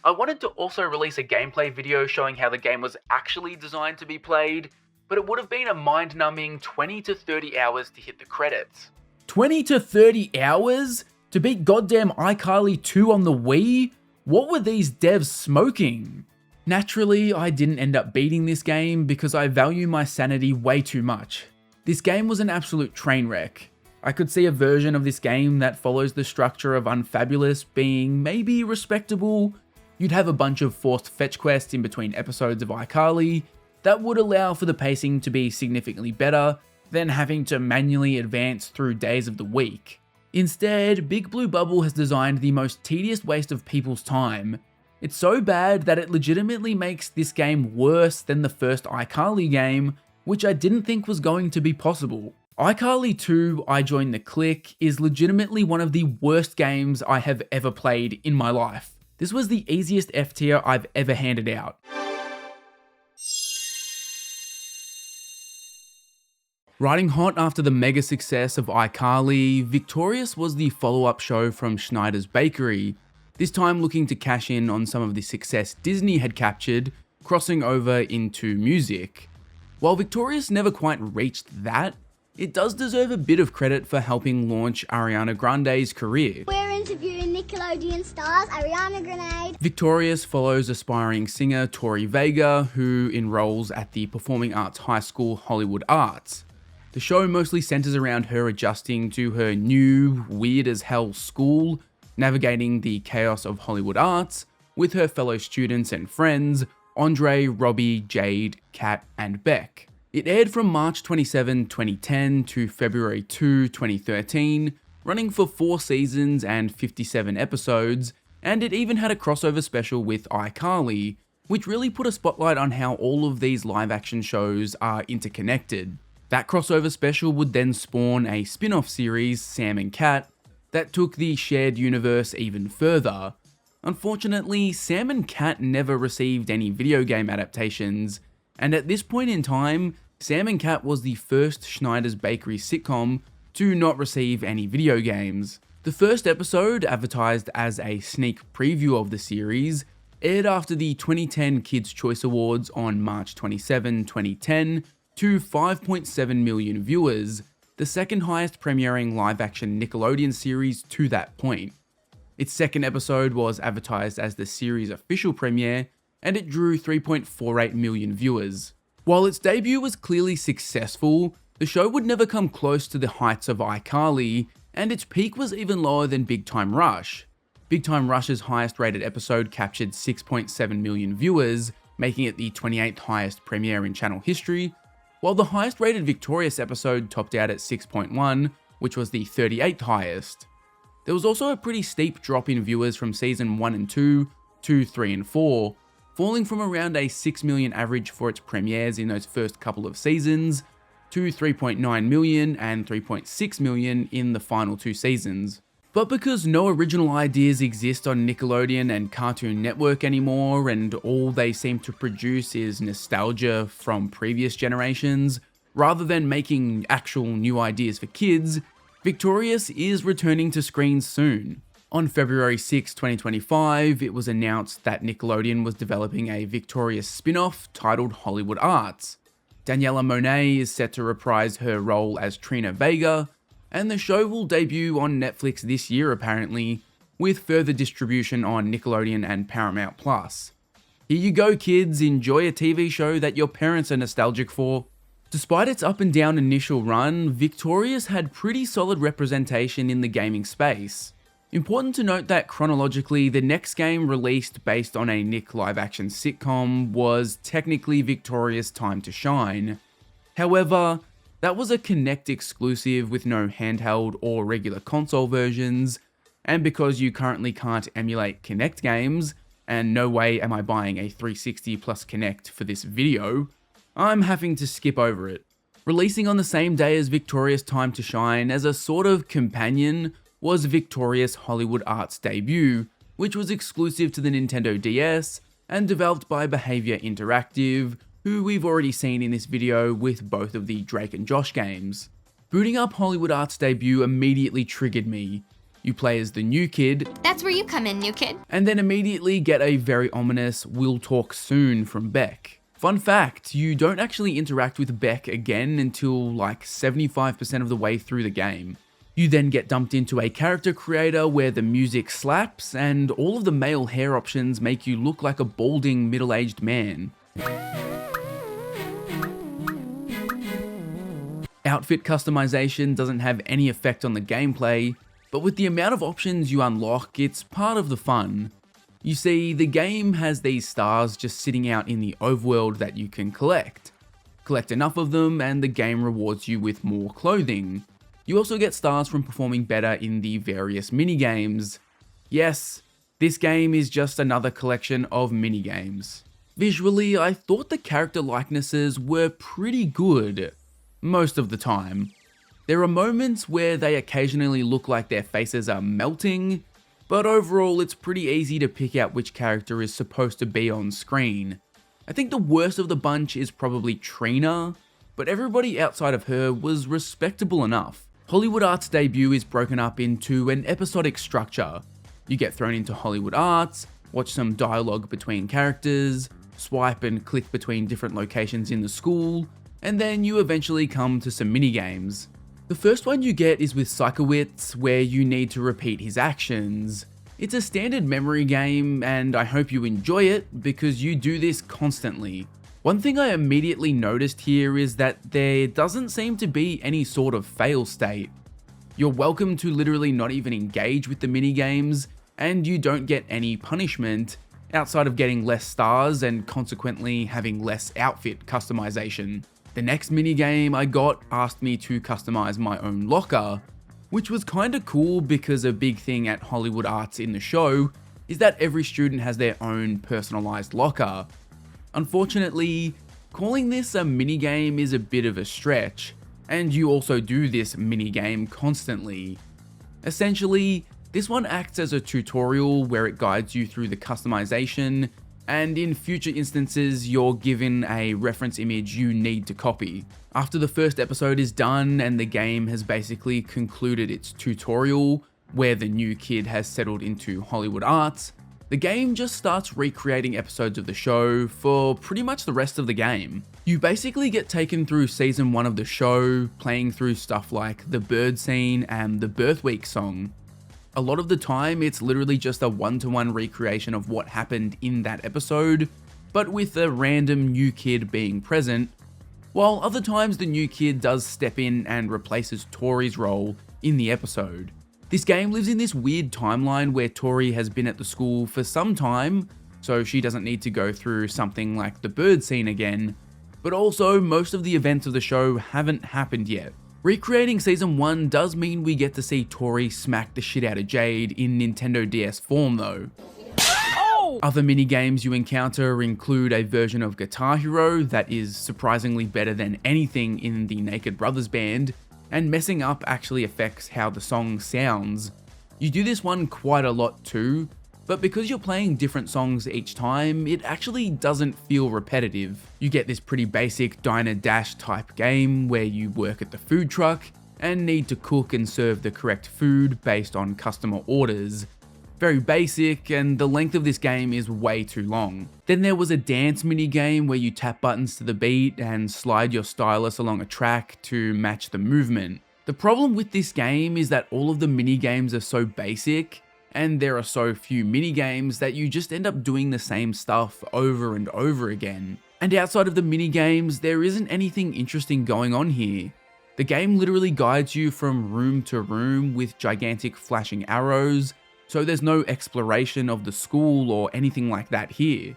I wanted to also release a gameplay video showing how the game was actually designed to be played, but it would have been a mind-numbing 20 to 30 hours to hit the credits. 20 to 30 hours? To beat goddamn iCarly 2 on the Wii? What were these devs smoking? Naturally, I didn't end up beating this game because I value my sanity way too much. This game was an absolute train wreck. I could see a version of this game that follows the structure of Unfabulous being maybe respectable. You'd have a bunch of forced fetch quests in between episodes of iCarly that would allow for the pacing to be significantly better than having to manually advance through days of the week. Instead, Big Blue Bubble has designed the most tedious waste of people's time. It's so bad that it legitimately makes this game worse than the first iCarly game, which I didn't think was going to be possible. iCarly 2 iJoin the Click is legitimately one of the worst games I have ever played in my life. This was the easiest F tier I've ever handed out. Riding hot after the mega success of iCarly, Victorious was the follow-up show from Schneider's Bakery, this time looking to cash in on some of the success Disney had captured, crossing over into music. While Victorious never quite reached that, it does deserve a bit of credit for helping launch Ariana Grande's career. We're interviewing Nickelodeon stars Ariana Grande. Victorious follows aspiring singer Tori Vega, who enrolls at the Performing Arts High School Hollywood Arts. The show mostly centers around her adjusting to her new, weird-as-hell school, navigating the chaos of Hollywood Arts with her fellow students and friends, Andre, Robbie, Jade, Kat, and Beck. It aired from March 27, 2010 to February 2, 2013, running for 4 seasons and 57 episodes, and it even had a crossover special with iCarly, which really put a spotlight on how all of these live-action shows are interconnected. That crossover special would then spawn a spin-off series, Sam and Cat, that took the shared universe even further. Unfortunately, Sam and Cat never received any video game adaptations, and at this point in time, Sam and Cat was the first Schneider's Bakery sitcom to not receive any video games. The first episode, advertised as a sneak preview of the series, aired after the 2010 Kids' Choice Awards on March 27, 2010, to 5.7 million viewers, the second highest premiering live-action Nickelodeon series to that point. Its second episode was advertised as the series' official premiere, and it drew 3.48 million viewers. While its debut was clearly successful, the show would never come close to the heights of iCarly, and its peak was even lower than Big Time Rush. Big Time Rush's highest rated episode captured 6.7 million viewers, making it the 28th highest premiere in channel history, while the highest rated Victorious episode topped out at 6.1, which was the 38th highest. There was also a pretty steep drop in viewers from season 1 and 2 to 3 and 4, falling from around a 6 million average for its premieres in those first couple of seasons, to 3.9 million and 3.6 million in the final 2 seasons. But because no original ideas exist on Nickelodeon and Cartoon Network anymore, and all they seem to produce is nostalgia from previous generations, rather than making actual new ideas for kids, Victorious is returning to screens soon. On February 6, 2025, it was announced that Nickelodeon was developing a Victorious spin-off titled Hollywood Arts. Daniela Monet is set to reprise her role as Trina Vega, and the show will debut on Netflix this year apparently, with further distribution on Nickelodeon and Paramount+. Here you go kids, enjoy a TV show that your parents are nostalgic for. Despite its up and down initial run, Victorious had pretty solid representation in the gaming space. Important to note that chronologically, the next game released based on a Nick live-action sitcom was technically Victorious Time to Shine. However, that was a Kinect exclusive with no handheld or regular console versions, and because you currently can't emulate Kinect games, and no way am I buying a 360 plus Kinect for this video, I'm having to skip over it. Releasing on the same day as Victoria's Time to Shine as a sort of companion was Victoria's Hollywood Arts debut, which was exclusive to the Nintendo DS and developed by Behavior Interactive, who we've already seen in this video with both of the Drake and Josh games. Booting up Hollywood Arts debut immediately triggered me. You play as the new kid. That's where you come in, new kid. And then immediately get a very ominous "we'll talk soon" from Beck. Fun fact, you don't actually interact with Beck again until like 75% of the way through the game. You then get dumped into a character creator where the music slaps and all of the male hair options make you look like a balding middle-aged man. Outfit customization doesn't have any effect on the gameplay, but with the amount of options you unlock, it's part of the fun. You see, the game has these stars just sitting out in the overworld that you can collect. Collect enough of them and the game rewards you with more clothing. You also get stars from performing better in the various minigames. Yes, this game is just another collection of minigames. Visually, I thought the character likenesses were pretty good, most of the time. There are moments where they occasionally look like their faces are melting, but overall it's pretty easy to pick out which character is supposed to be on screen. I think the worst of the bunch is probably Trina, but everybody outside of her was respectable enough. Hollywood Arts debut is broken up into an episodic structure. You get thrown into Hollywood Arts, watch some dialogue between characters, swipe and click between different locations in the school, and then you eventually come to some minigames. The first one you get is with Psychowitz, where you need to repeat his actions. It's a standard memory game, and I hope you enjoy it because you do this constantly. One thing I immediately noticed here is that there doesn't seem to be any sort of fail state. You're welcome to literally not even engage with the minigames, and you don't get any punishment outside of getting less stars and consequently having less outfit customization. The next minigame I got asked me to customize my own locker, which was kinda cool because a big thing at Hollywood Arts in the show is that every student has their own personalized locker. Unfortunately, calling this a minigame is a bit of a stretch, and you also do this minigame constantly. Essentially, this one acts as a tutorial where it guides you through the customization, and in future instances, you're given a reference image you need to copy. After the first episode is done and the game has basically concluded its tutorial, where the new kid has settled into Hollywood Arts, the game just starts recreating episodes of the show for pretty much the rest of the game. You basically get taken through season 1 of the show, playing through stuff like the bird scene and the birth week song. A lot of the time, it's literally just a one-to-one recreation of what happened in that episode, but with a random new kid being present, while other times the new kid does step in and replaces Tori's role in the episode. This game lives in this weird timeline where Tori has been at the school for some time, so she doesn't need to go through something like the bird scene again, but also most of the events of the show haven't happened yet. Recreating season 1 does mean we get to see Tori smack the shit out of Jade in Nintendo DS form though. Other minigames you encounter include a version of Guitar Hero that is surprisingly better than anything in the Naked Brothers band, and messing up actually affects how the song sounds. You do this one quite a lot too, but because you're playing different songs each time, it actually doesn't feel repetitive. You get this pretty basic Diner Dash type game where you work at the food truck and need to cook and serve the correct food based on customer orders. Very basic, and the length of this game is way too long. Then there was a dance mini game where you tap buttons to the beat and slide your stylus along a track to match the movement. The problem with this game is that all of the mini games are so basic, and there are so few minigames that you just end up doing the same stuff over and over again. And outside of the minigames, there isn't anything interesting going on here. The game literally guides you from room to room with gigantic flashing arrows, so there's no exploration of the school or anything like that here.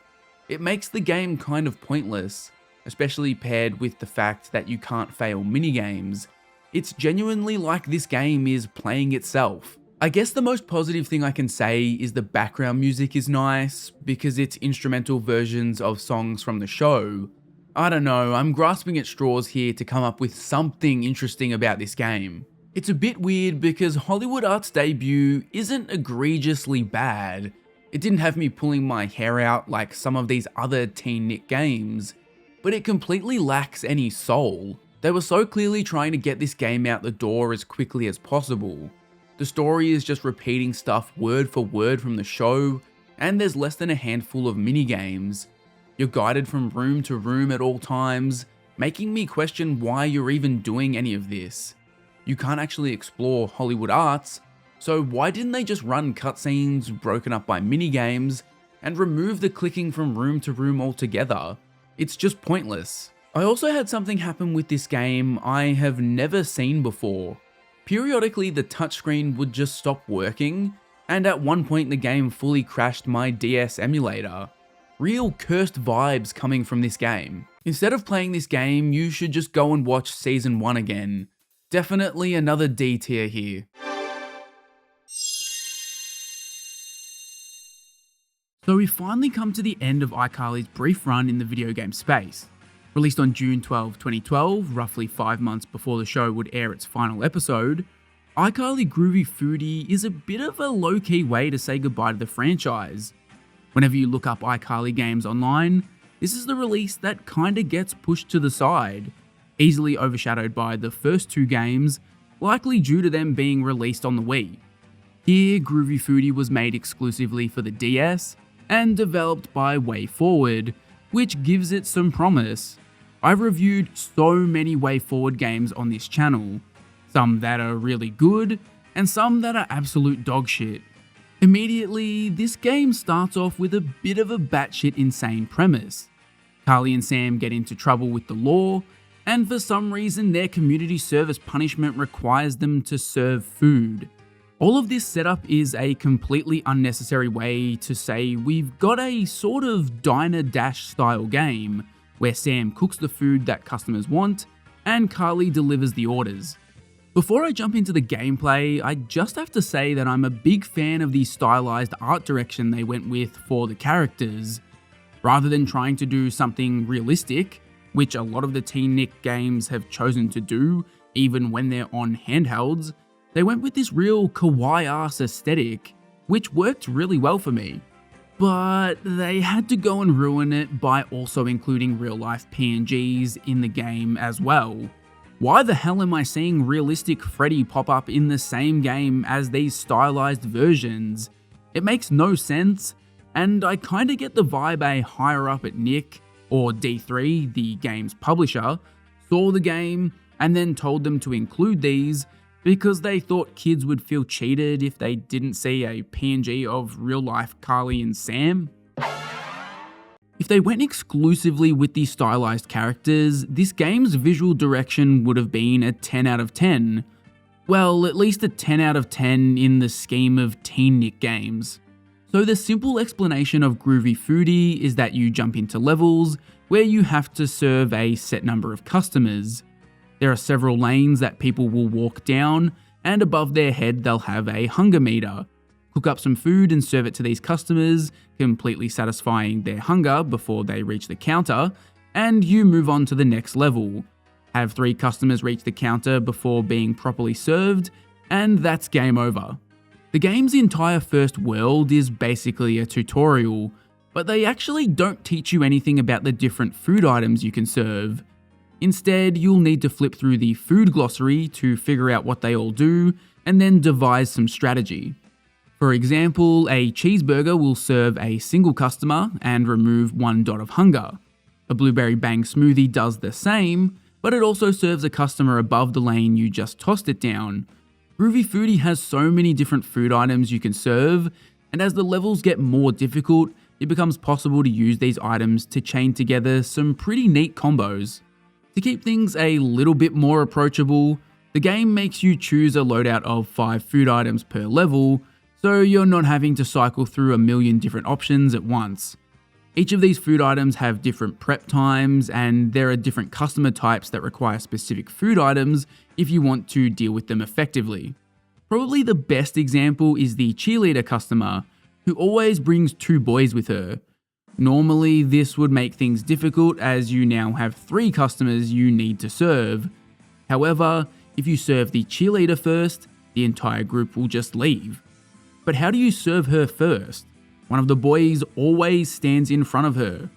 It makes the game kind of pointless, especially paired with the fact that you can't fail minigames. It's genuinely like this game is playing itself. I guess the most positive thing I can say is the background music is nice, because it's instrumental versions of songs from the show. I don't know, I'm grasping at straws here to come up with something interesting about this game. It's a bit weird because Hollywood Art's debut isn't egregiously bad. It didn't have me pulling my hair out like some of these other TeenNick games, but it completely lacks any soul. They were so clearly trying to get this game out the door as quickly as possible. The story is just repeating stuff word for word from the show, and there's less than a handful of minigames. You're guided from room to room at all times, making me question why you're even doing any of this. You can't actually explore Hollywood Arts, so why didn't they just run cutscenes broken up by minigames and remove the clicking from room to room altogether? It's just pointless. I also had something happen with this game I have never seen before. Periodically the touchscreen would just stop working, and at one point the game fully crashed my DS emulator. Real cursed vibes coming from this game. Instead of playing this game, you should just go and watch Season 1 again. Definitely another D tier here. So we finally come to the end of iCarly's brief run in the video game space. Released on June 12, 2012, roughly 5 months before the show would air its final episode, iCarly Groovy Foodie is a bit of a low-key way to say goodbye to the franchise. Whenever you look up iCarly games online, this is the release that kinda gets pushed to the side, easily overshadowed by the first 2 games, likely due to them being released on the Wii. Here, Groovy Foodie was made exclusively for the DS, and developed by WayForward, which gives it some promise. I've reviewed so many WayForward games on this channel, some that are really good, and some that are absolute dog shit. Immediately, this game starts off with a bit of a batshit insane premise. Carly and Sam get into trouble with the law, and for some reason their community service punishment requires them to serve food. All of this setup is a completely unnecessary way to say we've got a sort of Diner Dash style game, where Sam cooks the food that customers want, and Carly delivers the orders. Before I jump into the gameplay, I just have to say that I'm a big fan of the stylized art direction they went with for the characters. Rather than trying to do something realistic, which a lot of the TeenNick games have chosen to do, even when they're on handhelds, they went with this real kawaii-ass aesthetic, which worked really well for me. But they had to go and ruin it by also including real-life PNGs in the game as well. Why the hell am I seeing realistic Freddy pop up in the same game as these stylized versions? It makes no sense, and I kinda get the vibe a higher up at Nick, or D3, the game's publisher, saw the game and then told them to include these because they thought kids would feel cheated if they didn't see a PNG of real-life Carly and Sam. If they went exclusively with the stylized characters, this game's visual direction would have been a 10 out of 10. Well, at least a 10 out of 10 in the scheme of TeenNick games. So the simple explanation of Groovy Foodie is that you jump into levels where you have to serve a set number of customers. There are several lanes that people will walk down, and above their head they'll have a hunger meter. Cook up some food and serve it to these customers, completely satisfying their hunger before they reach the counter, and you move on to the next level. Have 3 customers reach the counter before being properly served, and that's game over. The game's entire first world is basically a tutorial, but they actually don't teach you anything about the different food items you can serve. Instead, you'll need to flip through the food glossary to figure out what they all do, and then devise some strategy. For example, a cheeseburger will serve a single customer and remove 1 dot of hunger. A blueberry bang smoothie does the same, but it also serves a customer above the lane you just tossed it down. Groovy Foodie has so many different food items you can serve, and as the levels get more difficult, it becomes possible to use these items to chain together some pretty neat combos. To keep things a little bit more approachable, the game makes you choose a loadout of 5 food items per level, so you're not having to cycle through a million different options at once. Each of these food items have different prep times, and there are different customer types that require specific food items if you want to deal with them effectively. Probably the best example is the cheerleader customer, who always brings 2 boys with her. Normally, this would make things difficult as you now have 3 customers you need to serve. However, if you serve the cheerleader first, the entire group will just leave. But how do you serve her first? One of the boys always stands in front of her.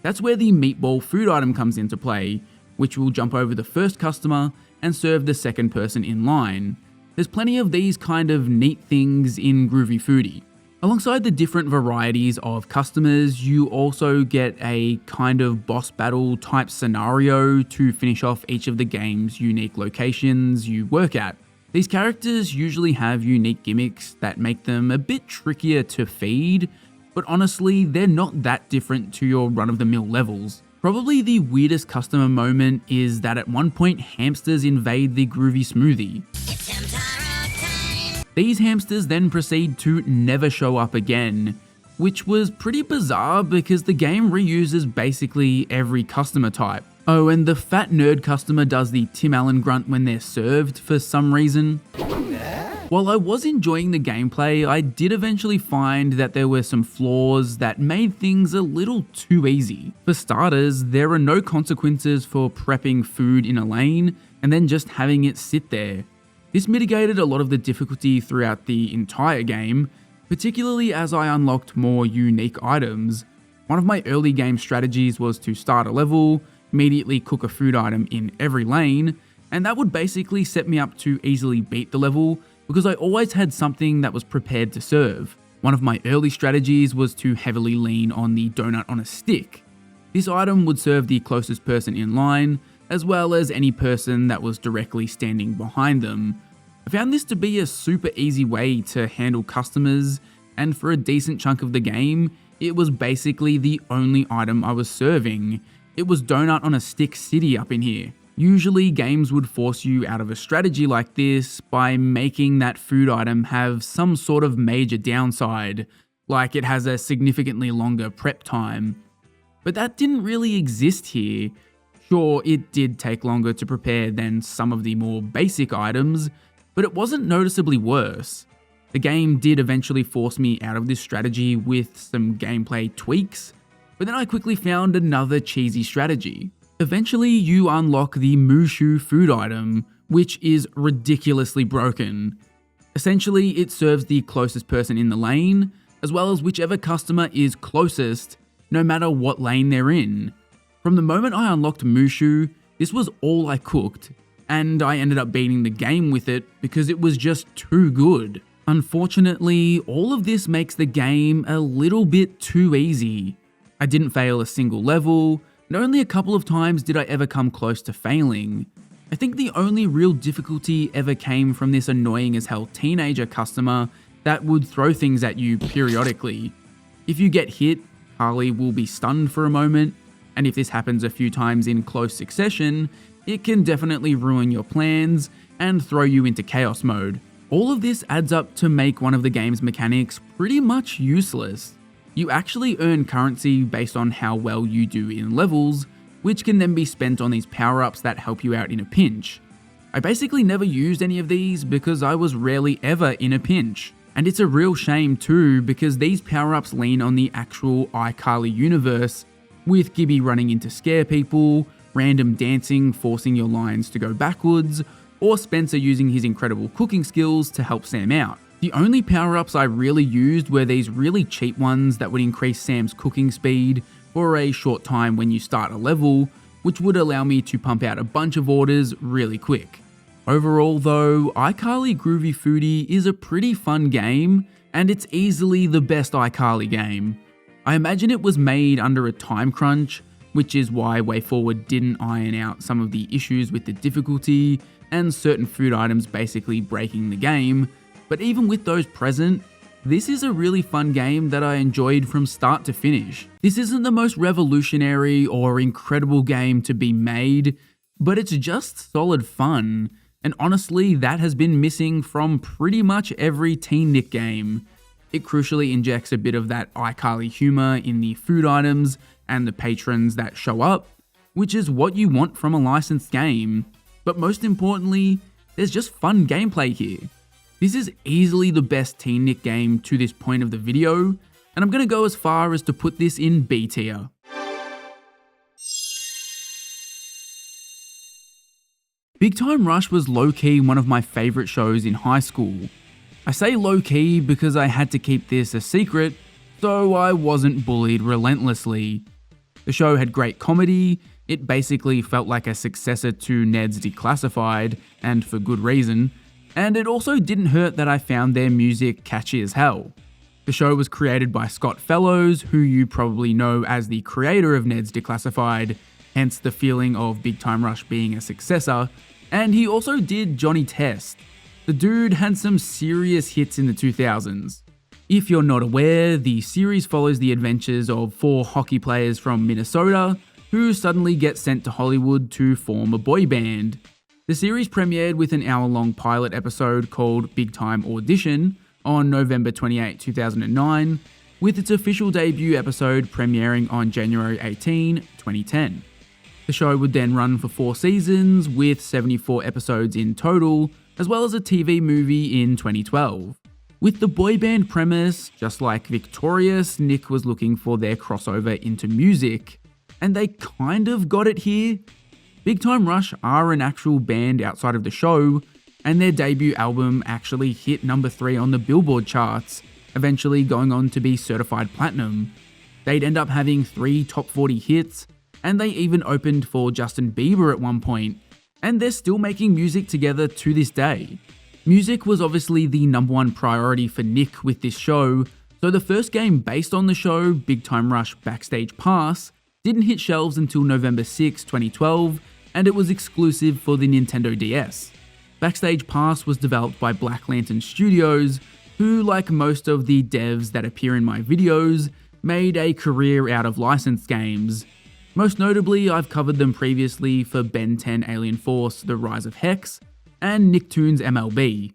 That's where the meatball food item comes into play, which will jump over the first customer and serve the second person in line. There's plenty of these kind of neat things in Groovy Foodie. Alongside the different varieties of customers, you also get a kind of boss battle type scenario to finish off each of the game's unique locations you work at. These characters usually have unique gimmicks that make them a bit trickier to feed, but honestly, they're not that different to your run-of-the-mill levels. Probably the weirdest customer moment is that at one point hamsters invade the Groovy Smoothie. These hamsters then proceed to never show up again, which was pretty bizarre because the game reuses basically every customer type. Oh, and the fat nerd customer does the Tim Allen grunt when they're served for some reason. While I was enjoying the gameplay, I did eventually find that there were some flaws that made things a little too easy. For starters, there are no consequences for prepping food in a lane and then just having it sit there. This mitigated a lot of the difficulty throughout the entire game, particularly as I unlocked more unique items. One of my early game strategies was to start a level, immediately cook a food item in every lane, and that would basically set me up to easily beat the level because I always had something that was prepared to serve. One of my early strategies was to heavily lean on the donut on a stick. This item would serve the closest person in line, as well as any person that was directly standing behind them. I found this to be a super easy way to handle customers, and for a decent chunk of the game, it was basically the only item I was serving. It was donut on a stick city up in here. Usually games would force you out of a strategy like this by making that food item have some sort of major downside, like it has a significantly longer prep time. But that didn't really exist here. Sure, it did take longer to prepare than some of the more basic items, but it wasn't noticeably worse. The game did eventually force me out of this strategy with some gameplay tweaks, but then I quickly found another cheesy strategy. Eventually, you unlock the Mullusion food item, which is ridiculously broken. Essentially, it serves the closest person in the lane, as well as whichever customer is closest, no matter what lane they're in. From the moment I unlocked Mullusion, this was all I cooked, and I ended up beating the game with it because it was just too good. Unfortunately, all of this makes the game a little bit too easy. I didn't fail a single level, and only a couple of times did I ever come close to failing. I think the only real difficulty ever came from this annoying as hell teenager customer that would throw things at you periodically. If you get hit, Carly will be stunned for a moment, and if this happens a few times in close succession, it can definitely ruin your plans and throw you into chaos mode. All of this adds up to make one of the game's mechanics pretty much useless. You actually earn currency based on how well you do in levels, which can then be spent on these power-ups that help you out in a pinch. I basically never used any of these because I was rarely ever in a pinch. And it's a real shame too, because these power-ups lean on the actual iCarly universe, with Gibby running in to scare people, random dancing forcing your lines to go backwards, or Spencer using his incredible cooking skills to help Sam out. The only power-ups I really used were these really cheap ones that would increase Sam's cooking speed for a short time when you start a level, which would allow me to pump out a bunch of orders really quick. Overall though, iCarly Groovy Foodie is a pretty fun game, and it's easily the best iCarly game. I imagine it was made under a time crunch, which is why WayForward didn't iron out some of the issues with the difficulty and certain food items basically breaking the game. But even with those present, this is a really fun game that I enjoyed from start to finish. This isn't the most revolutionary or incredible game to be made, but it's just solid fun. And honestly, that has been missing from pretty much every TeenNick game. It crucially injects a bit of that iCarly humor in the food items and the patrons that show up, which is what you want from a licensed game. But most importantly, there's just fun gameplay here. This is easily the best TeenNick game to this point of the video, and I'm going to go as far as to put this in B tier. Big Time Rush was low-key one of my favourite shows in high school. I say low-key because I had to keep this a secret, so I wasn't bullied relentlessly. The show had great comedy, it basically felt like a successor to Ned's Declassified, and for good reason, and it also didn't hurt that I found their music catchy as hell. The show was created by Scott Fellows, who you probably know as the creator of Ned's Declassified, hence the feeling of Big Time Rush being a successor, and he also did Johnny Test. The dude had some serious hits in the 2000s. If you're not aware, the series follows the adventures of 4 hockey players from Minnesota who suddenly get sent to Hollywood to form a boy band. The series premiered with an hour-long pilot episode called Big Time Audition on November 28, 2009, with its official debut episode premiering on January 18, 2010. The show would then run for 4 seasons, with 74 episodes in total, as well as a TV movie in 2012. With the boy band premise, just like Victorious, Nick was looking for their crossover into music, and they kind of got it here. Big Time Rush are an actual band outside of the show, and their debut album actually hit number 3 on the Billboard charts, eventually going on to be certified platinum. They'd end up having 3 top 40 hits, and they even opened for Justin Bieber at one point, and they're still making music together to this day. Music was obviously the #1 priority for Nick with this show, so the first game based on the show, Big Time Rush Backstage Pass, didn't hit shelves until November 6, 2012, and it was exclusive for the Nintendo DS. Backstage Pass was developed by Black Lantern Studios, who, like most of the devs that appear in my videos, made a career out of licensed games. Most notably, I've covered them previously for Ben 10 Alien Force The Rise of Hex, and Nicktoons MLB.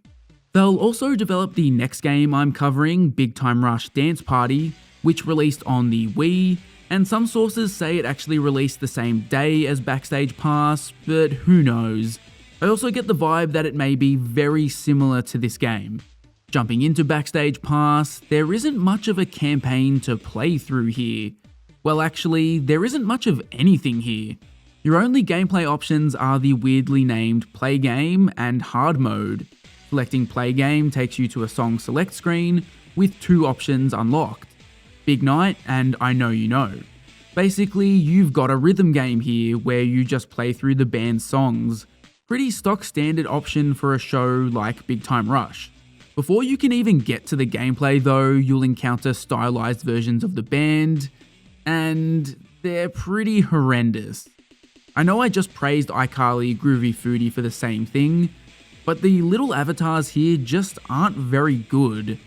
They'll also develop the next game I'm covering, Big Time Rush Dance Party, which released on the Wii, and some sources say it actually released the same day as Backstage Pass, but who knows. I also get the vibe that it may be very similar to this game. Jumping into Backstage Pass, there isn't much of a campaign to play through here. Well, actually, there isn't much of anything here. Your only gameplay options are the weirdly named Play Game and Hard Mode. Selecting Play Game takes you to a song select screen with 2 options unlocked: Big Night and I Know You Know. Basically, you've got a rhythm game here where you just play through the band's songs. Pretty stock standard option for a show like Big Time Rush. Before you can even get to the gameplay though, you'll encounter stylized versions of the band, and they're pretty horrendous. I know I just praised iCarly, Groovy Foodie for the same thing, but the little avatars here just aren't very good.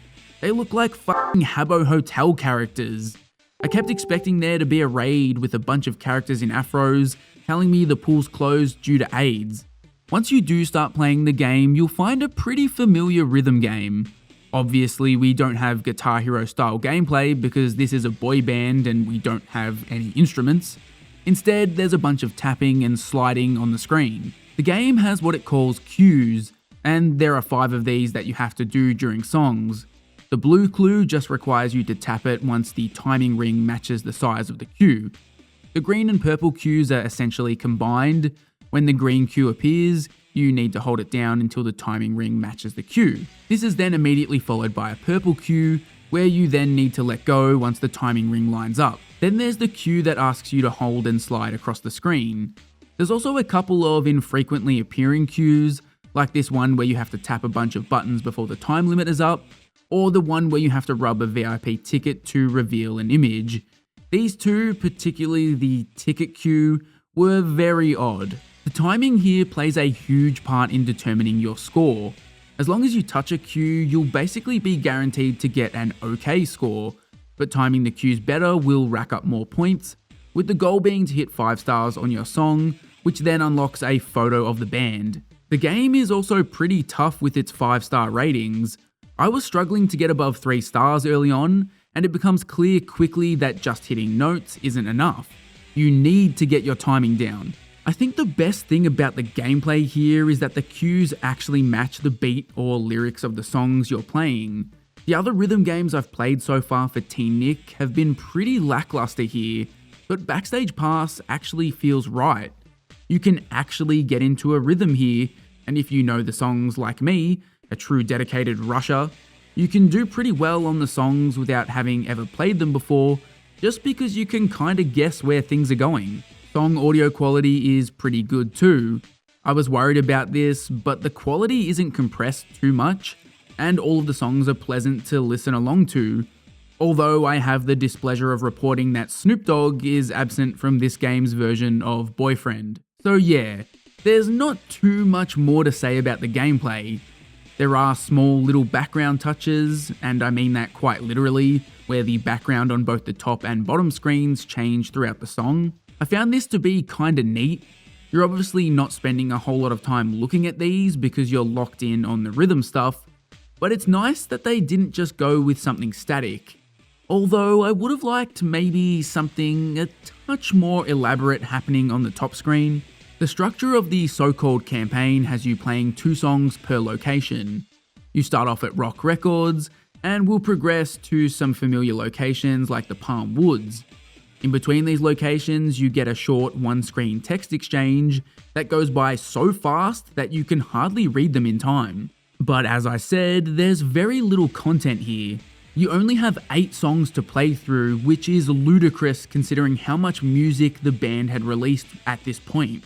They look like fucking Habbo Hotel characters. I kept expecting there to be a raid with a bunch of characters in afros telling me the pool's closed due to AIDS. Once you do start playing the game, you'll find a pretty familiar rhythm game. Obviously, we don't have Guitar Hero style gameplay because this is a boy band and we don't have any instruments. Instead, there's a bunch of tapping and sliding on the screen. The game has what it calls cues, and there are 5 of these that you have to do during songs. The blue clue just requires you to tap it once the timing ring matches the size of the cue. The green and purple cues are essentially combined. When the green cue appears, you need to hold it down until the timing ring matches the cue. This is then immediately followed by a purple cue, where you then need to let go once the timing ring lines up. Then there's the cue that asks you to hold and slide across the screen. There's also a couple of infrequently appearing cues, like this one where you have to tap a bunch of buttons before the time limit is up, or the one where you have to rub a VIP ticket to reveal an image. These 2, particularly the ticket cue, were very odd. The timing here plays a huge part in determining your score. As long as you touch a cue, you'll basically be guaranteed to get an okay score, but timing the cues better will rack up more points, with the goal being to hit 5 stars on your song, which then unlocks a photo of the band. The game is also pretty tough with its 5-star ratings. I was struggling to get above 3 stars early on, and it becomes clear quickly that just hitting notes isn't enough. You need to get your timing down. I think the best thing about the gameplay here is that the cues actually match the beat or lyrics of the songs you're playing. The other rhythm games I've played so far for TeenNick have been pretty lackluster here, but Backstage Pass actually feels right. You can actually get into a rhythm here, and if you know the songs like me, a true dedicated rusher, you can do pretty well on the songs without having ever played them before, just because you can kinda guess where things are going. Song audio quality is pretty good too. I was worried about this, but the quality isn't compressed too much, and all of the songs are pleasant to listen along to, although I have the displeasure of reporting that Snoop Dogg is absent from this game's version of Boyfriend. So yeah, there's not too much more to say about the gameplay. There are small little background touches, and I mean that quite literally, where the background on both the top and bottom screens change throughout the song. I found this to be kinda neat. You're obviously not spending a whole lot of time looking at these because you're locked in on the rhythm stuff, but it's nice that they didn't just go with something static. Although I would have liked maybe something a touch more elaborate happening on the top screen. The structure of the so-called campaign has you playing 2 songs per location. You start off at Rock Records and will progress to some familiar locations like the Palm Woods. In between these locations, you get a short one-screen text exchange that goes by so fast that you can hardly read them in time. But as I said, there's very little content here. You only have 8 songs to play through, which is ludicrous considering how much music the band had released at this point.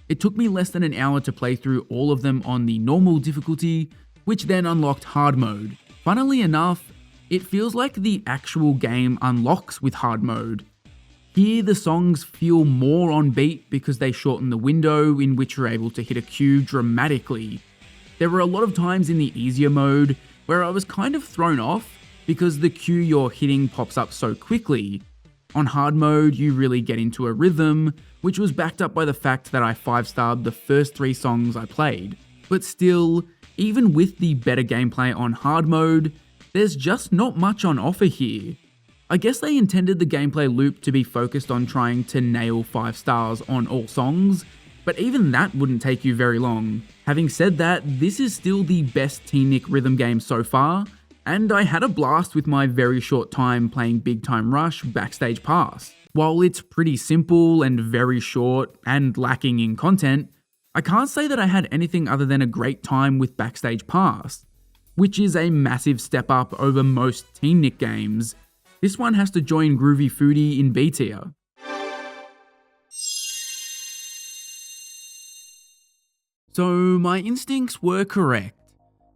It took me less than an hour to play through all of them on the normal difficulty, which then unlocked hard mode. Funnily enough, it feels like the actual game unlocks with hard mode. Here, the songs feel more on beat because they shorten the window in which you're able to hit a cue dramatically. There were a lot of times in the easier mode where I was kind of thrown off because the cue you're hitting pops up so quickly. On hard mode, you really get into a rhythm, which was backed up by the fact that I 5-starred the first 3 songs I played. But still, even with the better gameplay on hard mode, there's just not much on offer here. I guess they intended the gameplay loop to be focused on trying to nail 5 stars on all songs, but even that wouldn't take you very long. Having said that, this is still the best TeenNick rhythm game so far, and I had a blast with my very short time playing Big Time Rush Backstage Pass. While it's pretty simple and very short and lacking in content, I can't say that I had anything other than a great time with Backstage Pass, which is a massive step up over most TeenNick games. This one has to join Groovy Foodie in B tier. So my instincts were correct.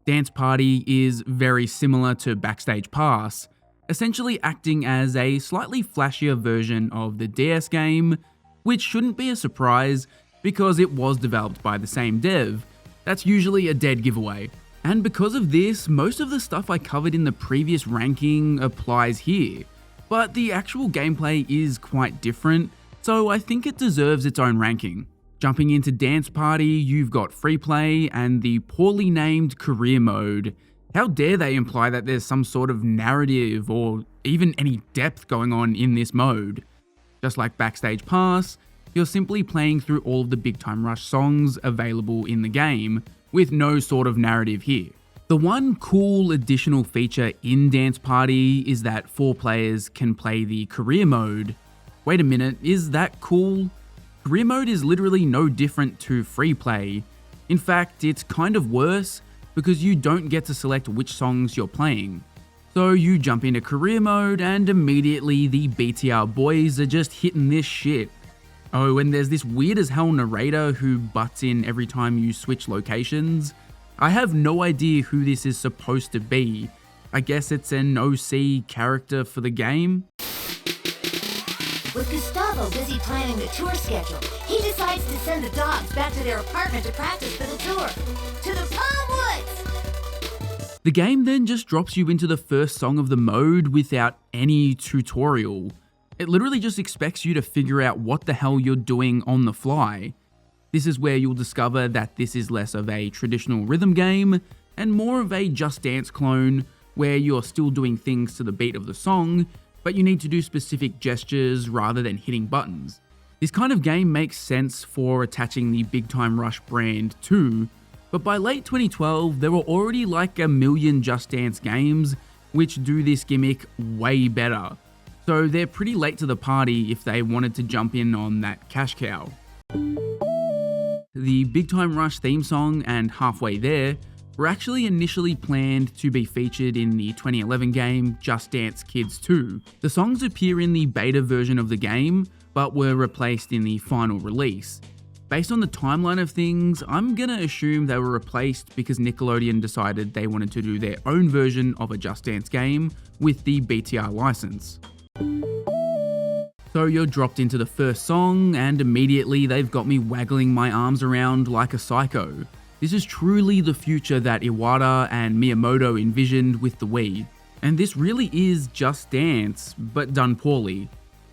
Dance Party is very similar to Backstage Pass, essentially acting as a slightly flashier version of the DS game, which shouldn't be a surprise because it was developed by the same dev. That's usually a dead giveaway. And because of this, most of the stuff I covered in the previous ranking applies here. But the actual gameplay is quite different, so I think it deserves its own ranking. Jumping into Dance Party, you've got free play and the poorly named career mode. How dare they imply that there's some sort of narrative or even any depth going on in this mode? Just like Backstage Pass, you're simply playing through all of the Big Time Rush songs available in the game, with no sort of narrative here. The one cool additional feature in Dance Party is that 4 players can play the career mode. Wait a minute, is that cool? Career mode is literally no different to free play. In fact, it's kind of worse because you don't get to select which songs you're playing. So you jump into career mode and immediately the BTR boys are just hitting this shit. Oh, and there's this weird as hell narrator who butts in every time you switch locations. I have no idea who this is supposed to be. I guess it's an OC character for the game. With Gustavo busy planning the tour schedule, he decides to send the dogs back to their apartment to practice for the tour. To the Palm Woods! The game then just drops you into the first song of the mode without any tutorial. It literally just expects you to figure out what the hell you're doing on the fly. This is where you'll discover that this is less of a traditional rhythm game and more of a Just Dance clone where you're still doing things to the beat of the song, but you need to do specific gestures rather than hitting buttons. This kind of game makes sense for attaching the Big Time Rush brand to, but by late 2012 there were already like a million Just Dance games which do this gimmick way better. So they're pretty late to the party if they wanted to jump in on that cash cow. The Big Time Rush theme song and Halfway There were actually initially planned to be featured in the 2011 game Just Dance Kids 2. The songs appear in the beta version of the game, but were replaced in the final release. Based on the timeline of things, I'm gonna assume they were replaced because Nickelodeon decided they wanted to do their own version of a Just Dance game with the BTR license. So you're dropped into the first song, and immediately they've got me waggling my arms around like a psycho. This is truly the future that Iwata and Miyamoto envisioned with the Wii. And this really is Just Dance, but done poorly.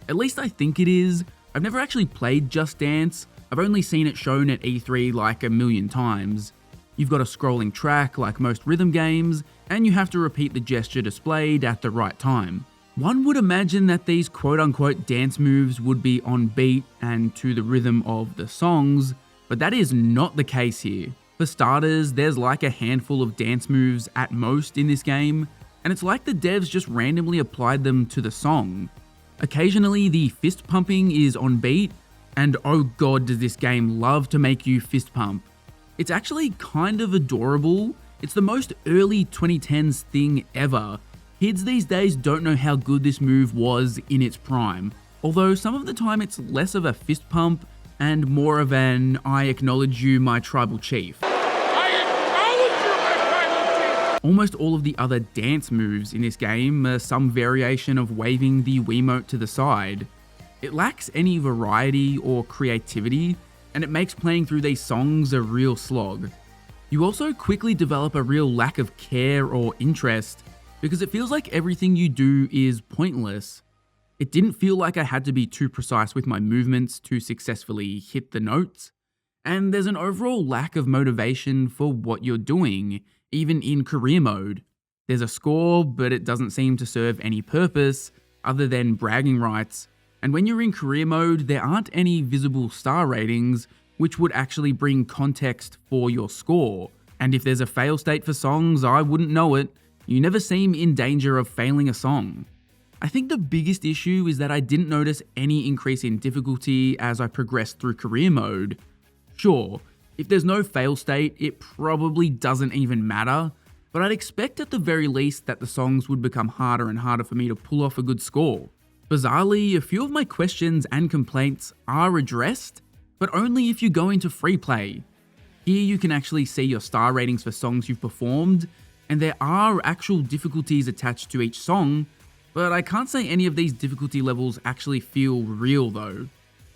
At least I think it is. I've never actually played Just Dance. I've only seen it shown at E3 like a million times. You've got a scrolling track like most rhythm games, and you have to repeat the gesture displayed at the right time. One would imagine that these quote-unquote dance moves would be on beat and to the rhythm of the songs, but that is not the case here. For starters, there's like a handful of dance moves at most in this game, and it's like the devs just randomly applied them to the song. Occasionally the fist pumping is on beat, and oh god does this game love to make you fist pump. It's actually kind of adorable. It's the most early 2010s thing ever. Kids these days don't know how good this move was in its prime, although some of the time it's less of a fist pump and more of an I acknowledge you my tribal chief. Almost all of the other dance moves in this game are some variation of waving the Wiimote to the side. It lacks any variety or creativity, and it makes playing through these songs a real slog. You also quickly develop a real lack of care or interest, because it feels like everything you do is pointless. It didn't feel like I had to be too precise with my movements to successfully hit the notes, and there's an overall lack of motivation for what you're doing, even in career mode. There's a score, but it doesn't seem to serve any purpose other than bragging rights, and when you're in career mode, there aren't any visible star ratings, which would actually bring context for your score, and if there's a fail state for songs, I wouldn't know it. You never seem in danger of failing a song. I think the biggest issue is that I didn't notice any increase in difficulty as I progressed through career mode. Sure, if there's no fail state, it probably doesn't even matter, but I'd expect at the very least that the songs would become harder and harder for me to pull off a good score. Bizarrely, a few of my questions and complaints are addressed, but only if you go into free play. Here you can actually see your star ratings for songs you've performed, and there are actual difficulties attached to each song, but I can't say any of these difficulty levels actually feel real though.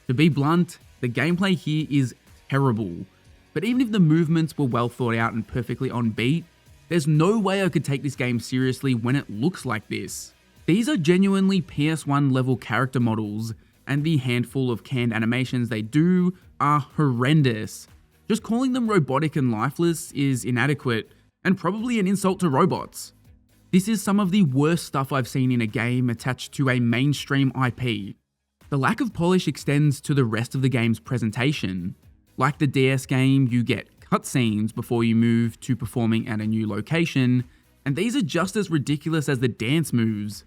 To be blunt, the gameplay here is terrible, but even if the movements were well thought out and perfectly on beat, there's no way I could take this game seriously when it looks like this. These are genuinely PS1 level character models, and the handful of canned animations they do are horrendous. Just calling them robotic and lifeless is inadequate, and probably an insult to robots. This is some of the worst stuff I've seen in a game attached to a mainstream IP. The lack of polish extends to the rest of the game's presentation. Like the DS game, you get cutscenes before you move to performing at a new location, and these are just as ridiculous as the dance moves.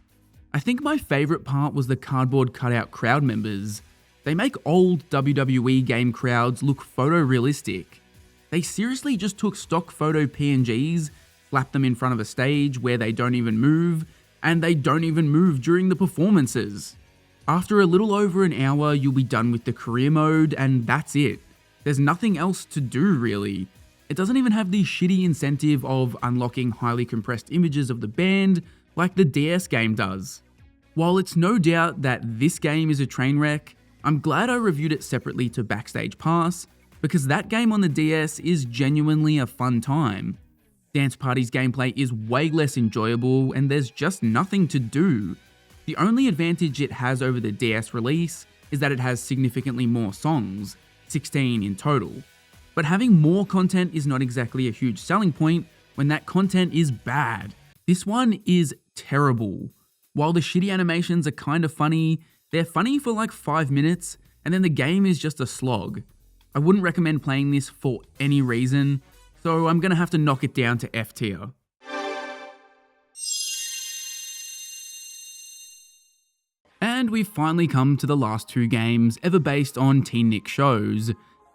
I think my favourite part was the cardboard cutout crowd members. They make old WWE game crowds look photorealistic. They seriously just took stock photo PNGs, slapped them in front of a stage where they don't even move, and they don't even move during the performances. After a little over an hour, you'll be done with the career mode, and that's it. There's nothing else to do really. It doesn't even have the shitty incentive of unlocking highly compressed images of the band like the DS game does. While it's no doubt that this game is a train wreck, I'm glad I reviewed it separately to Backstage Pass, because that game on the DS is genuinely a fun time. Dance Party's gameplay is way less enjoyable and there's just nothing to do. The only advantage it has over the DS release is that it has significantly more songs, 16 in total. But having more content is not exactly a huge selling point when that content is bad. This one is terrible. While the shitty animations are kind of funny, they're funny for like 5 minutes, and then the game is just a slog. I wouldn't recommend playing this for any reason, so I'm gonna have to knock it down to F tier. And we've finally come to the last two games ever based on TeenNick shows,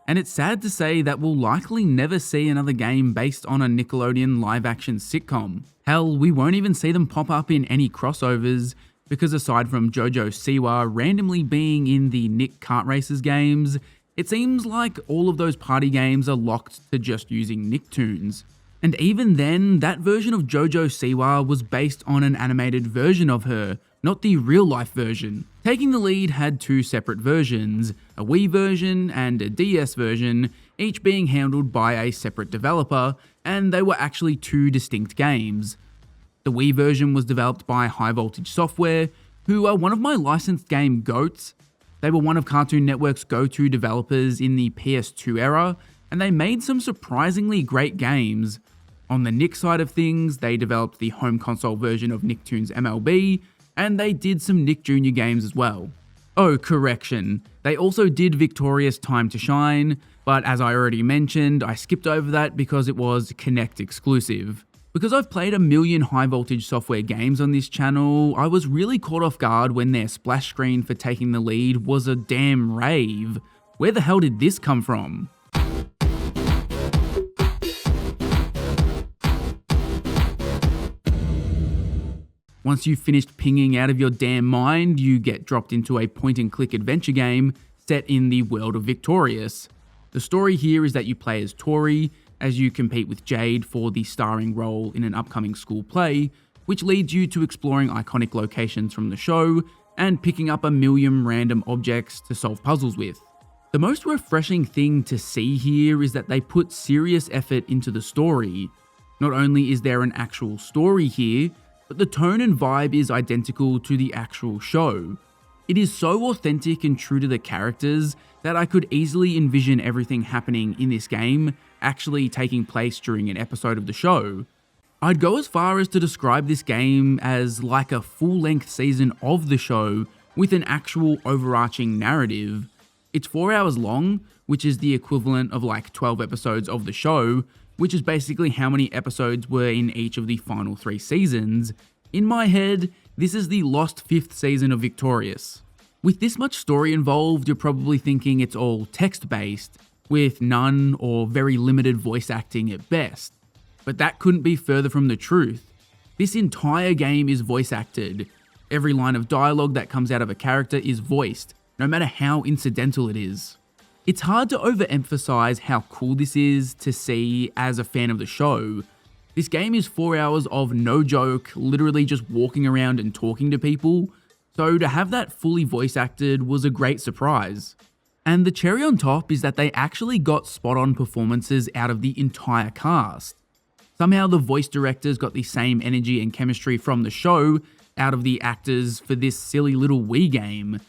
and it's sad to say that we'll likely never see another game based on a Nickelodeon live-action sitcom. Hell, we won't even see them pop up in any crossovers, because aside from JoJo Siwa randomly being in the Nick Kart Racers games, it seems like all of those party games are locked to just using Nicktoons. And even then, that version of JoJo Siwa was based on an animated version of her, not the real-life version. Taking the Lead had two separate versions, a Wii version and a DS version, each being handled by a separate developer, and they were actually two distinct games. The Wii version was developed by High Voltage Software, who are one of my licensed game GOATs. They were one of Cartoon Network's go-to developers in the PS2 era, and they made some surprisingly great games. On the Nick side of things, they developed the home console version of Nicktoons MLB, and they did some Nick Jr. games as well. Oh, correction, they also did Victorious Time to Shine, but as I already mentioned, I skipped over that because it was Kinect exclusive. Because I've played a million High Voltage Software games on this channel, I was really caught off guard when their splash screen for Taking the Lead was a damn rave. Where the hell did this come from? Once you've finished pinging out of your damn mind, you get dropped into a point-and-click adventure game set in the world of Victorious. The story here is that you play as Tori, as you compete with Jade for the starring role in an upcoming school play, which leads you to exploring iconic locations from the show and picking up a million random objects to solve puzzles with. The most refreshing thing to see here is that they put serious effort into the story. Not only is there an actual story here, but the tone and vibe is identical to the actual show. It is so authentic and true to the characters that I could easily envision everything happening in this game actually taking place during an episode of the show. I'd go as far as to describe this game as like a full-length season of the show with an actual overarching narrative. It's 4 hours long, which is the equivalent of like 12 episodes of the show, which is basically how many episodes were in each of the final 3 seasons. In my head, this is the lost 5th season of Victorious. With this much story involved, you're probably thinking it's all text-based, with none or very limited voice acting at best. But that couldn't be further from the truth. This entire game is voice acted. Every line of dialogue that comes out of a character is voiced, no matter how incidental it is. It's hard to overemphasize how cool this is to see as a fan of the show. This game is 4 hours of no joke, literally just walking around and talking to people, so to have that fully voice acted was a great surprise. And the cherry on top is that they actually got spot on performances out of the entire cast. Somehow the voice directors got the same energy and chemistry from the show out of the actors for this silly little Wii game.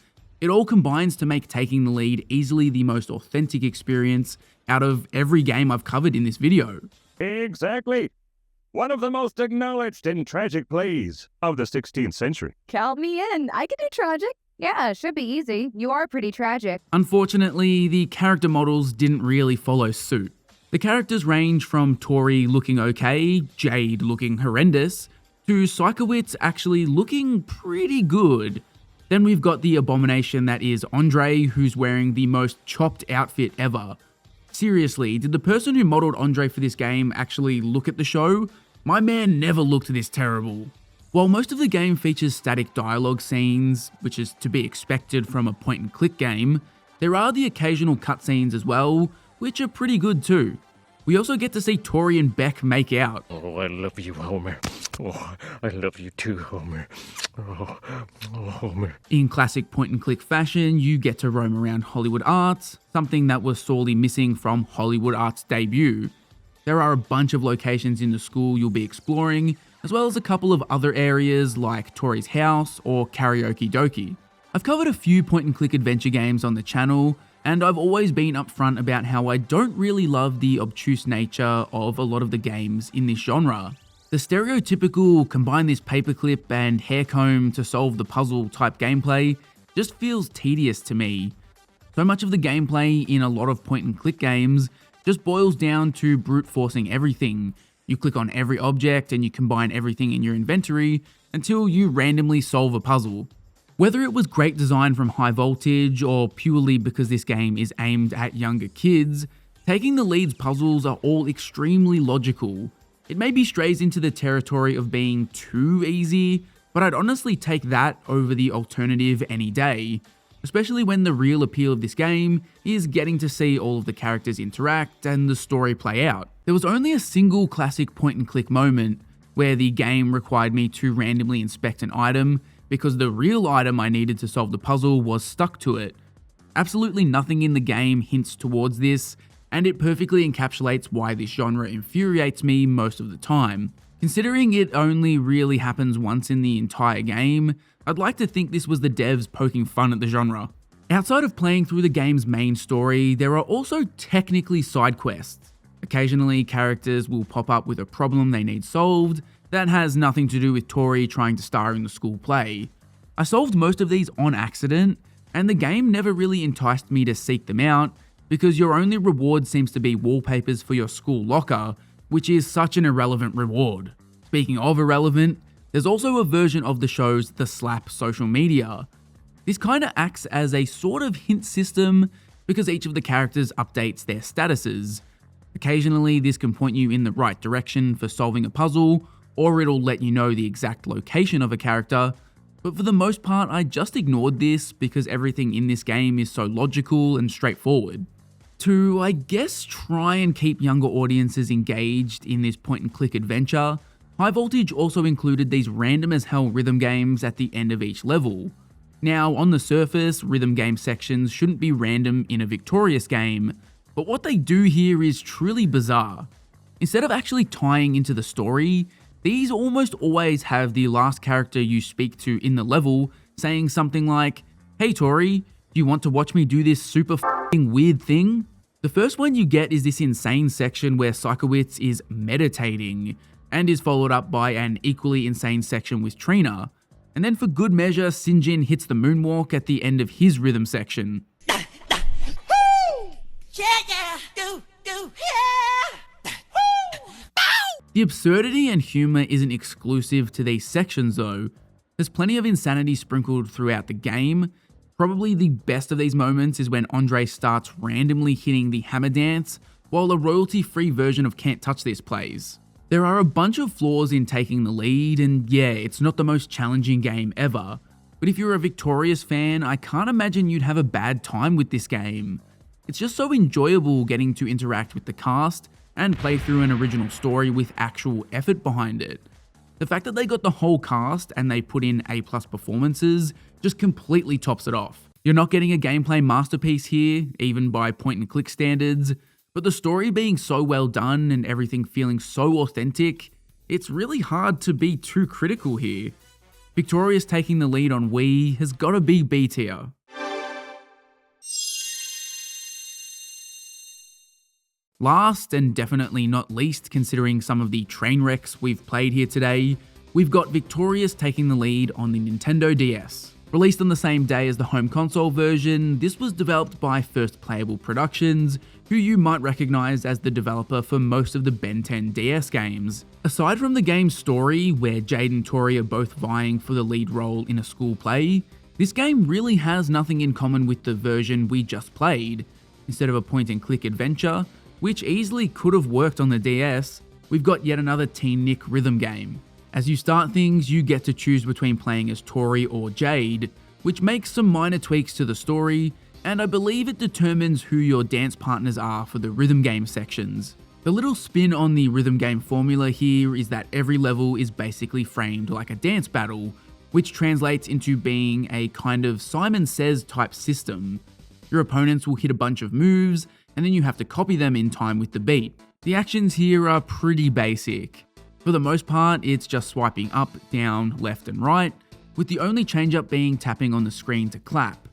It all combines to make Taking the Lead easily the most authentic experience out of every game I've covered in this video. Exactly. One of the most acknowledged and tragic plays of the 16th century. Count me in. I can do tragic. Yeah, it should be easy. You are pretty tragic. Unfortunately, the character models didn't really follow suit. The characters range from Tori looking okay, Jade looking horrendous, to Psychowitz actually looking pretty good. Then we've got the abomination that is Andre, who's wearing the most chopped outfit ever. Seriously, did the person who modeled Andre for this game actually look at the show? My man never looked this terrible. While most of the game features static dialogue scenes, which is to be expected from a point-and-click game, there are the occasional cutscenes as well, which are pretty good too. We also get to see Tori and Beck make out. Oh, I love you, Homer. Oh, I love you too, Homer. Oh, Homer. In classic point-and-click fashion, you get to roam around Hollywood Arts, something that was sorely missing from Hollywood Arts' debut. There are a bunch of locations in the school you'll be exploring, as well as a couple of other areas like Tori's house or Karaoke Doki. I've covered a few point-and-click adventure games on the channel, and I've always been upfront about how I don't really love the obtuse nature of a lot of the games in this genre. The stereotypical combine this paperclip and hair comb to solve the puzzle type gameplay just feels tedious to me. So much of the gameplay in a lot of point-and-click games just boils down to brute forcing everything. You click on every object and you combine everything in your inventory until you randomly solve a puzzle. Whether it was great design from High Voltage or purely because this game is aimed at younger kids, taking the lead's puzzles are all extremely logical. It maybe strays into the territory of being too easy, but I'd honestly take that over the alternative any day, especially when the real appeal of this game is getting to see all of the characters interact and the story play out. There was only a single classic point-and-click moment where the game required me to randomly inspect an item because the real item I needed to solve the puzzle was stuck to it. Absolutely nothing in the game hints towards this, and it perfectly encapsulates why this genre infuriates me most of the time. Considering it only really happens once in the entire game, I'd like to think this was the devs poking fun at the genre. Outside of playing through the game's main story, there are also technically side quests. Occasionally, characters will pop up with a problem they need solved that has nothing to do with Tori trying to star in the school play. I solved most of these on accident, and the game never really enticed me to seek them out because your only reward seems to be wallpapers for your school locker, which is such an irrelevant reward. Speaking of irrelevant, there's also a version of the show's The Slap social media. This kinda acts as a sort of hint system because each of the characters updates their statuses. Occasionally, this can point you in the right direction for solving a puzzle, or it'll let you know the exact location of a character, but for the most part I just ignored this because everything in this game is so logical and straightforward. To, I guess, try and keep younger audiences engaged in this point-and-click adventure, High Voltage also included these random as hell rhythm games at the end of each level. Now, on the surface, rhythm game sections shouldn't be random in a victorious game, but what they do here is truly bizarre. Instead of actually tying into the story, these almost always have the last character you speak to in the level saying something like, "Hey Tori, do you want to watch me do this super f***ing weird thing?" The first one you get is this insane section where Psychowitz is meditating, and is followed up by an equally insane section with Trina. And then for good measure, Sinjin hits the moonwalk at the end of his rhythm section. The absurdity and humour isn't exclusive to these sections though. There's plenty of insanity sprinkled throughout the game. Probably the best of these moments is when Andre starts randomly hitting the hammer dance, while a royalty-free version of Can't Touch This plays. There are a bunch of flaws in taking the lead, and yeah, it's not the most challenging game ever, but if you're a Victorious fan, I can't imagine you'd have a bad time with this game. It's just so enjoyable getting to interact with the cast and play through an original story with actual effort behind it. The fact that they got the whole cast and they put in A+ performances just completely tops it off. You're not getting a gameplay masterpiece here, even by point-and-click standards, but the story being so well done and everything feeling so authentic, it's really hard to be too critical here. Victorious taking the lead on Wii has gotta be B tier. Last, and definitely not least considering some of the train wrecks we've played here today, we've got Victorious taking the lead on the Nintendo DS. Released on the same day as the home console version, this was developed by First Playable Productions, who you might recognize as the developer for most of the Ben 10 DS games. Aside from the game's story, where Jade and Tori are both vying for the lead role in a school play, this game really has nothing in common with the version we just played. Instead of a point-and-click adventure, which easily could have worked on the DS, we've got yet another TeenNick rhythm game. As you start things, you get to choose between playing as Tori or Jade, which makes some minor tweaks to the story, and I believe it determines who your dance partners are for the rhythm game sections. The little spin on the rhythm game formula here is that every level is basically framed like a dance battle, which translates into being a kind of Simon Says type system. Your opponents will hit a bunch of moves, and then you have to copy them in time with the beat. The actions here are pretty basic. For the most part, it's just swiping up, down, left and right, with the only change up being tapping on the screen to clap.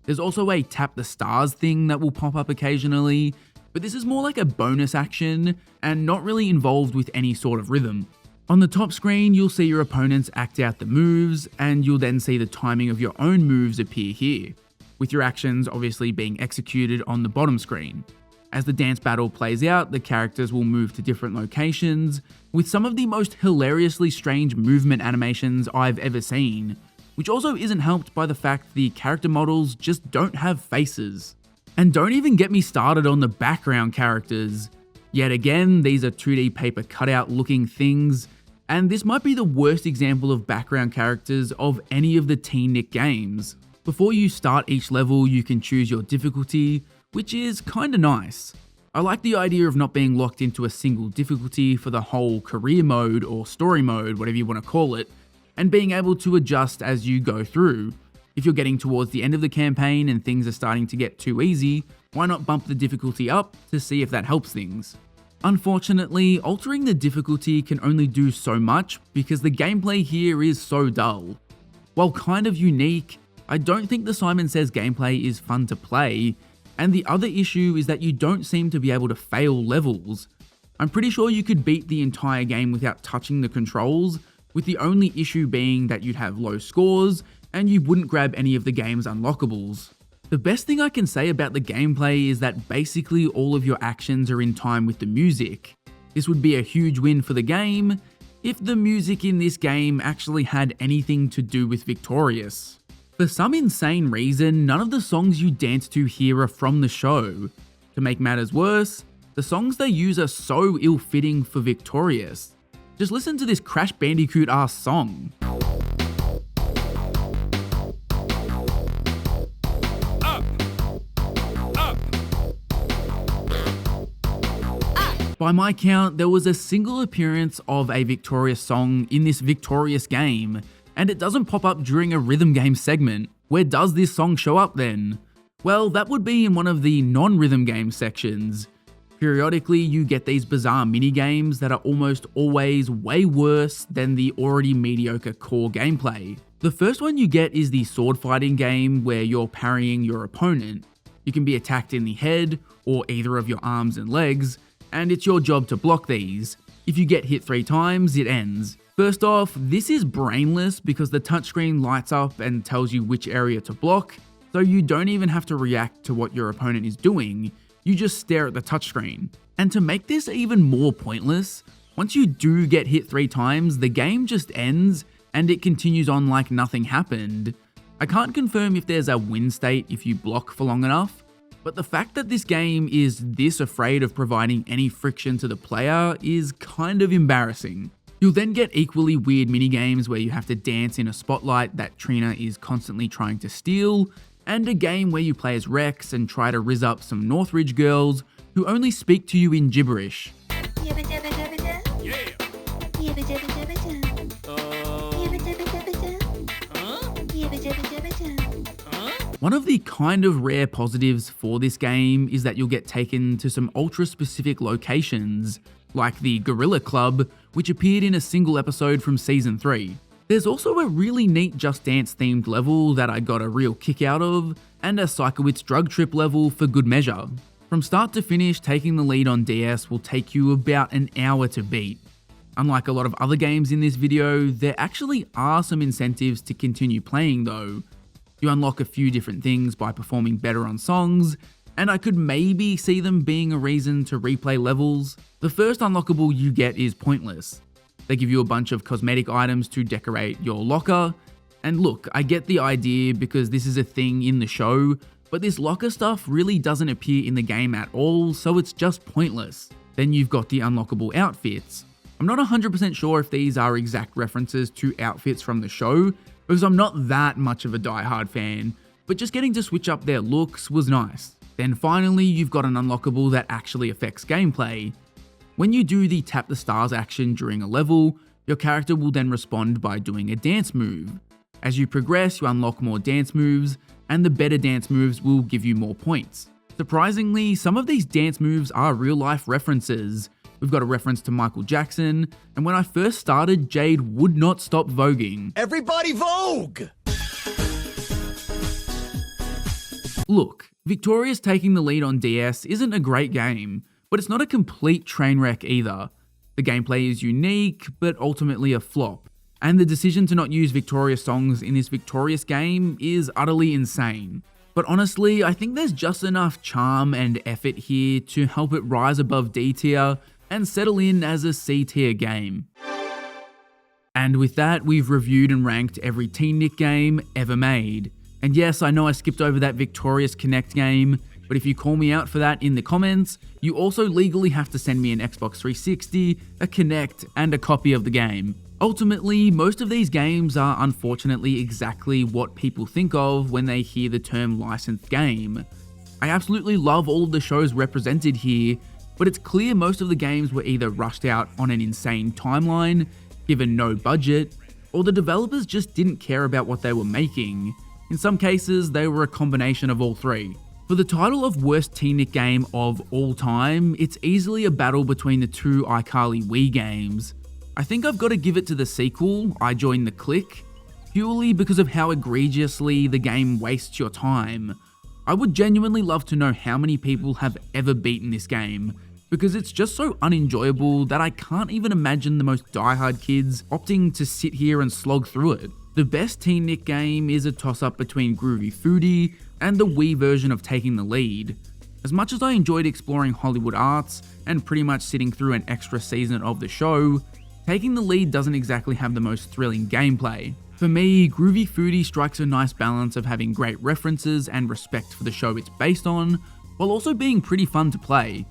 There's also a tap the stars thing that will pop up occasionally, but this is more like a bonus action and not really involved with any sort of rhythm. On the top screen, you'll see your opponents act out the moves, and you'll then see the timing of your own moves appear here. with your actions obviously being executed on the bottom screen. As the dance battle plays out, the characters will move to different locations, with some of the most hilariously strange movement animations I've ever seen, which also isn't helped by the fact the character models just don't have faces. And don't even get me started on the background characters. Yet again, these are 2D paper cutout looking things, and this might be the worst example of background characters of any of the TeenNick games. Before you start each level, you can choose your difficulty, which is kinda nice. I like the idea of not being locked into a single difficulty for the whole career mode or story mode, whatever you want to call it, and being able to adjust as you go through. If you're getting towards the end of the campaign and things are starting to get too easy, why not bump the difficulty up to see if that helps things? Unfortunately, altering the difficulty can only do so much because the gameplay here is so dull. While kind of unique, I don't think the Simon Says gameplay is fun to play, and the other issue is that you don't seem to be able to fail levels. I'm pretty sure you could beat the entire game without touching the controls, with the only issue being that you'd have low scores and you wouldn't grab any of the game's unlockables. The best thing I can say about the gameplay is that basically all of your actions are in time with the music. This would be a huge win for the game if the music in this game actually had anything to do with Victorious. For some insane reason, none of the songs you dance to here are from the show. To make matters worse, the songs they use are so ill-fitting for Victorious. Just listen to this Crash Bandicoot-ass song. By my count, there was a single appearance of a Victorious song in this Victorious game, and it doesn't pop up during a rhythm game segment. Where does this song show up then? Well, that would be in one of the non-rhythm game sections. Periodically, you get these bizarre mini-games that are almost always way worse than the already mediocre core gameplay. The first one you get is the sword fighting game where you're parrying your opponent. You can be attacked in the head or either of your arms and legs, and it's your job to block these. If you get hit 3 times, it ends. First off, this is brainless because the touchscreen lights up and tells you which area to block, so you don't even have to react to what your opponent is doing, you just stare at the touchscreen. And to make this even more pointless, once you do get hit 3 times, the game just ends and it continues on like nothing happened. I can't confirm if there's a win state if you block for long enough, but the fact that this game is this afraid of providing any friction to the player is kind of embarrassing. You'll then get equally weird minigames where you have to dance in a spotlight that Trina is constantly trying to steal, and a game where you play as Rex and try to rizz up some Northridge girls who only speak to you in gibberish. One of the kind of rare positives for this game is that you'll get taken to some ultra-specific locations, like the Gorilla Club, which appeared in a single episode from Season 3. There's also a really neat Just Dance themed level that I got a real kick out of, and a Psychowitz drug trip level for good measure. From start to finish, taking the lead on DS will take you about an hour to beat. Unlike a lot of other games in this video, there actually are some incentives to continue playing though. You unlock a few different things by performing better on songs, and I could maybe see them being a reason to replay levels. The first unlockable you get is pointless. They give you a bunch of cosmetic items to decorate your locker, and look, I get the idea because this is a thing in the show, but this locker stuff really doesn't appear in the game at all, so it's just pointless. Then you've got the unlockable outfits. I'm not 100% sure if these are exact references to outfits from the show, because I'm not that much of a Die-Hard fan, but just getting to switch up their looks was nice. Then finally, you've got an unlockable that actually affects gameplay. When you do the tap the stars action during a level, your character will then respond by doing a dance move. As you progress, you unlock more dance moves, and the better dance moves will give you more points. Surprisingly, some of these dance moves are real-life references. We've got a reference to Michael Jackson, and when I first started, Jade would not stop voguing. Everybody vogue! Look, Victorious taking the lead on DS isn't a great game, but it's not a complete train wreck either. The gameplay is unique, but ultimately a flop, and the decision to not use Victorious songs in this Victorious game is utterly insane. But honestly, I think there's just enough charm and effort here to help it rise above D tier and settle in as a C tier game. And with that, we've reviewed and ranked every TeenNick game ever made. And yes, I know I skipped over that Victorious Connect game, but if you call me out for that in the comments, you also legally have to send me an Xbox 360, a Kinect, and a copy of the game. Ultimately, most of these games are unfortunately exactly what people think of when they hear the term licensed game. I absolutely love all of the shows represented here, but it's clear most of the games were either rushed out on an insane timeline, given no budget, or the developers just didn't care about what they were making. In some cases, they were a combination of all three. For the title of worst TeenNick game of all time, it's easily a battle between the two iCarly Wii games. I think I've got to give it to the sequel, iJoin the Click, purely because of how egregiously the game wastes your time. I would genuinely love to know how many people have ever beaten this game, because it's just so unenjoyable that I can't even imagine the most diehard kids opting to sit here and slog through it. The best TeenNick game is a toss-up between Groovy Foodie and the Wii version of Taking the Lead. As much as I enjoyed exploring Hollywood arts and pretty much sitting through an extra season of the show, Taking the Lead doesn't exactly have the most thrilling gameplay. For me, Groovy Foodie strikes a nice balance of having great references and respect for the show it's based on, while also being pretty fun to play.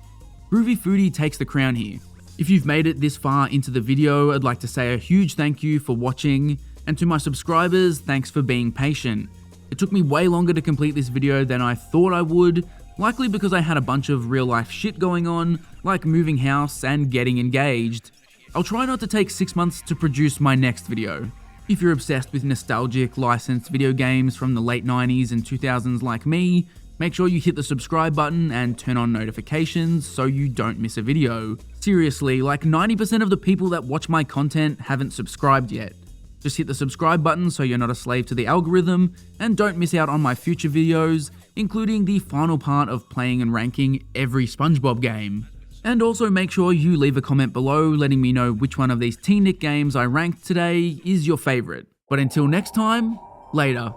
Groovy Foodie takes the crown here. If you've made it this far into the video, I'd like to say a huge thank you for watching, and to my subscribers, thanks for being patient. It took me way longer to complete this video than I thought I would, likely because I had a bunch of real life shit going on, like moving house and getting engaged. I'll try not to take 6 months to produce my next video. If you're obsessed with nostalgic licensed video games from the late 90s and 2000s like me, make sure you hit the subscribe button and turn on notifications so you don't miss a video. Seriously, like 90% of the people that watch my content haven't subscribed yet. Just hit the subscribe button so you're not a slave to the algorithm, and don't miss out on my future videos, including the final part of playing and ranking every SpongeBob game. And also make sure you leave a comment below letting me know which one of these TeenNick games I ranked today is your favorite. But until next time, later.